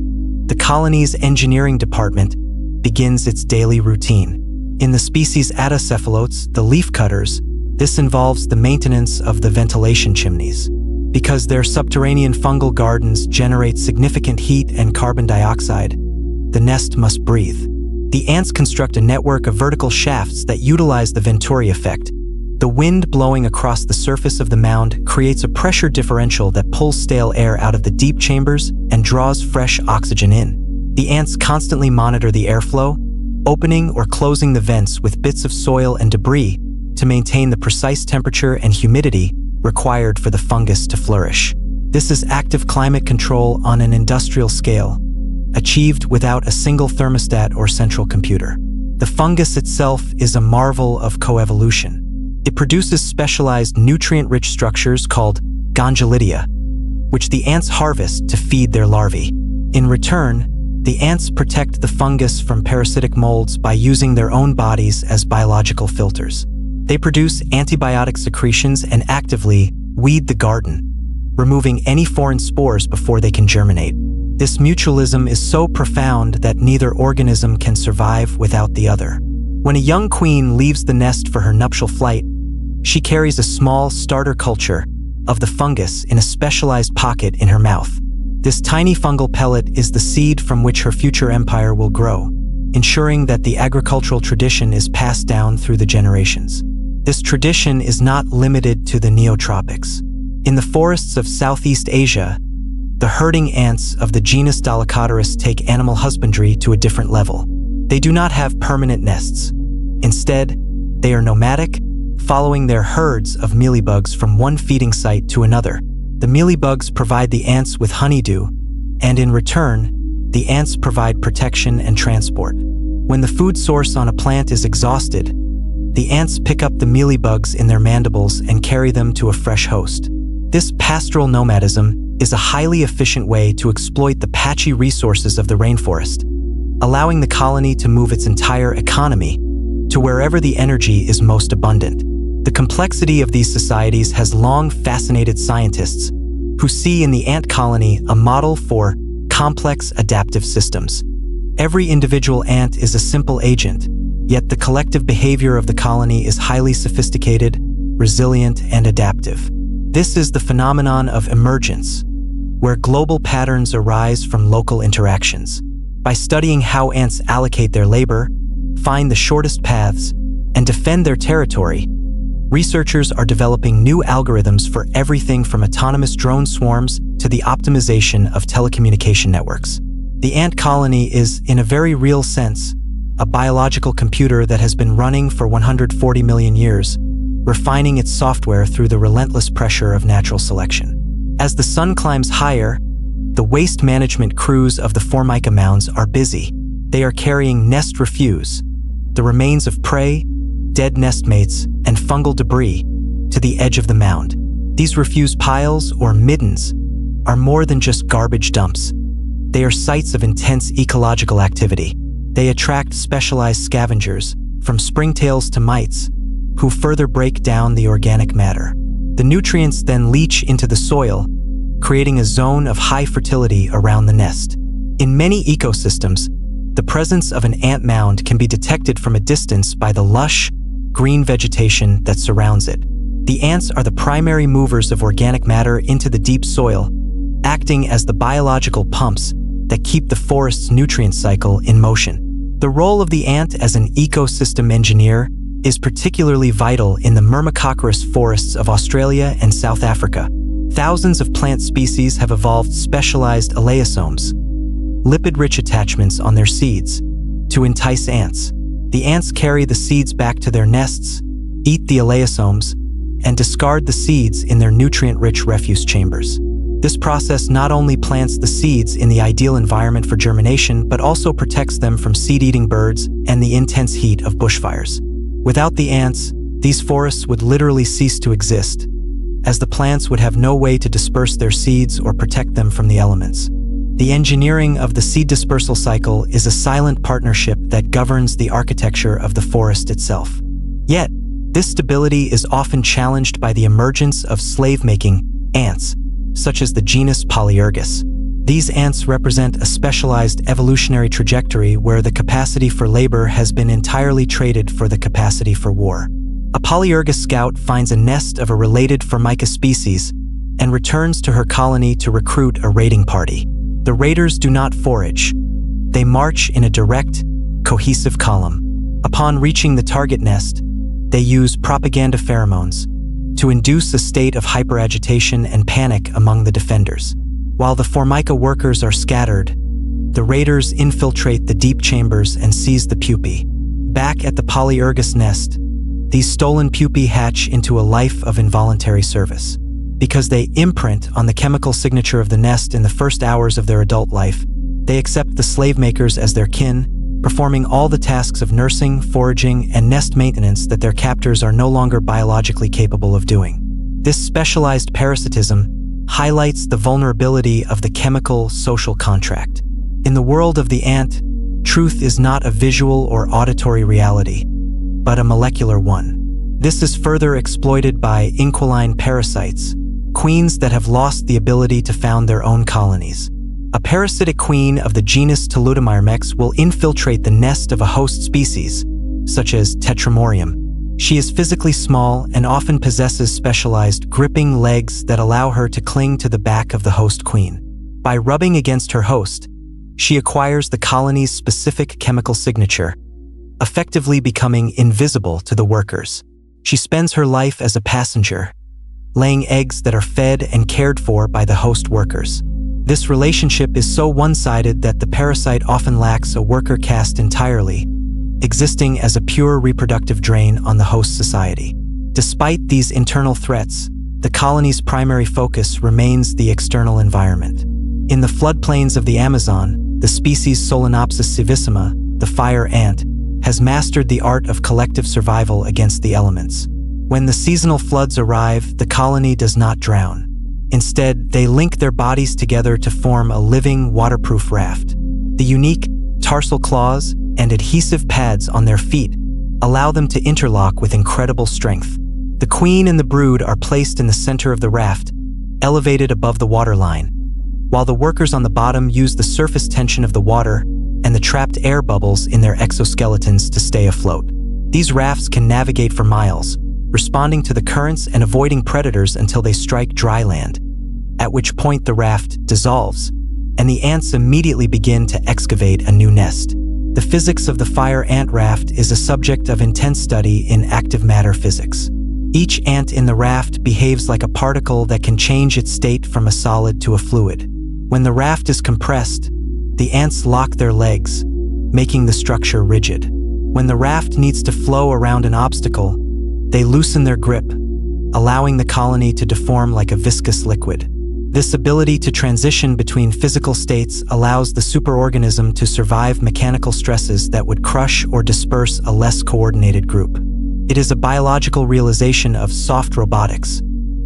the colony's engineering department begins its daily routine. In the species Atacephalotes, the leafcutters, this involves the maintenance of the ventilation chimneys. Because their subterranean fungal gardens generate significant heat and carbon dioxide, the nest must breathe. The ants construct a network of vertical shafts that utilize the Venturi effect. The wind blowing across the surface of the mound creates a pressure differential that pulls stale air out of the deep chambers and draws fresh oxygen in. The ants constantly monitor the airflow, opening or closing the vents with bits of soil and debris to maintain the precise temperature and humidity required for the fungus to flourish. This is active climate control on an industrial scale, achieved without a single thermostat or central computer. The fungus itself is a marvel of coevolution. It produces specialized nutrient-rich structures called gondolidia, which the ants harvest to feed their larvae. In return, The ants protect the fungus from parasitic molds by using their own bodies as biological filters. They produce antibiotic secretions and actively weed the garden, removing any foreign spores before they can germinate. This mutualism is so profound that neither organism can survive without the other. When a young queen leaves the nest for her nuptial flight, she carries a small starter culture of the fungus in a specialized pocket in her mouth. This tiny fungal pellet is the seed from which her future empire will grow, ensuring that the agricultural tradition is passed down through the generations. This tradition is not limited to the neotropics. In the forests of Southeast Asia, the herding ants of the genus Dolichoderus take animal husbandry to a different level. They do not have permanent nests. Instead, they are nomadic, following their herds of mealybugs from one feeding site to another. The mealybugs provide the ants with honeydew, and in return, the ants provide protection and transport. When the food source on a plant is exhausted, the ants pick up the mealybugs in their mandibles and carry them to a fresh host. This pastoral nomadism is a highly efficient way to exploit the patchy resources of the rainforest, allowing the colony to move its entire economy to wherever the energy is most abundant. The complexity of these societies has long fascinated scientists who see in the ant colony a model for complex adaptive systems. Every individual ant is a simple agent, yet the collective behavior of the colony is highly sophisticated, resilient, and adaptive. This is the phenomenon of emergence, where global patterns arise from local interactions. By studying how ants allocate their labor, find the shortest paths, and defend their territory, researchers are developing new algorithms for everything from autonomous drone swarms to the optimization of telecommunication networks. The ant colony is, in a very real sense, a biological computer that has been running for 140 million years, refining its software through the relentless pressure of natural selection. As the sun climbs higher, the waste management crews of the Formica mounds are busy. They are carrying nest refuse, the remains of prey, dead nestmates, and fungal debris, to the edge of the mound. These refuse piles, or middens, are more than just garbage dumps. They are sites of intense ecological activity. They attract specialized scavengers, from springtails to mites, who further break down the organic matter. The nutrients then leach into the soil, creating a zone of high fertility around the nest. In many ecosystems, the presence of an ant mound can be detected from a distance by the lush, green vegetation that surrounds it. The ants are the primary movers of organic matter into the deep soil, acting as the biological pumps that keep the forest's nutrient cycle in motion. The role of the ant as an ecosystem engineer is particularly vital in the Myrmecophorus forests of Australia and South Africa. Thousands of plant species have evolved specialized elaiosomes, lipid-rich attachments on their seeds, to entice ants. The ants carry the seeds back to their nests, eat the elaiosomes, and discard the seeds in their nutrient-rich refuse chambers. This process not only plants the seeds in the ideal environment for germination, but also protects them from seed-eating birds and the intense heat of bushfires. Without the ants, these forests would literally cease to exist, as the plants would have no way to disperse their seeds or protect them from the elements. The engineering of the seed dispersal cycle is a silent partnership that governs the architecture of the forest itself. Yet, this stability is often challenged by the emergence of slave-making ants, such as the genus Polyergus. These ants represent a specialized evolutionary trajectory where the capacity for labor has been entirely traded for the capacity for war. A Polyergus scout finds a nest of a related Formica species and returns to her colony to recruit a raiding party. The raiders do not forage. They march in a direct, cohesive column. Upon reaching the target nest, they use propaganda pheromones to induce a state of hyperagitation and panic among the defenders. While the Formica workers are scattered, the raiders infiltrate the deep chambers and seize the pupae. Back at the Polyergus nest, these stolen pupae hatch into a life of involuntary service. Because they imprint on the chemical signature of the nest in the first hours of their adult life, they accept the slave makers as their kin, performing all the tasks of nursing, foraging, and nest maintenance that their captors are no longer biologically capable of doing. This specialized parasitism highlights the vulnerability of the chemical social contract. In the world of the ant, truth is not a visual or auditory reality, but a molecular one. This is further exploited by inquiline parasites, queens that have lost the ability to found their own colonies. A parasitic queen of the genus Tolutamyrmex will infiltrate the nest of a host species, such as Tetramorium. She is physically small and often possesses specialized gripping legs that allow her to cling to the back of the host queen. By rubbing against her host, she acquires the colony's specific chemical signature, effectively becoming invisible to the workers. She spends her life as a passenger, laying eggs that are fed and cared for by the host workers. This relationship is so one-sided that the parasite often lacks a worker caste entirely, existing as a pure reproductive drain on the host society. Despite these internal threats, the colony's primary focus remains the external environment. In the floodplains of the Amazon, the species Solenopsis civissima, the fire ant, has mastered the art of collective survival against the elements. When the seasonal floods arrive, the colony does not drown. Instead, they link their bodies together to form a living, waterproof raft. The unique tarsal claws and adhesive pads on their feet allow them to interlock with incredible strength. The queen and the brood are placed in the center of the raft, elevated above the waterline, while the workers on the bottom use the surface tension of the water and the trapped air bubbles in their exoskeletons to stay afloat. These rafts can navigate for miles, responding to the currents and avoiding predators until they strike dry land, at which point the raft dissolves, and the ants immediately begin to excavate a new nest. The physics of the fire ant raft is a subject of intense study in active matter physics. Each ant in the raft behaves like a particle that can change its state from a solid to a fluid. When the raft is compressed, the ants lock their legs, making the structure rigid. When the raft needs to flow around an obstacle, they loosen their grip, allowing the colony to deform like a viscous liquid. This ability to transition between physical states allows the superorganism to survive mechanical stresses that would crush or disperse a less coordinated group. It is a biological realization of soft robotics,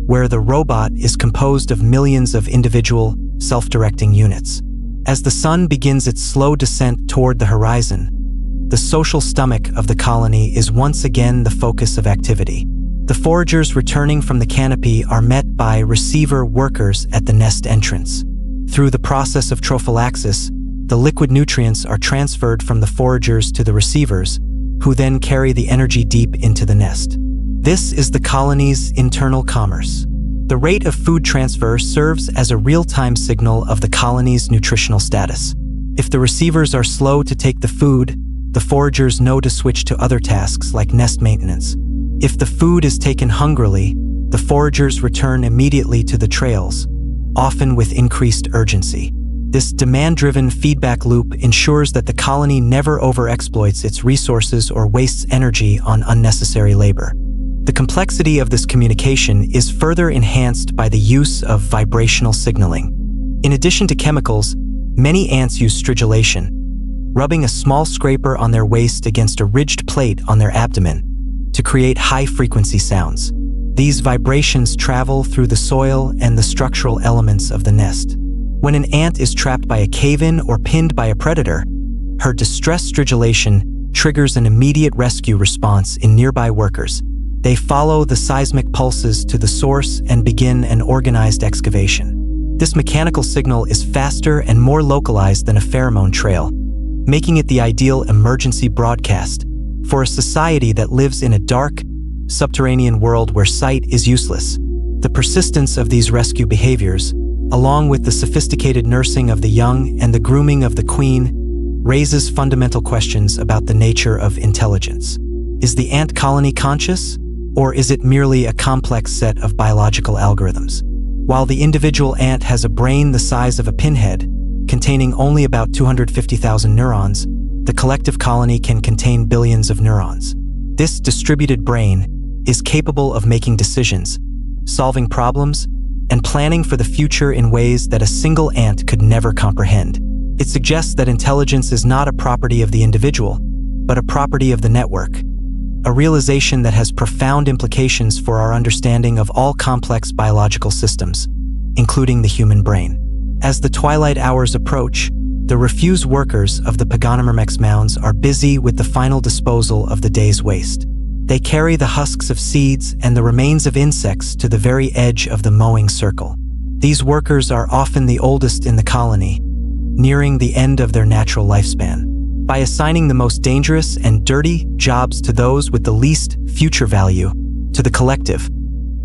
where the robot is composed of millions of individual, self-directing units. As the sun begins its slow descent toward the horizon, the social stomach of the colony is once again the focus of activity. The foragers returning from the canopy are met by receiver workers at the nest entrance. Through the process of trophallaxis, the liquid nutrients are transferred from the foragers to the receivers, who then carry the energy deep into the nest. This is the colony's internal commerce. The rate of food transfer serves as a real-time signal of the colony's nutritional status. If the receivers are slow to take the food, the foragers know to switch to other tasks like nest maintenance. If the food is taken hungrily, the foragers return immediately to the trails, often with increased urgency. This demand-driven feedback loop ensures that the colony never overexploits its resources or wastes energy on unnecessary labor. The complexity of this communication is further enhanced by the use of vibrational signaling. In addition to chemicals, many ants use stridulation, rubbing a small scraper on their waist against a ridged plate on their abdomen to create high-frequency sounds. These vibrations travel through the soil and the structural elements of the nest. When an ant is trapped by a cave-in or pinned by a predator, her distress stridulation triggers an immediate rescue response in nearby workers. They follow the seismic pulses to the source and begin an organized excavation. This mechanical signal is faster and more localized than a pheromone trail, making it the ideal emergency broadcast for a society that lives in a dark, subterranean world where sight is useless. The persistence of these rescue behaviors, along with the sophisticated nursing of the young and the grooming of the queen, raises fundamental questions about the nature of intelligence. Is the ant colony conscious, or is it merely a complex set of biological algorithms? While the individual ant has a brain the size of a pinhead, containing only about 250,000 neurons, the collective colony can contain billions of neurons. This distributed brain is capable of making decisions, solving problems, and planning for the future in ways that a single ant could never comprehend. It suggests that intelligence is not a property of the individual, but a property of the network, a realization that has profound implications for our understanding of all complex biological systems, including the human brain. As the twilight hours approach, The refuse workers of the Paganomermex mounds are busy with the final disposal of the day's waste. They carry the husks of seeds and the remains of insects to the very edge of the mowing circle. These workers are often the oldest in the colony, nearing the end of their natural lifespan. By assigning the most dangerous and dirty jobs to those with the least future value to the collective,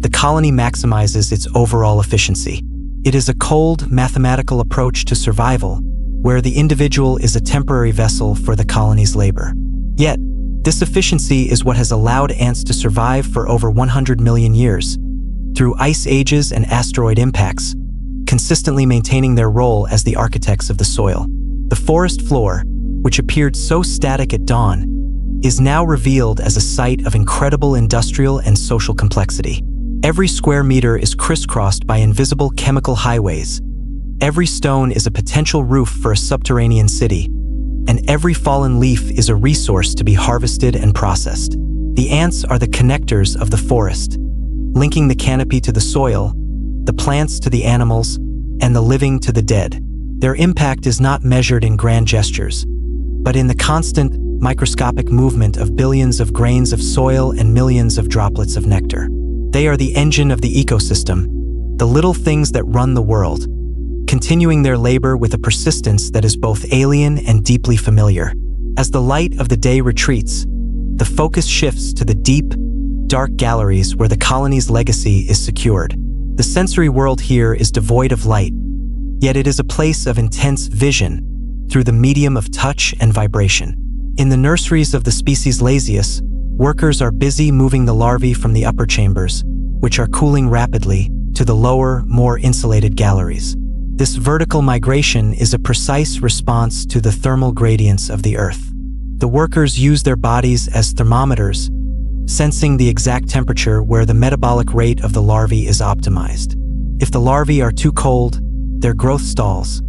the colony maximizes its overall efficiency. It is a cold, mathematical approach to survival, where the individual is a temporary vessel for the colony's labor. Yet, this efficiency is what has allowed ants to survive for over 100 million years, through ice ages and asteroid impacts, consistently maintaining their role as the architects of the soil. The forest floor, which appeared so static at dawn, is now revealed as a site of incredible industrial and social complexity. Every square meter is crisscrossed by invisible chemical highways. Every stone is a potential roof for a subterranean city, and every fallen leaf is a resource to be harvested and processed. The ants are the connectors of the forest, linking the canopy to the soil, the plants to the animals, and the living to the dead. Their impact is not measured in grand gestures, but in the constant, microscopic movement of billions of grains of soil and millions of droplets of nectar. They are the engine of the ecosystem, the little things that run the world, continuing their labor with a persistence that is both alien and deeply familiar. As the light of the day retreats, the focus shifts to the deep, dark galleries where the colony's legacy is secured. The sensory world here is devoid of light, yet it is a place of intense vision through the medium of touch and vibration. In the nurseries of the species Lasius, workers are busy moving the larvae from the upper chambers, which are cooling rapidly, to the lower, more insulated galleries. This vertical migration is a precise response to the thermal gradients of the Earth. The workers use their bodies as thermometers, sensing the exact temperature where the metabolic rate of the larvae is optimized. If the larvae are too cold, their growth stalls.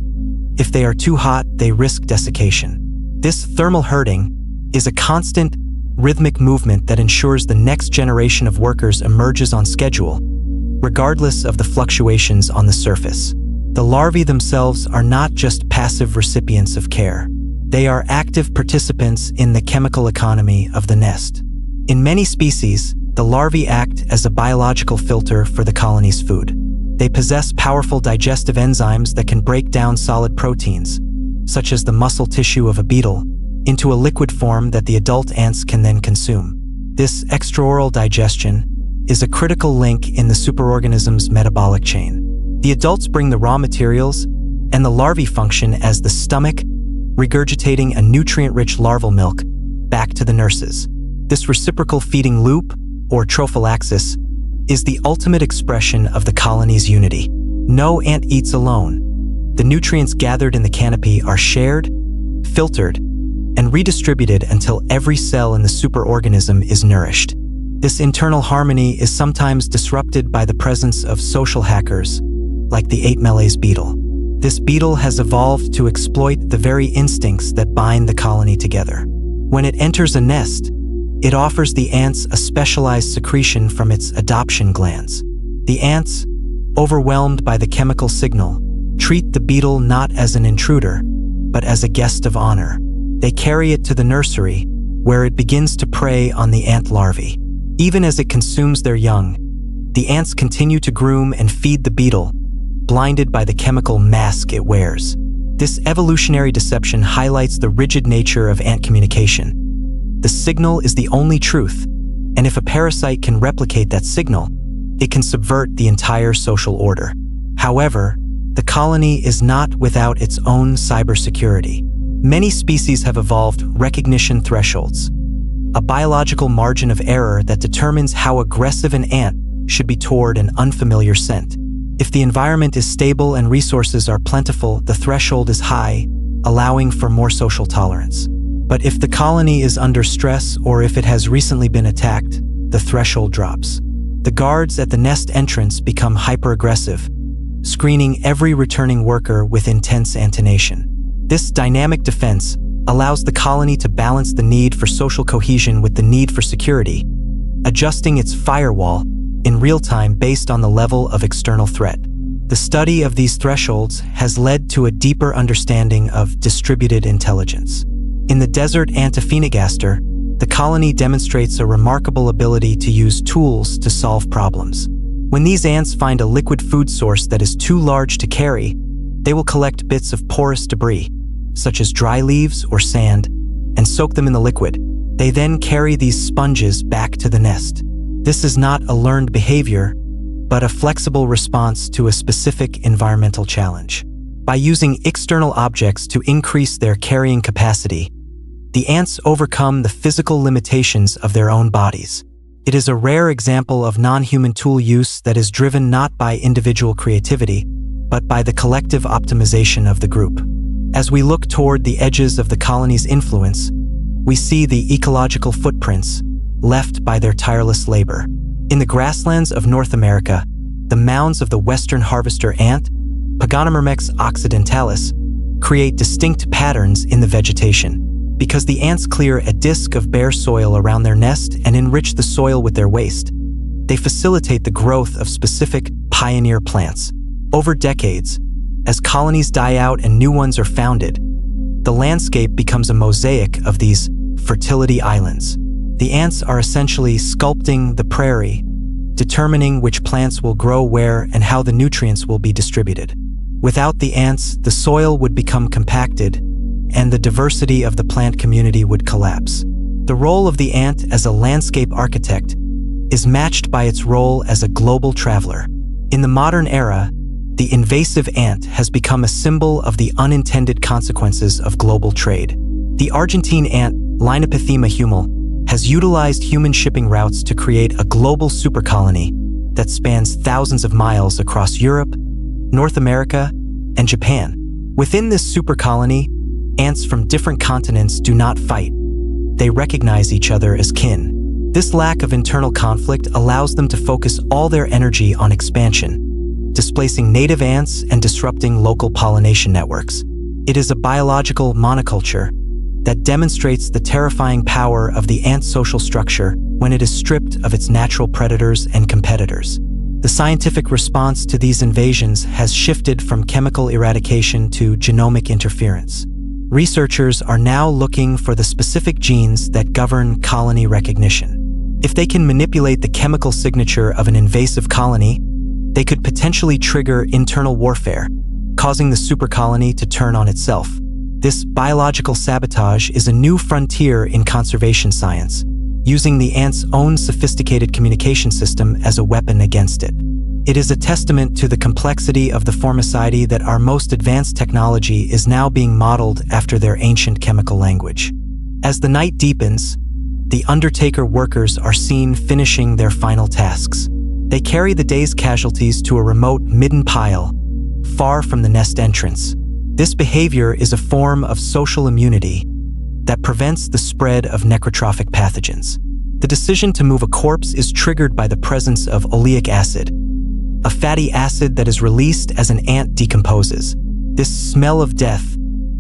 If they are too hot, they risk desiccation. This thermal herding is a constant, rhythmic movement that ensures the next generation of workers emerges on schedule, regardless of the fluctuations on the surface. The larvae themselves are not just passive recipients of care. They are active participants in the chemical economy of the nest. In many species, the larvae act as a biological filter for the colony's food. They possess powerful digestive enzymes that can break down solid proteins, such as the muscle tissue of a beetle, into a liquid form that the adult ants can then consume. This extraoral digestion is a critical link in the superorganism's metabolic chain. The adults bring the raw materials, and the larvae function as the stomach, regurgitating a nutrient-rich larval milk back to the nurses. This reciprocal feeding loop, or trophallaxis, is the ultimate expression of the colony's unity. No ant eats alone. The nutrients gathered in the canopy are shared, filtered, and redistributed until every cell in the superorganism is nourished. This internal harmony is sometimes disrupted by the presence of social hackers, like the 8 beetle. This beetle has evolved to exploit the very instincts that bind the colony together. When it enters a nest, it offers the ants a specialized secretion from its adoption glands. The ants, overwhelmed by the chemical signal, treat the beetle not as an intruder, but as a guest of honor. They carry it to the nursery, where it begins to prey on the ant larvae. Even as it consumes their young, the ants continue to groom and feed the beetle, blinded by the chemical mask it wears. This evolutionary deception highlights the rigid nature of ant communication. The signal is the only truth, and if a parasite can replicate that signal, it can subvert the entire social order. However, the colony is not without its own cybersecurity. Many species have evolved recognition thresholds, a biological margin of error that determines how aggressive an ant should be toward an unfamiliar scent. If the environment is stable and resources are plentiful, the threshold is high, allowing for more social tolerance. But if the colony is under stress or if it has recently been attacked, the threshold drops. The guards at the nest entrance become hyper-aggressive, screening every returning worker with intense intonation. This dynamic defense allows the colony to balance the need for social cohesion with the need for security, adjusting its firewall in real time based on the level of external threat. The study of these thresholds has led to a deeper understanding of distributed intelligence. In the desert Antofagasta, the colony demonstrates a remarkable ability to use tools to solve problems. When these ants find a liquid food source that is too large to carry, they will collect bits of porous debris, such as dry leaves or sand, and soak them in the liquid. They then carry these sponges back to the nest. This is not a learned behavior, but a flexible response to a specific environmental challenge. By using external objects to increase their carrying capacity, the ants overcome the physical limitations of their own bodies. It is a rare example of non-human tool use that is driven not by individual creativity, but by the collective optimization of the group. As we look toward the edges of the colony's influence, we see the ecological footprints left by their tireless labor. In the grasslands of North America, the mounds of the western harvester ant, Paganomermex occidentalis, create distinct patterns in the vegetation. Because the ants clear a disc of bare soil around their nest and enrich the soil with their waste, they facilitate the growth of specific pioneer plants. Over decades, as colonies die out and new ones are founded, the landscape becomes a mosaic of these fertility islands. The ants are essentially sculpting the prairie, determining which plants will grow where and how the nutrients will be distributed. Without the ants, the soil would become compacted, and the diversity of the plant community would collapse. The role of the ant as a landscape architect is matched by its role as a global traveler. In the modern era, the invasive ant has become a symbol of the unintended consequences of global trade. The Argentine ant, Linapithema humul, has utilized human shipping routes to create a global supercolony that spans thousands of miles across Europe, North America, and Japan. Within this supercolony, ants from different continents do not fight. They recognize each other as kin. This lack of internal conflict allows them to focus all their energy on expansion, displacing native ants and disrupting local pollination networks. It is a biological monoculture that demonstrates the terrifying power of the ant social structure when it is stripped of its natural predators and competitors. The scientific response to these invasions has shifted from chemical eradication to genomic interference. Researchers are now looking for the specific genes that govern colony recognition. If they can manipulate the chemical signature of an invasive colony, they could potentially trigger internal warfare, causing the supercolony to turn on itself. This biological sabotage is a new frontier in conservation science, using the ant's own sophisticated communication system as a weapon against it. It is a testament to the complexity of the Formicidae that our most advanced technology is now being modeled after their ancient chemical language. As the night deepens, the Undertaker workers are seen finishing their final tasks. They carry the day's casualties to a remote midden pile, far from the nest entrance. This behavior is a form of social immunity that prevents the spread of necrotrophic pathogens. The decision to move a corpse is triggered by the presence of oleic acid, a fatty acid that is released as an ant decomposes. This smell of death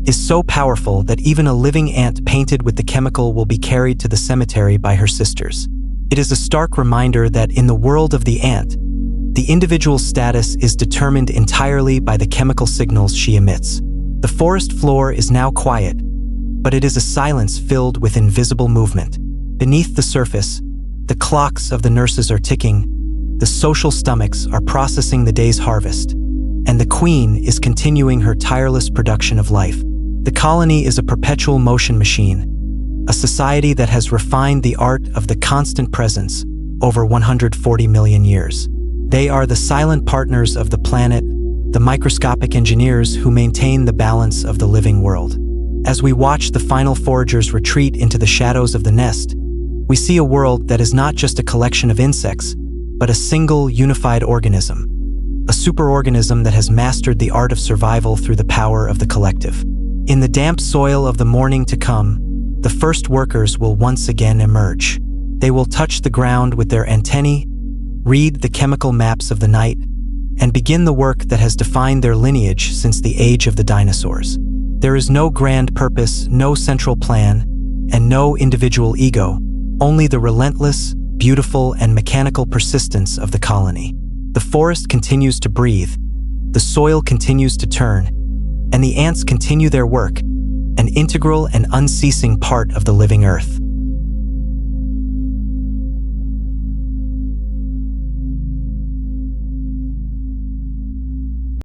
is so powerful that even a living ant painted with the chemical will be carried to the cemetery by her sisters. It is a stark reminder that in the world of the ant, the individual's status is determined entirely by the chemical signals she emits. The forest floor is now quiet, but it is a silence filled with invisible movement. Beneath the surface, the clocks of the nurses are ticking, the social stomachs are processing the day's harvest, and the queen is continuing her tireless production of life. The colony is a perpetual motion machine, a society that has refined the art of the constant presence over 140 million years. They are the silent partners of the planet, the microscopic engineers who maintain the balance of the living world. As we watch the final foragers retreat into the shadows of the nest, we see a world that is not just a collection of insects, but a single unified organism, a superorganism that has mastered the art of survival through the power of the collective. In the damp soil of the morning to come, the first workers will once again emerge. They will touch the ground with their antennae, read the chemical maps of the night, and begin the work that has defined their lineage since the age of the dinosaurs. There is no grand purpose, no central plan, and no individual ego, only the relentless, beautiful, and mechanical persistence of the colony. The forest continues to breathe, the soil continues to turn, and the ants continue their work, an integral and unceasing part of the living earth.